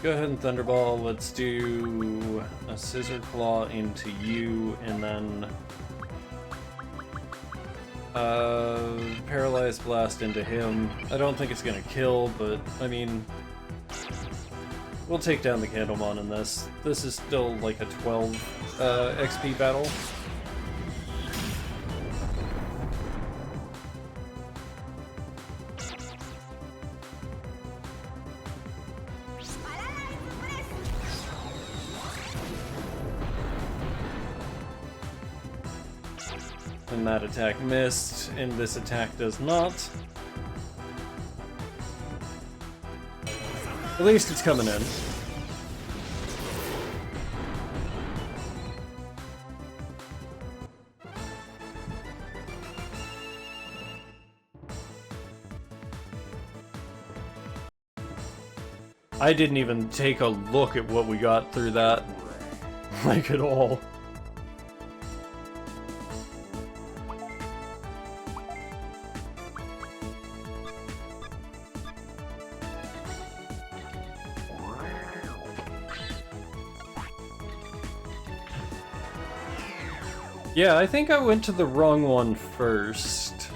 Go ahead and Thunderball. Let's do a Scissor Claw into you, and then Paralyzed Blast into him. I don't think it's gonna kill, but I mean, we'll take down the Candlemon in this. This is still like a 12 XP battle. And that attack missed, and this attack does not. At least it's coming in. I didn't even take a look at what we got through that, like at all. Yeah, I think I went to the wrong one first.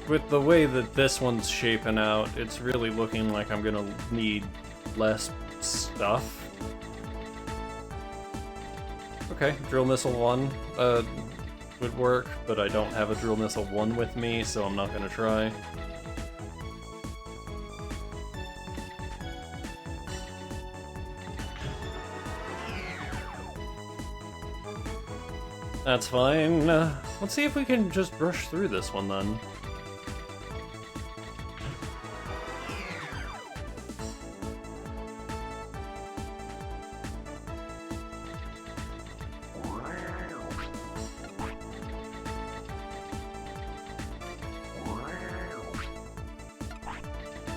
With the way that this one's shaping out, it's really looking like I'm gonna need less stuff. Okay, Drill Missile 1 would work, but I don't have a Drill Missile 1 with me, so I'm not gonna try. That's fine. Let's see if we can just rush through this one then.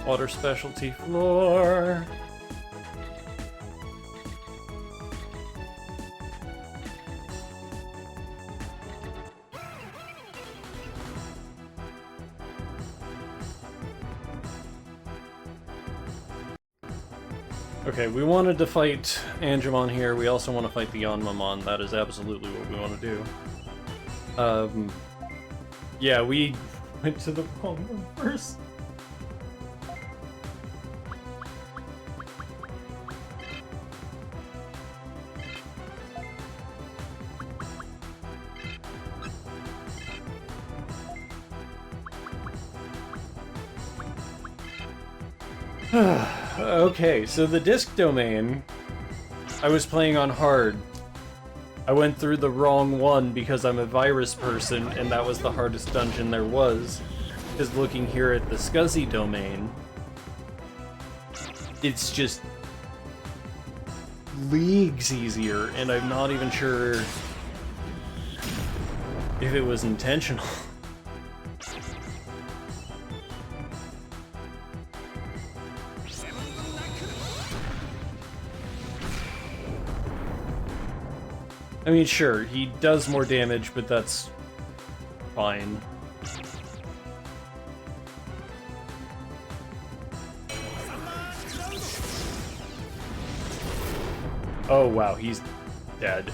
Water Specialty Floor. Okay, we wanted to fight Angemon here. We also want to fight the Yanmamon. That is absolutely what we want to do. Yeah, we went to the wrong one first. Okay, so the disc domain, I was playing on hard. I went through the wrong one because I'm a virus person, and that was the hardest dungeon there was. Because looking here at the SCSI domain, it's just leagues easier, and I'm not even sure if it was intentional. I mean, sure, he does more damage, but that's fine. Oh wow, he's dead.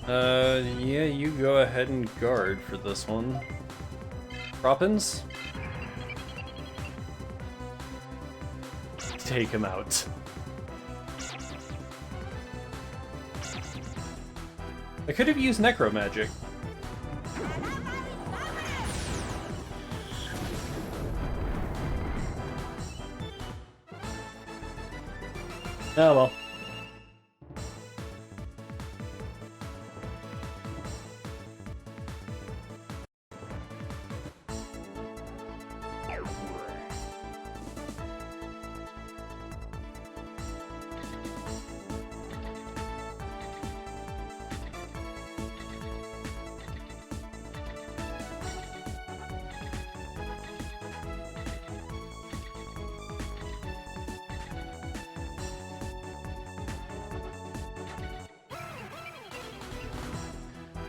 Yeah, you go ahead and guard for this one. Proppins? Take him out. I could have used necromagic. Oh well.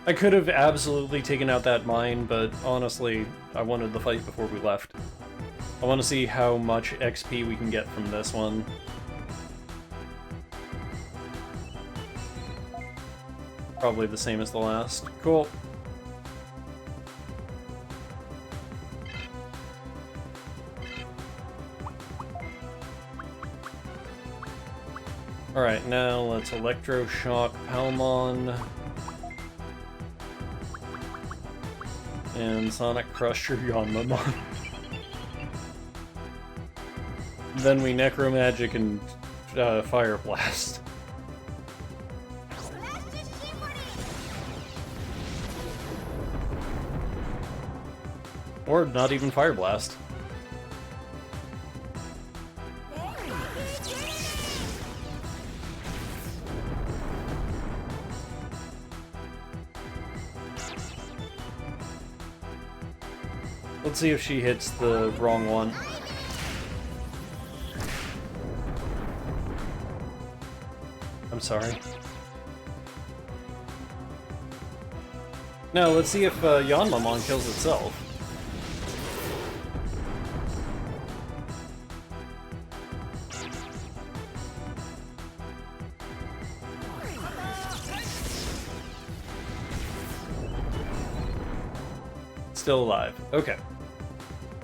I could have absolutely taken out that mine, but honestly, I wanted the fight before we left. I want to see how much XP we can get from this one. Probably the same as the last. Cool. Alright, now let's Electroshock Palmon. And Sonic Crusher Yanmamon. Then we Necromagic and Fire Blast. Or not even Fire Blast. Let's see if she hits the wrong one. I'm sorry. No, let's see if Yanmamon kills itself. Still alive. Okay.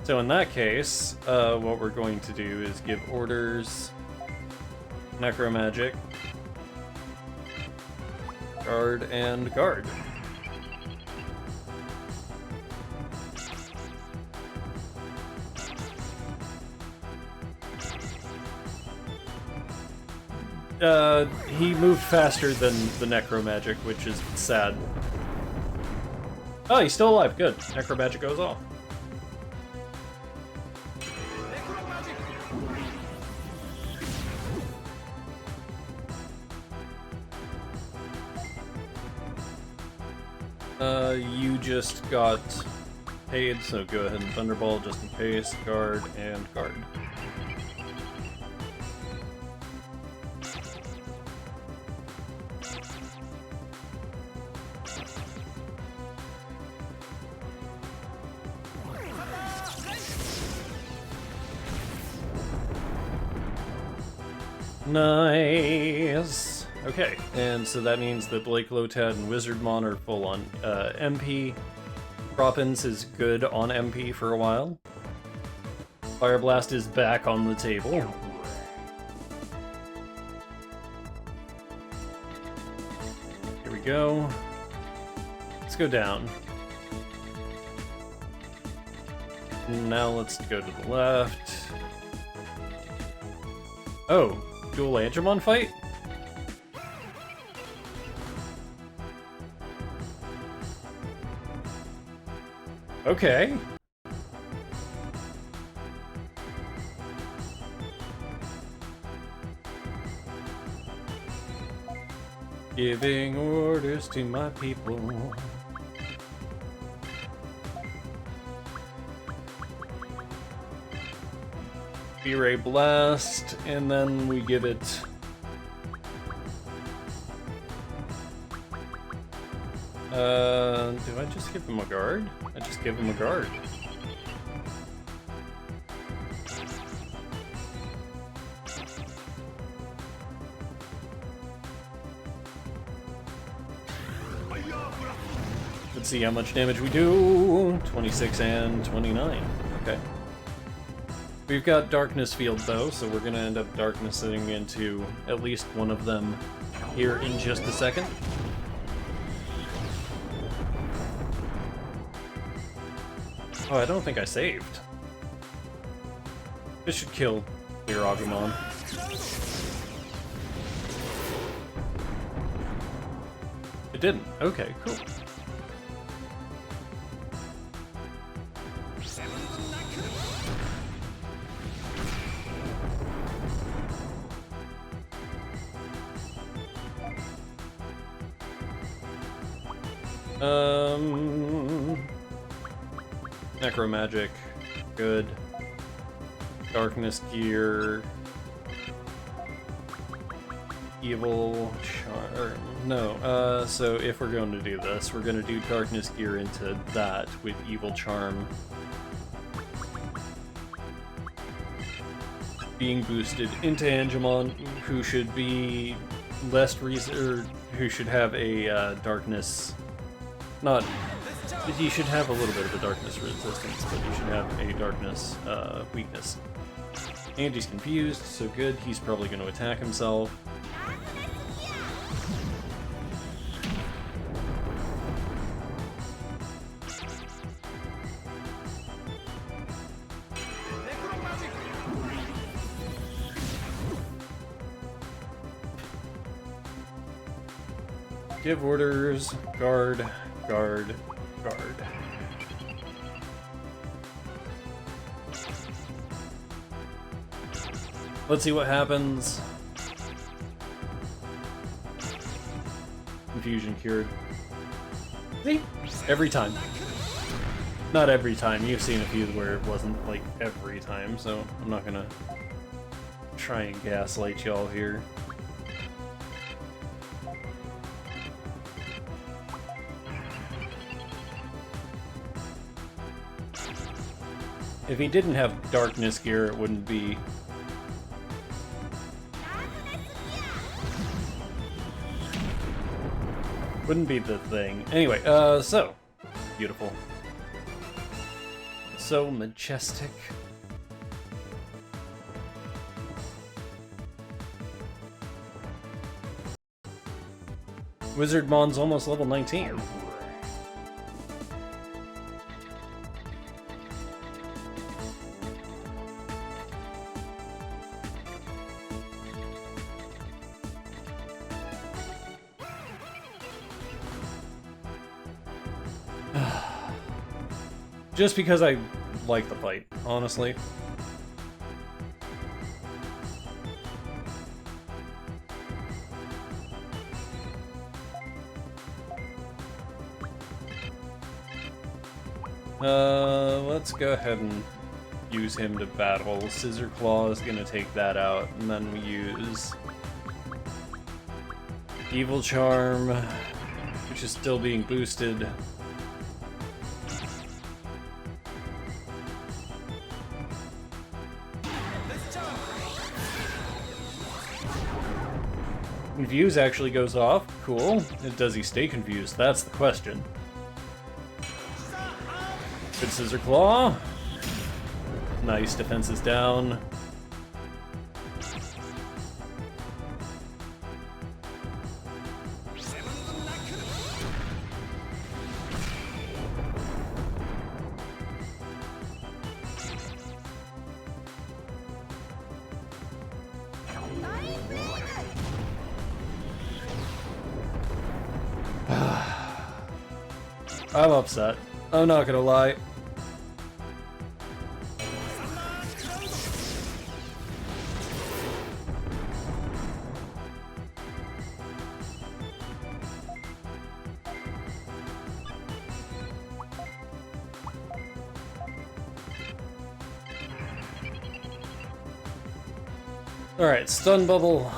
So in that case, what we're going to do is give orders, Necromagic, guard, and guard. He moved faster than the Necromagic, which is sad. Oh, he's still alive. Good. Necromagic goes off. You just got paid, so go ahead and Thunderball just in case. Guard and guard. Nice! Okay, and so that means that Blake Lotad and Wizardmon are full on MP. Proppins is good on MP for a while. Fire Blast is back on the table. Here we go. Let's go down. Now let's go to the left. Oh, dual Angemon fight? Okay. Giving orders to my people. B-Ray Blast, and then we give it... do I just give him a guard? I just give him a guard. Let's see how much damage we do. 26 and 29. Okay. We've got Darkness Field though, so we're gonna end up darknessing into at least one of them here in just a second. Oh, I don't think I saved. This should kill your Agumon. It didn't. Okay, cool. Necromagic, good. Darkness Gear, Evil Charm. No, so if we're going to do this, we're going to do Darkness Gear into that with Evil Charm being boosted into Angemon, who should be less who should have a darkness. Not. He should have a little bit of a darkness resistance, but he should have a darkness weakness. And he's confused, so good. He's probably going to attack himself. Give orders, guard, guard, guard. Let's see what happens. Confusion cured. See? Every time. Not every time. You've seen a few where it wasn't like every time, so I'm not gonna try and gaslight y'all here. If he didn't have Darkness Gear, it wouldn't be... wouldn't be the thing. Anyway, so... beautiful. So majestic. Wizardmon's almost level 19. Just because I like the fight, honestly. Let's go ahead and use him to battle. Scissor Claw is gonna take that out, and then we use Evil Charm, which is still being boosted. Confuse actually goes off. Cool. Does he stay confused? That's the question. Good Scissor Claw. Nice, defense is down. I'm upset. I'm not gonna lie. Alright, stun bubble.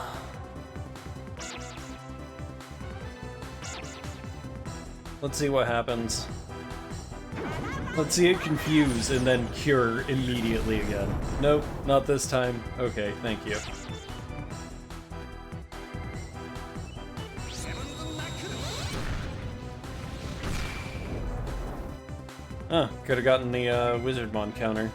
Let's see what happens. Let's see it confuse and then cure immediately again. Nope, not this time. Okay, thank you. Huh, could have gotten the Wizardmon counter.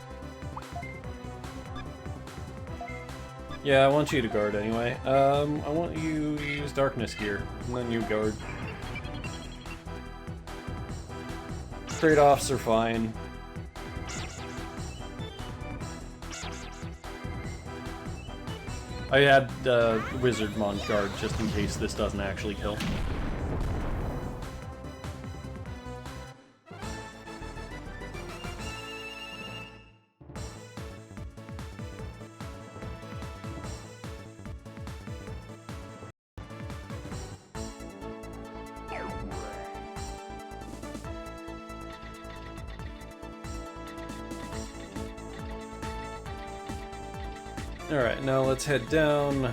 Yeah, I want you to guard anyway. I want you to use Darkness Gear, and then you guard. Trade-offs are fine. I had Wizardmon guard just in case this doesn't actually kill. Alright, now let's head down.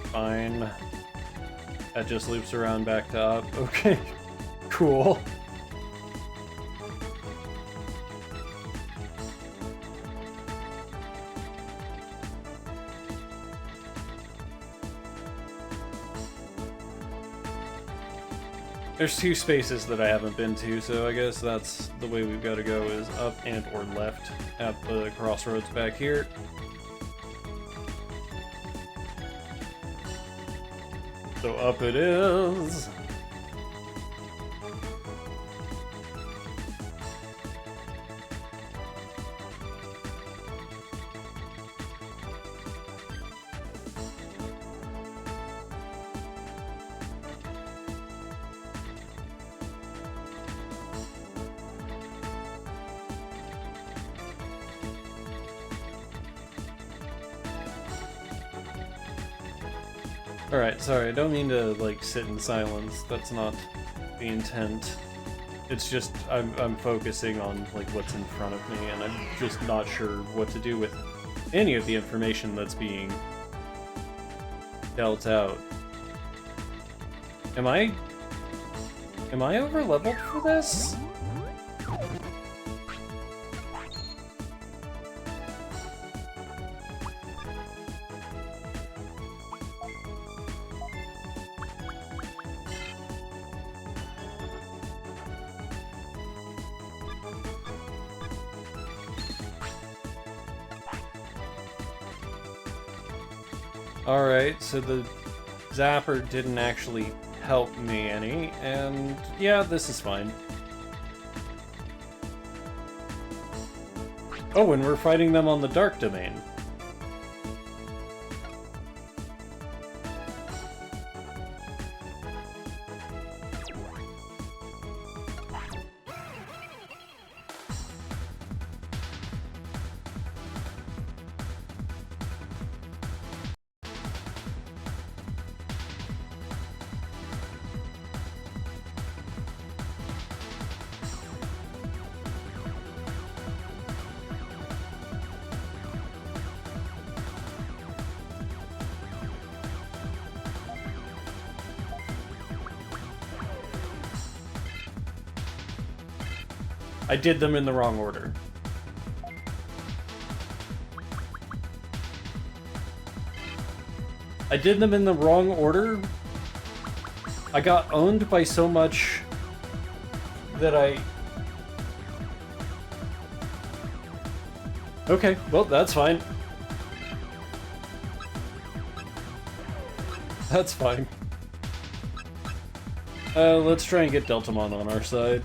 Fine. That just loops around back to up. Okay, cool. There's two spaces that I haven't been to, so I guess that's the way we've got to go, is up and or left at the crossroads back here. So up it is. Alright, sorry, I don't mean to, like, sit in silence. That's not the intent. It's just, I'm focusing on, like, what's in front of me, and I'm just not sure what to do with any of the information that's being dealt out. Am I over-leveled for this? Alright, so the zapper didn't actually help me any, and yeah, this is fine. Oh, and we're fighting them on the Dark Domain. I did them in the wrong order. I did them in the wrong order. I got owned by so much that I... Okay, well, that's fine. That's fine. Let's try and get Deltamon on our side.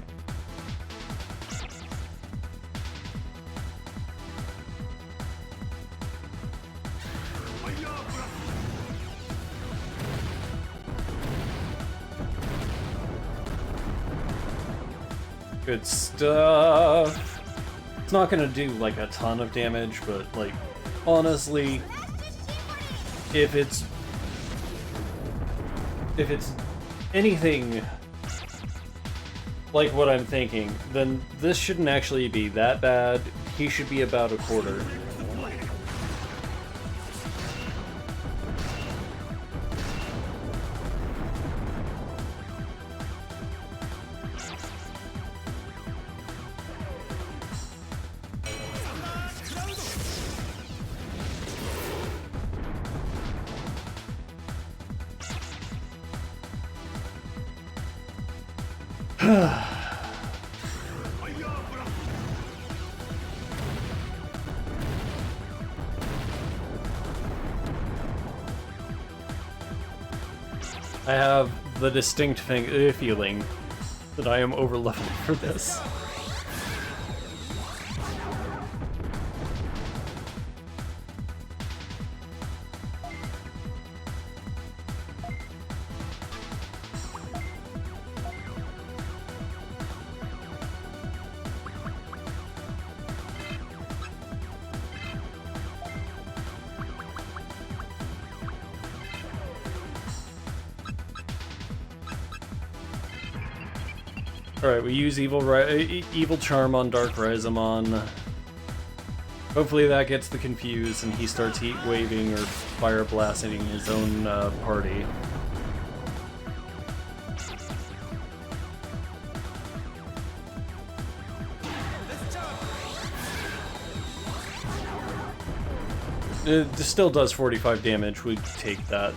Good stuff. It's not gonna do like a ton of damage, but like honestly, if it's anything like what I'm thinking, then this shouldn't actually be that bad. He should be about a quarter. I have the distinct feeling that I am over-leveled for this. Alright, we use Evil Charm on Dark Rhizomon. Hopefully that gets the confused and he starts heat waving or fire blasting his own party. It still does 45 damage, we'd take that.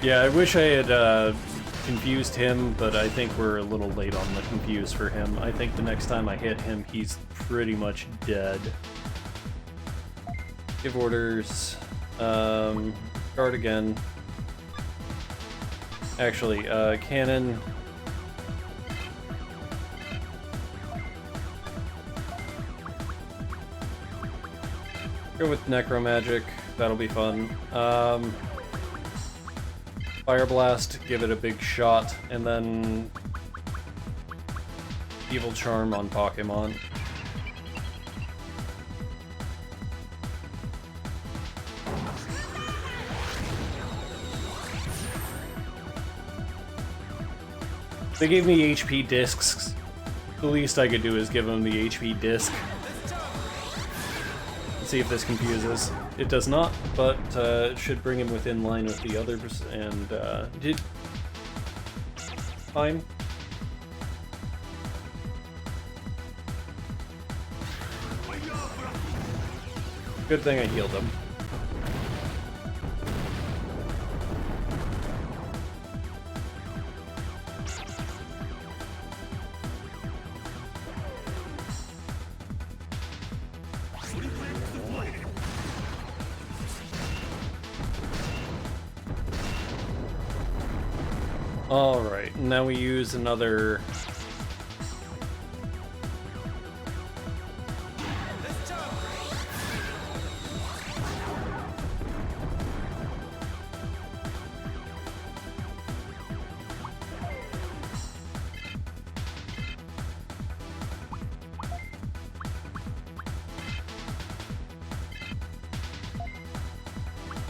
Yeah, I wish I had confused him, but I think we're a little late on the confuse for him. I think the next time I hit him, he's pretty much dead. Give orders. Guard again. Actually, cannon. Go with Necromagic. That'll be fun. Fire Blast, give it a big shot, and then Evil Charm on Pokemon. They gave me HP discs. The least I could do is give them the HP disc. Let's see if this confuses. It does not, but it should bring him within line with the others, and did... fine. Good thing I healed him. Alright, now we use another...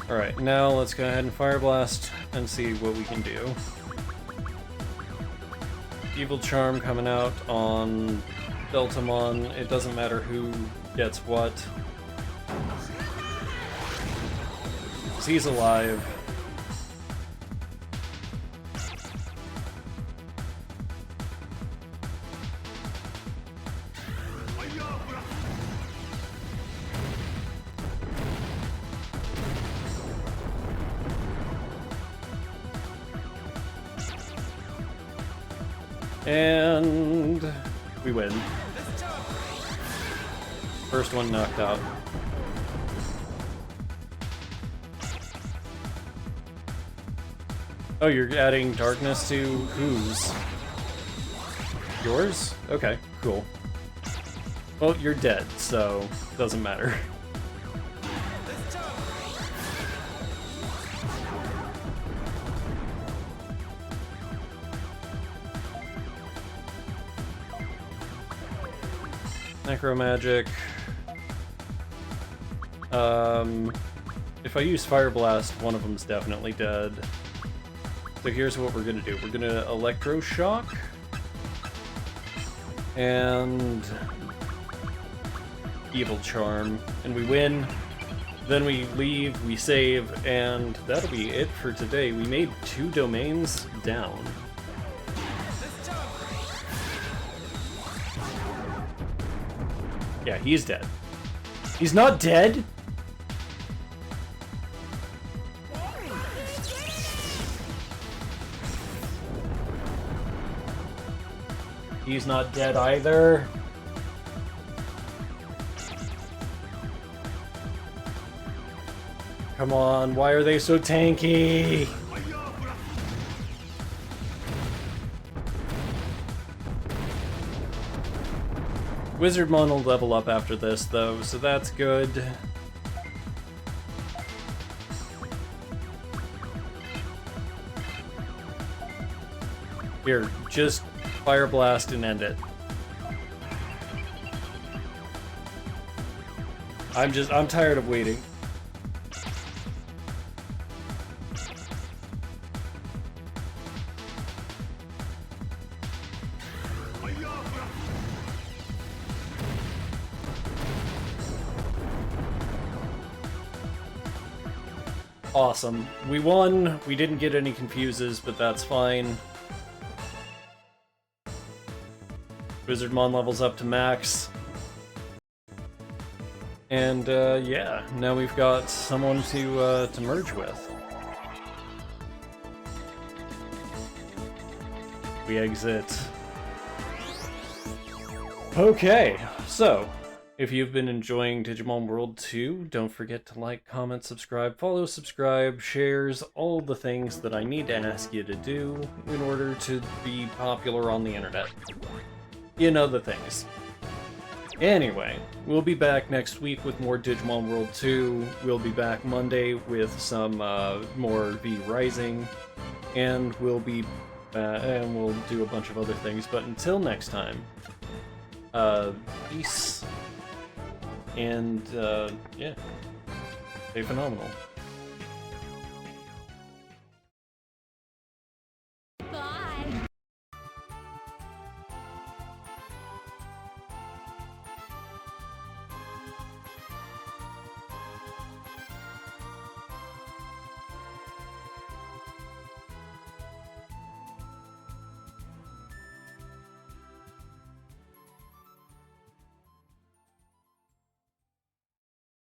Alright, now let's go ahead and Fire Blast and see what we can do. Evil Charm coming out on Deltamon. It doesn't matter who gets what. 'Cause he's alive. And we win. First one knocked out. Oh, you're adding darkness to whose? Yours? Okay, cool. Well, you're dead, so doesn't matter. Necromagic. If I use Fire Blast, one of them's definitely dead. So here's what we're gonna do. We're gonna Electroshock. And Evil Charm. And we win. Then we leave, we save, and that'll be it for today. We made 2 domains down. Yeah, he's dead. He's not dead? He's not dead either. Come on, why are they so tanky? Wizardmon will level up after this, though, so that's good. Here, just Fire Blast and end it. I'm tired of waiting. Awesome. We won. We didn't get any confuses, but that's fine. Wizardmon levels up to max. And, yeah, now we've got someone to merge with. We exit. Okay, so, if you've been enjoying Digimon World 2, don't forget to like, comment, subscribe, follow, subscribe, shares, all the things that I need to ask you to do in order to be popular on the internet. You know the things. Anyway, we'll be back next week with more Digimon World 2. We'll be back Monday with some more V Rising, and we'll do a bunch of other things. But until next time, peace, and yeah, stay phenomenal.